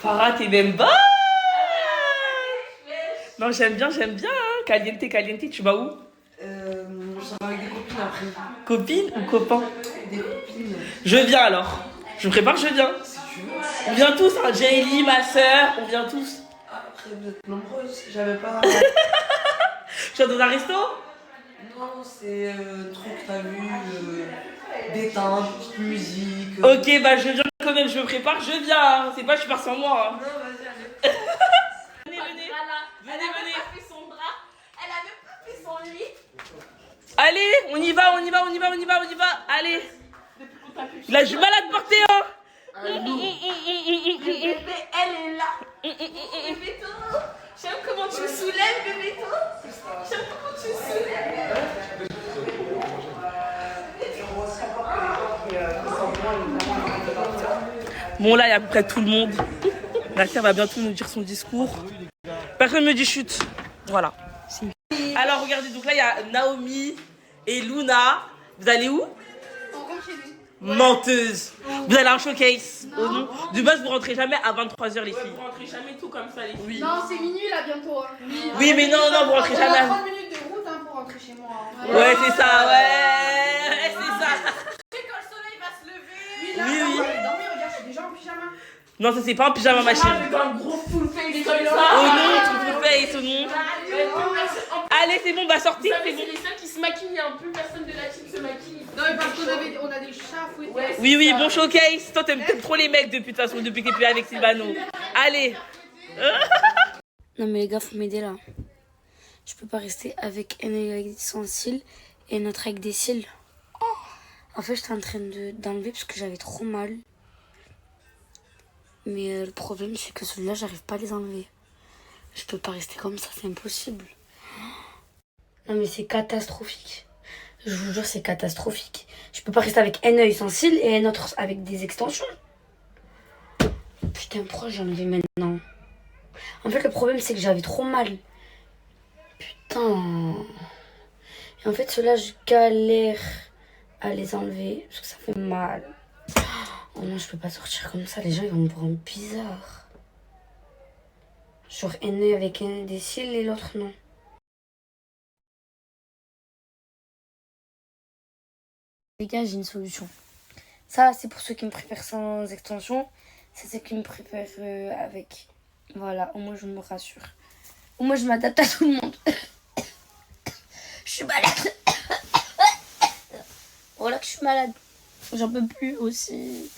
[SPEAKER 5] Farah, t'es même bonne. Non, j'aime bien, hein. Caliente, caliente, tu vas où?
[SPEAKER 8] Je serai avec des copines après.
[SPEAKER 5] Copine ou copain?
[SPEAKER 8] Des copines.
[SPEAKER 5] Je viens alors. Je me prépare, je viens.
[SPEAKER 8] Si tu veux.
[SPEAKER 5] On vient tous, hein. Jaylee, ma soeur, on vient tous.
[SPEAKER 8] Après, vous êtes nombreuses. J'avais pas.
[SPEAKER 5] Tu vas dans un resto?
[SPEAKER 8] Non, c'est trop que t'as vu. Détente, petite musique.
[SPEAKER 5] Ok, bah je viens quand même, je me prépare, je viens. Hein. C'est pas, je pars sans moi. Hein.
[SPEAKER 8] Non, vas-y, allez.
[SPEAKER 5] Venez.
[SPEAKER 10] Elle a même pas fait son bras. Elle a même pas fait son lit.
[SPEAKER 5] Allez, on y va. Allez. Là, j'ai mal à te porter, hein.
[SPEAKER 10] Bébé, elle est là. Bébé, toi. J'aime comment tu me soulèves, bébé, toi. J'aime comment tu me soulèves.
[SPEAKER 5] Bon, là, il y a à peu près tout le monde. La sœur va bientôt nous dire son discours. Personne ne me dit chute. Voilà. Alors, regardez, donc là, il y a Naomi et Luna. Vous allez où? Menteuse. Vous allez à un showcase. Non. De base, vous rentrez jamais à 23h, les filles. Vous rentrez jamais tout comme ça, les filles.
[SPEAKER 3] Oui. Non, c'est minuit là bientôt. Hein.
[SPEAKER 5] Oui, mais non, vous rentrez jamais à
[SPEAKER 3] 30 minutes de route hein, pour rentrer chez moi. Hein.
[SPEAKER 5] Ouais, c'est ça, ouais, c'est ça.
[SPEAKER 10] Tu sais, quand le soleil va se lever.
[SPEAKER 3] Oui, là,
[SPEAKER 5] Oui.
[SPEAKER 3] on va aller dormir, regarde, je suis déjà en pyjama.
[SPEAKER 5] Non, ça c'est pas un pyjama, ma chérie.
[SPEAKER 10] Avec un gros full face
[SPEAKER 5] Oh
[SPEAKER 10] comme ça.
[SPEAKER 5] non, ton full face, oh non. Allez, c'est bon, bah sortez, c'est bon.
[SPEAKER 10] C'est les seuls qui se maquillent, il y a plus personne de la team se maquille.
[SPEAKER 3] Non, mais parce qu'on a des chats fouettés. Ouais,
[SPEAKER 5] Oui, bon showcase. Toi, t'aimes trop les mecs depuis, de toute façon, depuis que t'es plus avec Sylvano. Allez.
[SPEAKER 9] Non mais les gars, faut m'aider là. Je peux pas rester avec un œil avec sans cils et un autre avec des cils. En fait, j'étais en train d'enlever parce que j'avais trop mal. Mais le problème, c'est que celui-là, j'arrive pas à les enlever. Je peux pas rester comme ça, c'est impossible. Non mais c'est catastrophique. Je vous jure, c'est catastrophique. Je peux pas rester avec un œil sans cils et un autre avec des extensions. Putain, pourquoi j'ai enlevé maintenant? En fait, le problème, c'est que j'avais trop mal. Putain. Et en fait, ceux-là, je galère à les enlever parce que ça fait mal. Oh non, je peux pas sortir comme ça. Les gens, ils vont me prendre bizarre. Genre, un œil avec des cils et l'autre, non. Les gars, j'ai une solution. Ça, c'est pour ceux qui me préfèrent sans extension. C'est ceux qui me préfèrent avec. Voilà, au moins je me rassure. Au moins je m'adapte à tout le monde. Je suis malade. Voilà que je suis malade. J'en peux plus aussi.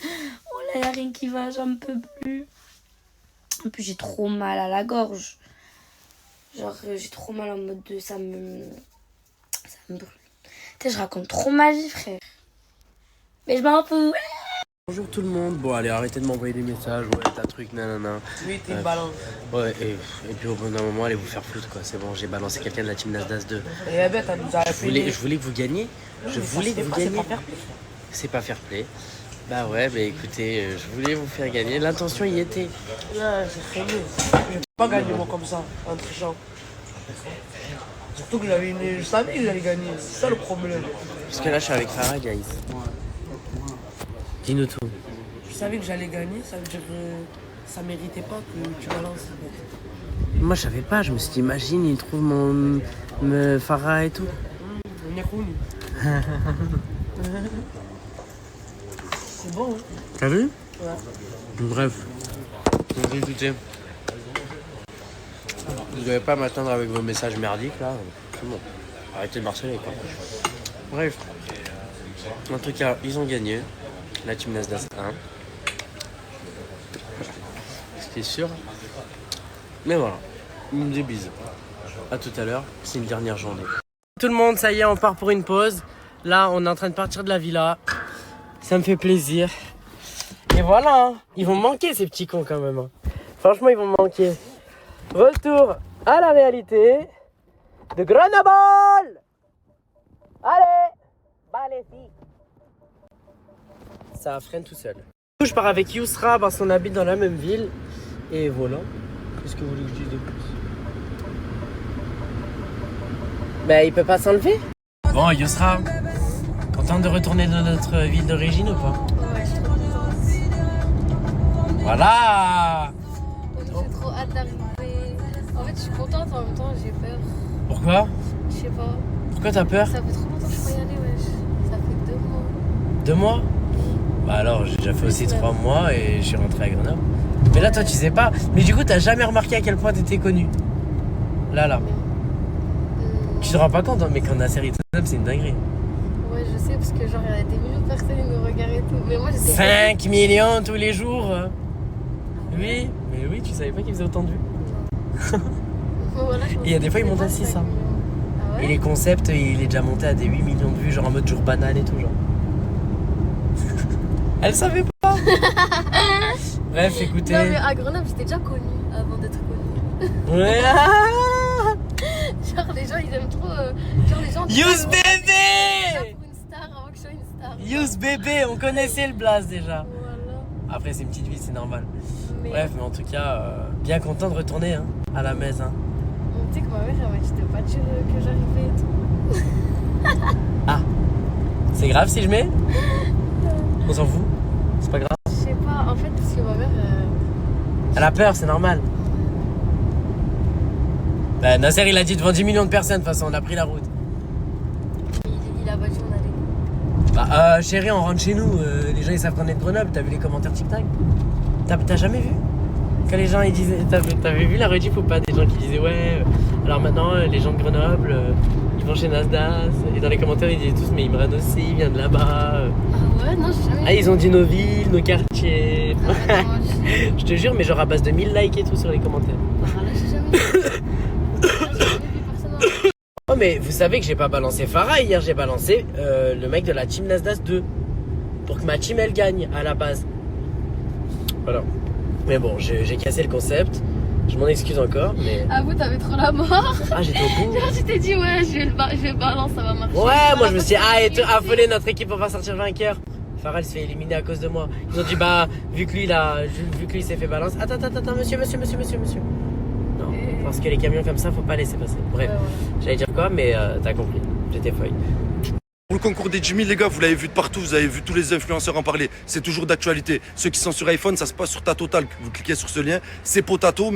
[SPEAKER 9] Oh là, y a rien qui va, j'en peux plus. En plus, j'ai trop mal à la gorge. Genre, j'ai trop mal en mode de ça me brûle. Tu sais, je raconte trop ma vie, frère. Mais je m'en fous.
[SPEAKER 7] Bonjour tout le monde, bon allez arrêtez de m'envoyer des messages, ouais t'as truc nanana.
[SPEAKER 8] Oui, t'es une balance.
[SPEAKER 7] Ouais et puis au bout d'un moment allez vous faire foutre quoi, c'est bon, j'ai balancé quelqu'un de la team Nasdaq 2.
[SPEAKER 8] Et bête, elle nous a
[SPEAKER 7] je voulais que vous gagniez, je voulais que vous gagniez. C'est pas fair play. Bah ouais, bah écoutez, je voulais vous faire gagner, l'intention y était.
[SPEAKER 8] Ouais, c'est très bien. Je vais pas gagner moi comme ça, en trichant. Surtout que je savais que j'allais gagner, c'est ça le problème.
[SPEAKER 7] Parce que là je suis avec Farah, guys. Dis-nous tout.
[SPEAKER 8] Je savais que j'allais gagner, ça veut dire que ça méritait pas que tu balances.
[SPEAKER 7] Moi je savais pas, je me suis dit imagine, il trouve mon Farah et tout.
[SPEAKER 8] On est cool. C'est bon, hein.
[SPEAKER 7] T'as vu?
[SPEAKER 8] Ouais.
[SPEAKER 7] Bref, on s'est douté. Vous devez pas m'attendre avec vos messages merdiques là. C'est bon. Arrêtez de marceler quoi. Bref. En tout cas, ils ont gagné. La team Nasdaq 1. C'était sûr. Mais voilà. Des bises. A tout à l'heure. C'est une dernière journée. Tout le monde, ça y est, on part pour une pause. Là, on est en train de partir de la villa. Ça me fait plaisir. Et voilà. Hein. Ils vont me manquer ces petits cons quand même. Hein. Franchement, ils vont me manquer. Retour à la réalité de Grenoble. Allez, les filles. Ça freine tout seul. Je pars avec Yousra parce qu'on habite dans la même ville. Et voilà. Qu'est-ce que vous voulez que je dise de plus? Bah, il peut pas s'enlever. Bon, Yousra, contente de retourner dans notre ville d'origine ou pas?
[SPEAKER 3] Ouais, je suis trop contente.
[SPEAKER 7] Voilà.
[SPEAKER 3] J'ai trop hâte d'arriver. En fait, je suis contente, en même temps, j'ai peur.
[SPEAKER 7] Pourquoi?
[SPEAKER 3] Je sais pas.
[SPEAKER 7] Pourquoi t'as peur?
[SPEAKER 3] Ça fait trop longtemps que je peux y aller, wesh. Ça fait 2 mois.
[SPEAKER 7] 2 mois? Bah alors, j'ai déjà fait aussi 3 mois et je suis rentré à Grenoble. Mais là, toi, tu sais pas. Mais du coup, t'as jamais remarqué à quel point t'étais connu. Là. Tu te rends pas compte, hein, mais quand on a série Grenoble, c'est une dinguerie.
[SPEAKER 3] Ouais, je sais, parce que genre, il y a des millions de personnes qui nous regardent et tout. Mais moi, j'étais.
[SPEAKER 7] 5 millions tous les jours. Oui, mais oui, tu savais pas qu'ils faisaient autant de vues.
[SPEAKER 3] Voilà,
[SPEAKER 7] Et il y a des fois, ils montent à 6. Hein.
[SPEAKER 3] Ah ouais?
[SPEAKER 7] Et les concepts, il est déjà monté à des 8 millions de vues, genre en mode jour banal et tout, genre. Elle savait pas. Bref, écoutez.
[SPEAKER 3] Non, mais à Grenoble, j'étais déjà connue avant d'être connue.
[SPEAKER 7] Ouais.
[SPEAKER 3] Genre, les gens, ils aiment trop. Genre, les gens.
[SPEAKER 7] Yous bébé!
[SPEAKER 3] Pour une star avant que je sois une star.
[SPEAKER 7] Yous bébé, on connaissait le blast déjà.
[SPEAKER 3] Voilà.
[SPEAKER 7] Après, c'est une petite ville, c'est normal.
[SPEAKER 3] Mais-
[SPEAKER 7] Bref, mais en tout cas, bien content de retourner hein, à la maison. Hein.
[SPEAKER 3] Tu sais que ma mère, elle m'a dit de pas dire que j'arrivais et tout.
[SPEAKER 7] Ah, c'est grave si je mets? On s'en fout, c'est pas grave.
[SPEAKER 3] Je sais pas, en fait, parce que ma mère.
[SPEAKER 7] Elle a peur, c'est normal. Bah, Nasser, il a dit devant 10 millions de personnes, de toute façon, on a pris la route.
[SPEAKER 3] Il a pas dit on allait.
[SPEAKER 7] Bah, chérie, on rentre chez nous. Les gens, ils savent qu'on est de Grenoble. T'as vu les commentaires TikTok? T'as jamais vu? Quand les gens, ils disaient. T'avais vu la rediff ou pas? Des gens qui disaient, ouais, alors maintenant, les gens de Grenoble, ils vont chez Nasdaq. Et dans les commentaires, ils disaient tous, mais Imran aussi, il vient de là-bas.
[SPEAKER 3] Ah ouais, non, j'ai jamais.
[SPEAKER 7] Ah, ils ont dit nos villes, nos quartiers. Je te jure, mais genre à base de 1000 likes et tout sur les commentaires.
[SPEAKER 3] Ah là, j'ai jamais vu.
[SPEAKER 7] Oh, mais vous savez que j'ai pas balancé Farah hier, j'ai balancé le mec de la team Nasdaq 2. Pour que ma team elle gagne à la base. Voilà. Mais bon, j'ai cassé le concept. Je m'en excuse encore, mais.
[SPEAKER 3] Ah, vous, t'avais trop la mort.
[SPEAKER 7] Ah, j'étais au bout.
[SPEAKER 3] Genre, tu t'es dit, ouais, je vais balancer, ça va marcher.
[SPEAKER 7] Ouais, moi je me suis dit, affolé, notre équipe on va sortir vainqueur. Farah elle se fait éliminer à cause de moi. Ils ont dit, bah, vu que lui s'est fait balance. Attends, monsieur. Non, parce que les camions comme ça, faut pas laisser passer. Bref, j'allais dire quoi, mais t'as compris. J'étais folle.
[SPEAKER 11] Pour le concours des 10 000, les gars, vous l'avez vu de partout, vous avez vu tous les influenceurs en parler. C'est toujours d'actualité. Ceux qui sont sur iPhone, ça se passe sur Tatotalk. Vous cliquez sur ce lien, c'est Potato,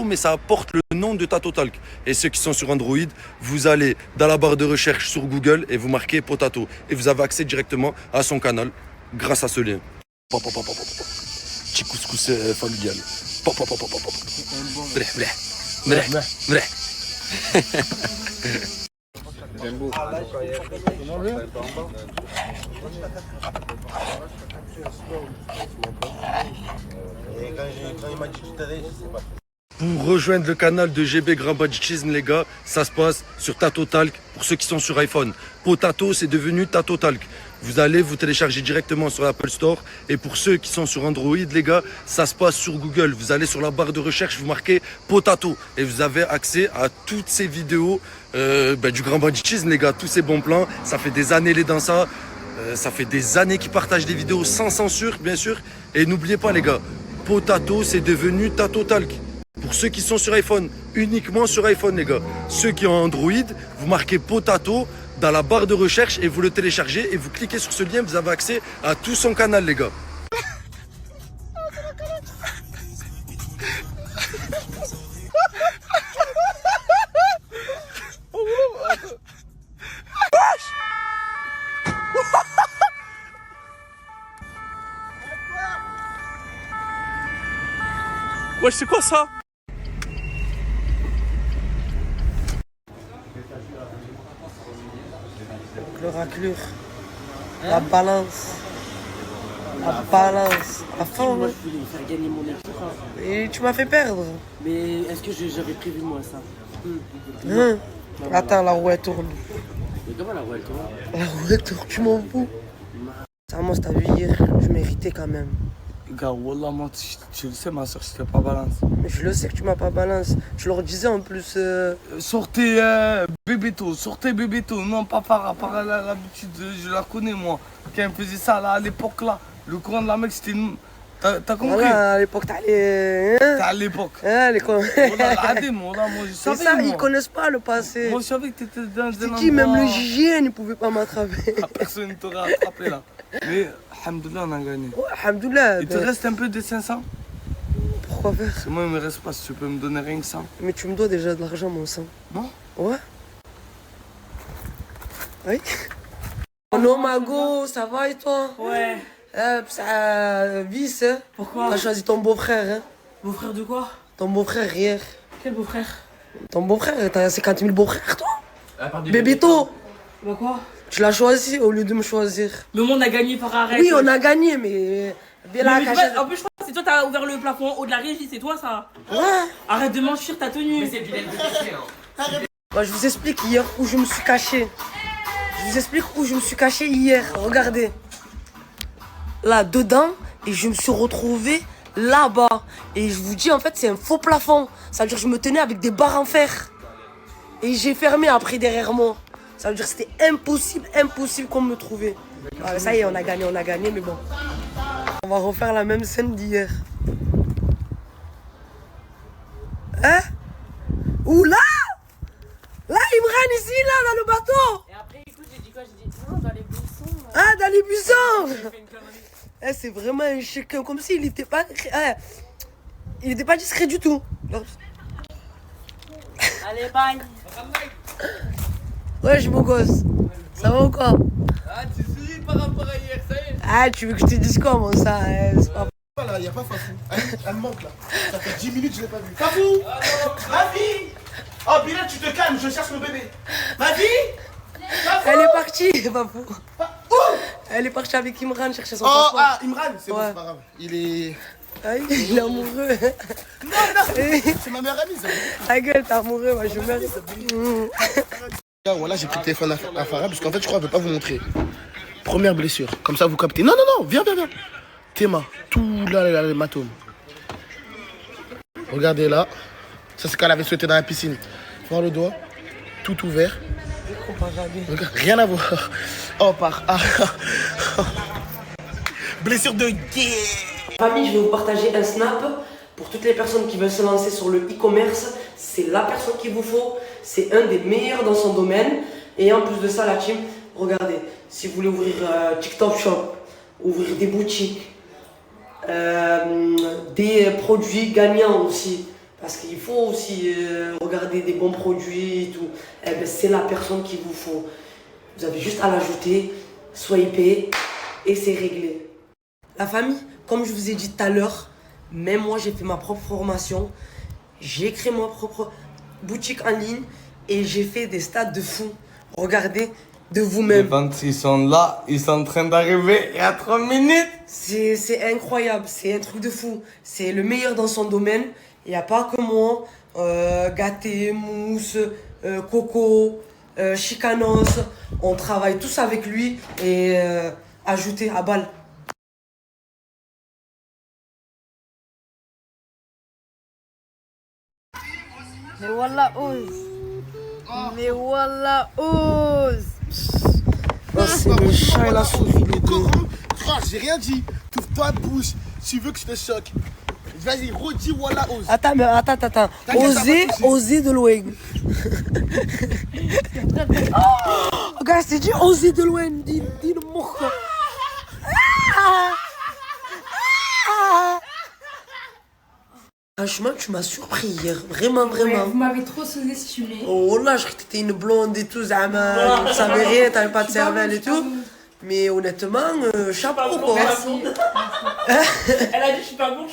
[SPEAKER 11] mais ça apporte le nom de Tatotalk. Et ceux qui sont sur Android, vous allez dans la barre de recherche sur Google et vous marquez Potato. Et vous avez accès directement à son canal grâce à ce lien. Petit couscous familial. Bleh. Pour rejoindre le canal de GB Grand Badgisme, les gars, ça se passe sur Tatotalk pour ceux qui sont sur iPhone. Potato, c'est devenu Tatotalk. Vous allez vous télécharger directement sur l'Apple Store. Et pour ceux qui sont sur Android, les gars, ça se passe sur Google. Vous allez sur la barre de recherche, vous marquez Potato. Et vous avez accès à toutes ces vidéos du Grand Badgisme, les gars. Tous ces bons plans. Ça fait des années, les dans ça. Ça fait des années qu'ils partagent des vidéos sans censure, bien sûr. Et n'oubliez pas, les gars, Potato, c'est devenu Tatotalk. Pour ceux qui sont sur iPhone, uniquement sur iPhone, les gars. Ceux qui ont Android, vous marquez Potato dans la barre de recherche et vous le téléchargez et vous cliquez sur ce lien, vous avez accès à tout son canal, les gars.
[SPEAKER 12] Wesh, c'est quoi ça?
[SPEAKER 8] Le raclure, la balance, à fond.
[SPEAKER 7] Moi, je voulais faire gagner mon équipe.
[SPEAKER 8] Et tu m'as fait perdre.
[SPEAKER 7] Mais est-ce que j'avais prévu de moi ça?
[SPEAKER 8] Attends, la roue elle tourne.
[SPEAKER 7] Mais comment la roue elle tourne?
[SPEAKER 8] La roue elle tourne, tu m'en fous. Ça, moi, t'as vu hier, je méritais quand même. Gars, wallah, moi, tu le sais, ma soeur, je te fais pas balance.
[SPEAKER 14] Mais je le sais que tu m'as pas balance. Tu leur disais en plus.
[SPEAKER 8] Sortez Bébéto, sortez Bébéto. Non, pas par l'habitude, je la connais, moi. Quand elle faisait ça, là, à l'époque, là, le courant de la mec, c'était une. T'as compris?
[SPEAKER 14] Voilà, à l'époque, t'as les.
[SPEAKER 8] T'as à l'époque.
[SPEAKER 14] Hein, les
[SPEAKER 8] moi, je
[SPEAKER 14] C'est
[SPEAKER 8] savais.
[SPEAKER 14] ça,
[SPEAKER 8] moi.
[SPEAKER 14] ils connaissent pas le passé.
[SPEAKER 8] Moi, je savais que t'étais dans un endroit.
[SPEAKER 14] Qui, même le JGN, il pouvait pas m'attraper.
[SPEAKER 8] Personne ne t'aura attrapé, là. Mais, alhamdoulilah, on a gagné.
[SPEAKER 14] Ouais, alhamdoulilah.
[SPEAKER 8] Il te reste un peu de 500?
[SPEAKER 14] Pourquoi faire?
[SPEAKER 8] Parce que moi, il me reste pas, si tu peux me donner rien que ça.
[SPEAKER 14] Mais tu me dois déjà de l'argent, mon sang.
[SPEAKER 8] Bon?
[SPEAKER 14] Ouais. Oui. Non, Mago, ça va et toi?
[SPEAKER 5] Ouais.
[SPEAKER 14] Ça vice, hein?
[SPEAKER 5] Pourquoi?
[SPEAKER 14] T'as choisi ton beau-frère, hein?
[SPEAKER 5] Beau-frère de quoi?
[SPEAKER 14] Ton beau-frère hier.
[SPEAKER 5] Quel beau-frère?
[SPEAKER 14] Ton beau-frère, t'as 50 000 beaux-frères, toi? Bébéto!
[SPEAKER 5] Bah quoi?
[SPEAKER 14] Tu l'as choisi au lieu de me choisir.
[SPEAKER 5] Mais on a gagné par arrêt.
[SPEAKER 14] Oui, on a gagné, mais.
[SPEAKER 5] Mais en plus, je crois que c'est toi, t'as ouvert le plafond haut de la régie, c'est toi ça?
[SPEAKER 14] Ouais.
[SPEAKER 5] Arrête de mentir ta tenue. Mais c'est Bilal
[SPEAKER 14] Bah, je vous explique hier où je me suis caché. Je vous explique où je me suis caché hier. Regardez. Là, dedans, et je me suis retrouvé là-bas. Et je vous dis, en fait, c'est un faux plafond. Ça veut dire que je me tenais avec des barres en fer. Et j'ai fermé après derrière moi. Ça veut dire que c'était impossible qu'on me trouvait. Ah, ça y est, on a gagné, mais bon. On va refaire la même scène d'hier. Hein? Où là? Là, Imran, ici, là, dans le bateau.
[SPEAKER 5] Et après, écoute, j'ai dit quoi? J'ai dit non, dans les buissons.
[SPEAKER 14] Ah, dans les buissons. Eh, c'est vraiment un chacun, comme s'il n'était pas... il n'était pas discret du tout.
[SPEAKER 5] Allez, bye.
[SPEAKER 14] Wesh, beau gosse. Ça va ou quoi?
[SPEAKER 8] Ah, tu souris par rapport à hier, ça y est.
[SPEAKER 14] Ah, tu veux que je te dise comment ça? C'est pas...
[SPEAKER 1] Là, y a pas Fafou. Elle me manque là. Ça fait 10 minutes que je l'ai pas vue. Fafou! Ma vie! Oh, Bilal, tu te calmes, je cherche mon bébé. Ma vie! Fafou!
[SPEAKER 14] Elle est partie, Fafou. Elle est partie avec Imran chercher son passeport.
[SPEAKER 1] Ah, Imran, c'est bon,
[SPEAKER 14] Ouais.
[SPEAKER 1] c'est pas grave. Il est.
[SPEAKER 14] Ah, il est amoureux.
[SPEAKER 1] Non, c'est ma meilleure amie, ça.
[SPEAKER 14] Ta gueule, t'es amoureux, moi je meurs.
[SPEAKER 1] Voilà, j'ai pris le téléphone à Farah parce qu'en fait, je crois qu'elle veut pas vous montrer. Première blessure, comme ça vous captez. Non, viens. Théma, tout là, l'hématome. Regardez là. Ça, c'est quand elle avait sauté dans la piscine. Voir le doigt, tout ouvert. Regarde, rien à voir. Oh, blessure de guerre.
[SPEAKER 14] Famille, je vais vous partager un snap pour toutes les personnes qui veulent se lancer sur le e-commerce. C'est la personne qu'il vous faut. C'est un des meilleurs dans son domaine. Et en plus de ça, la team, regardez, si vous voulez ouvrir TikTok Shop, ouvrir des boutiques, des produits gagnants aussi, parce qu'il faut aussi regarder des bons produits et tout, eh ben, c'est la personne qu'il vous faut. Vous avez juste à l'ajouter, swiper et c'est réglé. La famille, comme je vous ai dit tout à l'heure, même moi j'ai fait ma propre formation, j'ai créé ma propre boutique en ligne et j'ai fait des stats de fou. Regardez de vous-même.
[SPEAKER 8] Les ventes, ils sont là, ils sont en train d'arriver il y a 3 minutes.
[SPEAKER 14] C'est incroyable, c'est un truc de fou. C'est le meilleur dans son domaine. Il n'y a pas que moi. Gâté, Mousse, Coco, Chicanos. On travaille tous avec lui et ajouté à balle.
[SPEAKER 15] Mais wallah, ose. Mais wallah, ose.
[SPEAKER 14] Oh, c'est le chat et la souris, les deux.
[SPEAKER 1] Frère, j'ai rien dit. T'ouvres pas de bouche. Tu veux que je te choque. Vas-y, redis Wallah ose.
[SPEAKER 14] Attends. Oser de loin. Oh, regarde, c'est dit oser de loin. Dis le mot. Franchement, tu m'as surpris hier. Vraiment.
[SPEAKER 15] Ouais, vous m'avez trop sous-estimé.
[SPEAKER 14] Oh là, je croyais que t'étais une blonde et tout, Zama. Tu savais rien, t'avais pas de cervelle et tout. Mais honnêtement, chapeau quoi.
[SPEAKER 5] Merci. Elle a dit je suis pas blonde.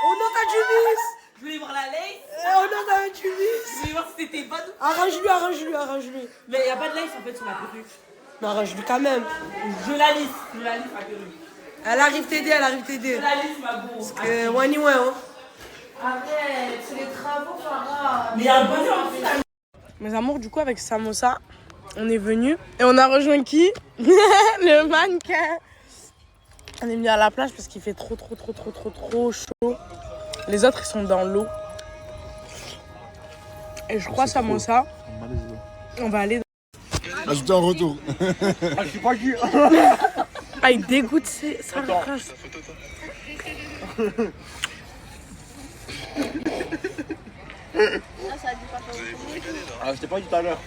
[SPEAKER 14] On entend du vice.
[SPEAKER 5] Je voulais voir la lace.
[SPEAKER 14] On entend du vice.
[SPEAKER 5] Je voulais voir si c'était bonne.
[SPEAKER 14] Arrange-lui.
[SPEAKER 5] Mais y a pas de lace en fait sur la perruque.
[SPEAKER 14] Mais arrange-lui quand même.
[SPEAKER 5] Je la lisse ma perruque.
[SPEAKER 14] Elle arrive t'aider.
[SPEAKER 5] Je la lisse ma bourre.
[SPEAKER 14] Parce que Wani ouais, hein.
[SPEAKER 15] Arrête, c'est les travaux, Farah.
[SPEAKER 5] Mais un bonheur.
[SPEAKER 3] Mes amours, du coup, avec Samosa, on est venu et on a rejoint qui? Le mannequin. On est venu à la plage parce qu'il fait trop chaud. Les autres, ils sont dans l'eau. Et je crois, Samosa, on va aller dans...
[SPEAKER 23] Ah, j'étais en retour.
[SPEAKER 8] Ah, je suis pas qui.
[SPEAKER 3] Ah, il dégoûte sa race.
[SPEAKER 23] Ah, je t'ai pas dit tout à l'heure.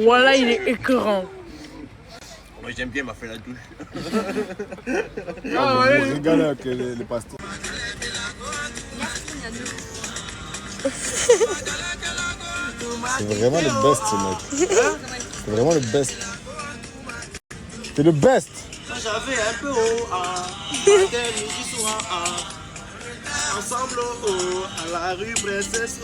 [SPEAKER 3] Voilà, il est écœurant.
[SPEAKER 23] Moi j'aime bien, il m'a fait la douche.
[SPEAKER 3] Ah, ouais.
[SPEAKER 23] Je rigole avec les pasteurs. C'est vraiment le best ce mec. C'est vraiment le best. C'est le best.
[SPEAKER 4] J'avais un peu haut, midi soir, ensemble à la rue Princesse.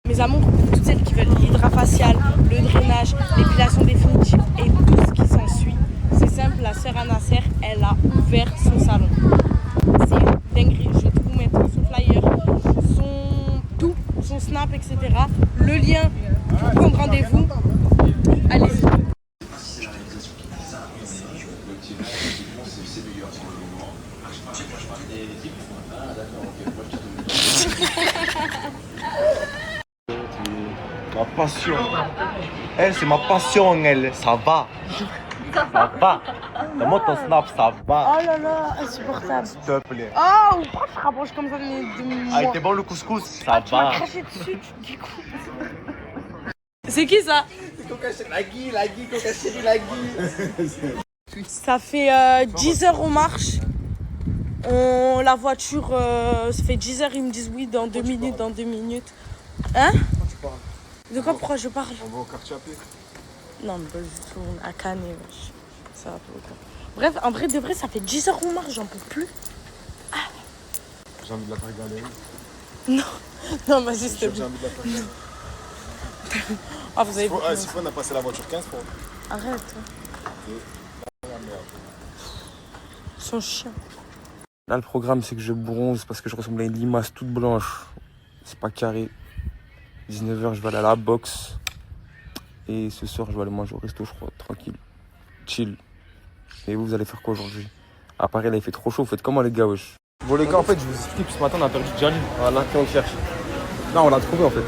[SPEAKER 3] Mes amours, pour toutes celles qui veulent l'hydrafacial, le drainage, l'épilation définitive et tout ce qui s'ensuit, c'est simple, la sœur Anasser, elle a ouvert son salon. C'est une dinguerie, je vais vous mettre son flyer, son tout, son snap, etc. Le lien pour prendre rendez-vous. Allez-y.
[SPEAKER 12] Ma passion. Elle, c'est ma passion, elle. Ça va. Ça va. Donne-moi ton snap, ça va.
[SPEAKER 3] Oh là là, insupportable.
[SPEAKER 12] S'il te plaît.
[SPEAKER 3] Oh, pourquoi tu te rapproches comme ça de moi?
[SPEAKER 12] Ah, il était bon le couscous. Ça
[SPEAKER 3] Tu m'as
[SPEAKER 12] va.
[SPEAKER 3] craché dessus, du coup. C'est qui ça?
[SPEAKER 12] C'est Coca Chéri, la Guy, Coca Chéri, la Guy.
[SPEAKER 3] Ça fait 10 heures on marche. La voiture, ça fait 10 heures, ils me disent oui, dans 2 minutes, dans 2 minutes. Hein? De quoi, pourquoi je parle?
[SPEAKER 23] On va au quartier à pied.
[SPEAKER 3] Non, mais pas du tout, on est à Cannes, wesh. Ça va pas autant. Bref, en vrai de vrai, ça fait 10 heures on marche, j'en peux plus.
[SPEAKER 23] J'ai envie de la faire galérer.
[SPEAKER 3] Non, vas-y, s'il te plaît.
[SPEAKER 23] J'ai envie de la faire galérer.
[SPEAKER 3] Ah, vous avez
[SPEAKER 23] S'il faut, on a passé la voiture 15 fois.
[SPEAKER 3] Arrête. Son chien.
[SPEAKER 13] Là, le programme, c'est que je bronze parce que je ressemble à une limace toute blanche. C'est pas carré. 19h, je vais aller à la boxe. Et ce soir, je vais aller manger au resto, je crois. Tranquille. Chill. Et vous allez faire quoi aujourd'hui? À Paris, là, il fait trop chaud. Vous faites comment, les gars, wesh? Bon, les gars, en fait, je vous explique. Ce matin, on a perdu Djali. Voilà, qui on le cherche. Non, on l'a trouvé, en fait.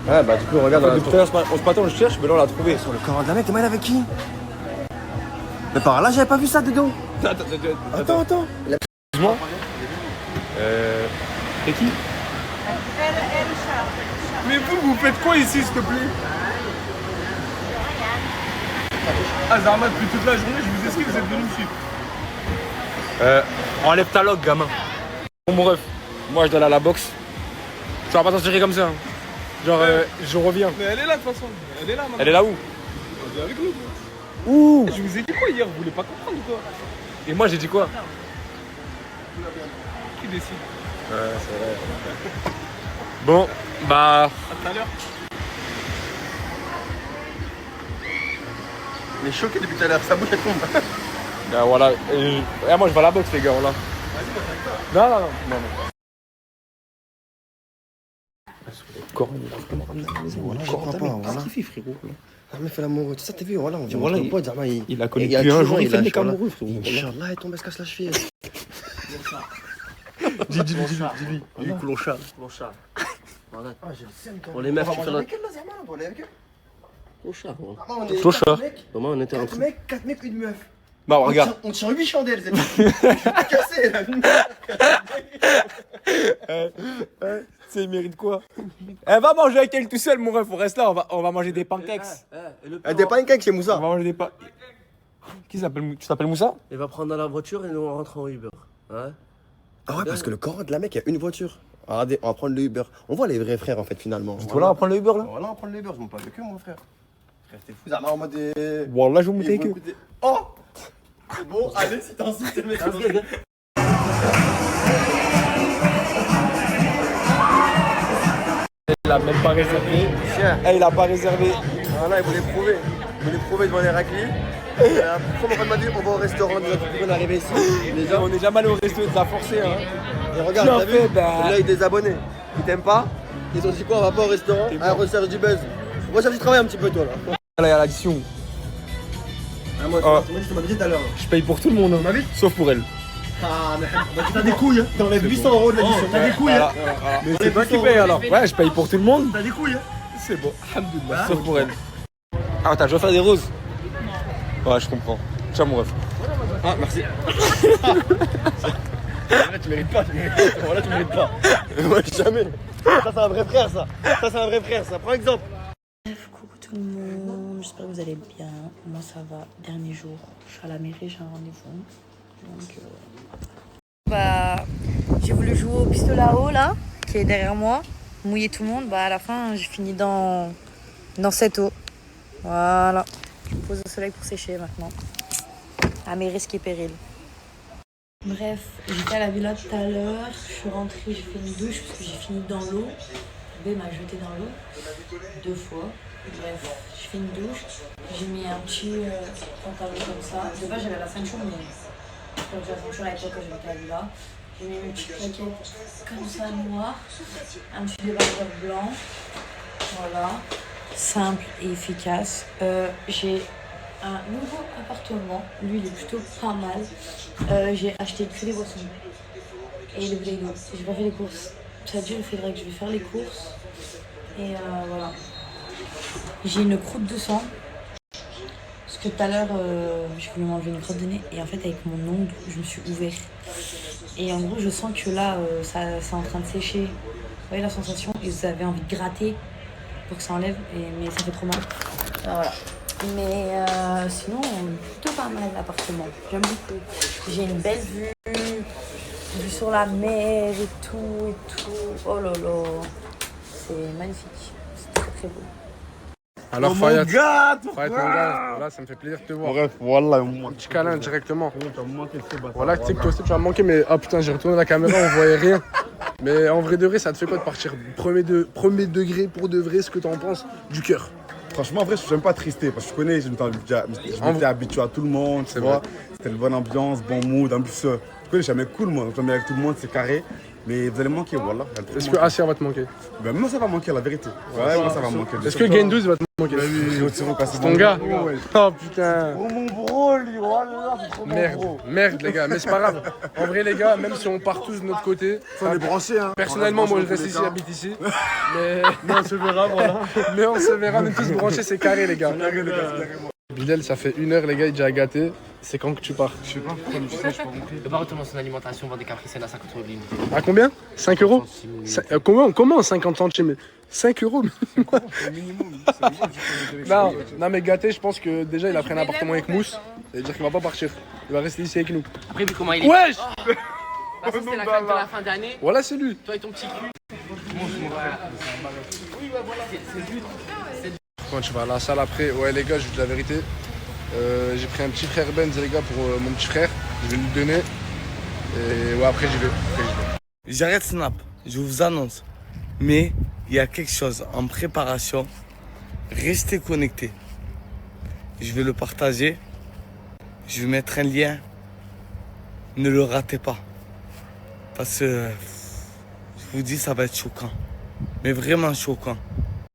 [SPEAKER 13] Ouais, bah, du coup, regarde. Depuis tout à l'heure, ce matin, on le cherche, mais là, on l'a trouvé. Sur le corps de la mec, t'es mal avec qui? Mais par là, j'avais pas vu ça dedans. Attends. Excuse-moi. T'es qui?
[SPEAKER 8] Mais vous faites quoi ici, s'il te plaît? Ah, Zarma, depuis toute la journée, je vous explique, vous êtes venu me suivre.
[SPEAKER 13] Enlève ta log, gamin. Bon, mon ref, moi, je dois aller à la boxe. Tu vas pas t'en tirer comme ça. Hein. Genre, je reviens.
[SPEAKER 8] Mais elle est là, de toute façon. Elle est là, maintenant.
[SPEAKER 13] Elle est là où?
[SPEAKER 8] Elle est avec nous.
[SPEAKER 13] Ouh.
[SPEAKER 8] Je vous ai dit quoi hier? Vous voulez pas comprendre ou quoi?
[SPEAKER 13] Et moi, j'ai dit quoi?
[SPEAKER 8] Qui décide?
[SPEAKER 13] Ouais, c'est vrai. Bon, bah...
[SPEAKER 8] À tout à l'heure.
[SPEAKER 12] Il est choqué depuis tout à l'heure, sa bouche elle tombe.
[SPEAKER 13] Bah voilà. Moi, je vais à la boxe, les gars, voilà. Non. Coran, il a vraiment ramené à la maison.
[SPEAKER 14] Voilà, je crois pas, voilà.
[SPEAKER 13] Qu'est-ce qu'il fait, frérot?
[SPEAKER 14] Ah, mais fait l'amour, tout ça, t'as vu, voilà, on vient
[SPEAKER 13] Voilà,
[SPEAKER 14] manger un pote, Zarma,
[SPEAKER 13] il a connu depuis un jour, il fait le mec amoureux, frérot.
[SPEAKER 14] Inch'Allah, il tombe, elle se casse la cheville.
[SPEAKER 13] Dis-lui.
[SPEAKER 14] Du clochard.
[SPEAKER 7] Voilà.
[SPEAKER 14] Ah, j'ai le seum quand
[SPEAKER 7] Pour les meufs, tu fais la...
[SPEAKER 14] avec elle, là, Zarma, on doit aller avec elle.
[SPEAKER 7] Clochard, ouais.
[SPEAKER 14] On est
[SPEAKER 13] Clochard.
[SPEAKER 14] 4 mecs.
[SPEAKER 7] Demain, on était en
[SPEAKER 14] 4 mecs, une meuf.
[SPEAKER 13] Bah, regarde.
[SPEAKER 14] On tient 8 chandelles, c'est tout cassé, là.
[SPEAKER 13] Tu sais, il mérite quoi? Elle va manger avec elle tout seul, mon ref, on reste là, on va manger des pancakes.
[SPEAKER 14] Des pancakes chez Moussa.
[SPEAKER 13] On va manger des pancakes. Qui s'appelle? Tu t'appelles Moussa?
[SPEAKER 7] Il va prendre la voiture et nous on rentre en Uber. Ouais.
[SPEAKER 14] Ah ouais, parce que le Coran de la mec, il y a une voiture. Regardez, on va prendre le Uber. On voit les vrais frères en fait finalement.
[SPEAKER 13] Voilà, on va prendre le Uber là.
[SPEAKER 14] Voilà, on va prendre le Uber, je monte pas avec eux, mon frère. Frère, t'es fou, Zarma en mode des.
[SPEAKER 13] Wallah, je vais monter avec eux.
[SPEAKER 14] Oh! Bon, allez, si t'insistes, c'est le mec.
[SPEAKER 13] Il a même pas réservé.
[SPEAKER 14] Tiens.
[SPEAKER 13] Il a pas réservé.
[SPEAKER 14] Voilà, il voulait prouver. Il voulait prouver devant les raclis. Mon pote m'a dit on va au restaurant déjà depuis qu'on est arrivé ici.
[SPEAKER 13] On est jamais allé au resto, il nous a forcé. Hein.
[SPEAKER 14] Et regarde, t'as vu l'œil des abonnés. Ils t'aiment pas. Ils ont dit quoi, on va pas au restaurant. Ah, recherche du buzz. Recherche du travail un petit peu toi là.
[SPEAKER 13] Là, il y a l'addition.
[SPEAKER 14] Ah, moi, tu m'as dit tout à l'heure.
[SPEAKER 13] Je paye pour tout le monde, hein. Sauf pour elle.
[SPEAKER 14] Ah, mais t'as des couilles, hein. T'enlèves 800 € de l'addition. T'as des couilles, hein.
[SPEAKER 13] Mais c'est toi qui paye alors. Ouais, je paye pour tout le monde.
[SPEAKER 14] T'as des couilles, hein.
[SPEAKER 13] C'est bon, alhamdoulilah. Sauf pour elle. Ah, t'as joué à faire des roses? Ouais, je comprends. Ciao, mon ref. Ah, merci.
[SPEAKER 14] Tu mérites pas, Voilà, tu mérites pas. Ouais, jamais. Ça, c'est un vrai frère, ça. Ça, c'est un vrai frère, ça. Prends exemple.
[SPEAKER 9] Bref, coucou tout le monde, j'espère que vous allez bien. Moi ça va, dernier jour, je suis à la mairie, j'ai un rendez-vous. Donc bah j'ai voulu jouer au pistolet à eau là, qui est derrière moi, mouiller tout le monde. Bah à la fin j'ai fini dans cette eau. Voilà, je me pose au soleil pour sécher maintenant. À mes risques et périls. Bref, j'étais à la villa tout à l'heure, je suis rentrée, j'ai fait une douche parce que j'ai fini dans l'eau. B m'a jeté dans l'eau 2 fois. Bref, je fais une douche. J'ai mis un petit pantalon comme ça. De base, j'avais la ceinture, mais comme j'ai la ceinture à l'époque quand j'étais à la villa. J'ai mis mes petites claquettes comme ça, noires. Un petit débardeur blanc. Voilà. Simple et efficace. J'ai un nouveau appartement. Lui, il est plutôt pas mal. J'ai acheté que des boissons et des bouteilles d'eau. J'ai pas fait les courses. Ça dit, il faudrait que je vais faire les courses. Et voilà. J'ai une croûte de sang. Parce que tout à l'heure, j'ai voulu m'enlever une crotte de nez. Et en fait, avec mon ongle, je me suis ouvert. Et en gros, je sens que là, c'est en train de sécher. Vous voyez la sensation? Et vous avez envie de gratter pour que ça enlève. Mais ça fait trop mal. Voilà. Mais sinon, plutôt pas mal l'appartement. J'aime beaucoup. J'ai une belle vue sur la mer et tout. Oh là là. C'est magnifique. C'est très très beau.
[SPEAKER 13] Alors, Fayad, mon gars, voilà, ça me fait plaisir de te voir.
[SPEAKER 23] Bref, voilà,
[SPEAKER 13] un petit câlin directement. Voilà, tu sais que toi aussi tu vas me manquer, mais oh putain, j'ai retourné la caméra, on voyait rien. Mais en vrai de vrai, ça te fait quoi de partir premier degré pour de vrai, ce que t'en penses du cœur?
[SPEAKER 23] Franchement, en vrai, je suis même pas tristé parce que je connais, je m'étais habitué à tout le monde, tu vois. C'était une bonne ambiance, bon mood. En plus, tu connais, jamais cool, moi. Donc, avec tout le monde, c'est carré. Mais vous allez manquer, voilà.
[SPEAKER 13] Est-ce que Assia va te manquer?
[SPEAKER 23] Ben, moi, ça va manquer, la vérité. Ouais, moi, ça va manquer.
[SPEAKER 13] Est-ce que Gendouzi va te manquer?
[SPEAKER 23] C'est
[SPEAKER 13] ton gars? Oh putain.
[SPEAKER 14] Oh mon bro, lui, voilà, c'est trop
[SPEAKER 13] Merde, les gars, mais c'est pas grave. En vrai, les gars, même si on part tous de notre côté.
[SPEAKER 23] Faut les brancher, hein.
[SPEAKER 13] Personnellement, moi, je reste ici, j'habite ici. Mais on se verra, voilà. Mais on se verra, on est tous branchés, c'est carré, les gars. Bilal, ça fait 1 heure, les gars, il est déjà gâté. C'est quand que tu pars?
[SPEAKER 23] Je sais pas, comme tu sais, je pas compris.
[SPEAKER 7] Le bar retourne son alimentation, vend des capricènes à 50 € l'unité.
[SPEAKER 13] À combien? 5 euros? Comment 50 centimes? 5 euros? Non, mais gâté, je pense que déjà il a pris un appartement avec Mousse. Ça veut dire qu'il va pas partir. Il va rester ici avec nous.
[SPEAKER 7] Après, vu comment il est.
[SPEAKER 13] Wesh!
[SPEAKER 7] Bah, ça, c'était la claque de la fin d'année.
[SPEAKER 13] Voilà, c'est lui.
[SPEAKER 7] Toi et ton petit cul. Oui, ouais, voilà. C'est lui.
[SPEAKER 13] Quand tu vas à la salle après, ouais, les gars, je vous dis la vérité. J'ai pris un petit frère Benz, les gars, pour mon petit frère. Je vais lui donner. Et ouais, après, j'y vais.
[SPEAKER 8] J'arrête Snap, je vous annonce. Mais il y a quelque chose en préparation. Restez connectés. Je vais le partager. Je vais mettre un lien. Ne le ratez pas. Parce que je vous dis, ça va être choquant. Mais vraiment choquant.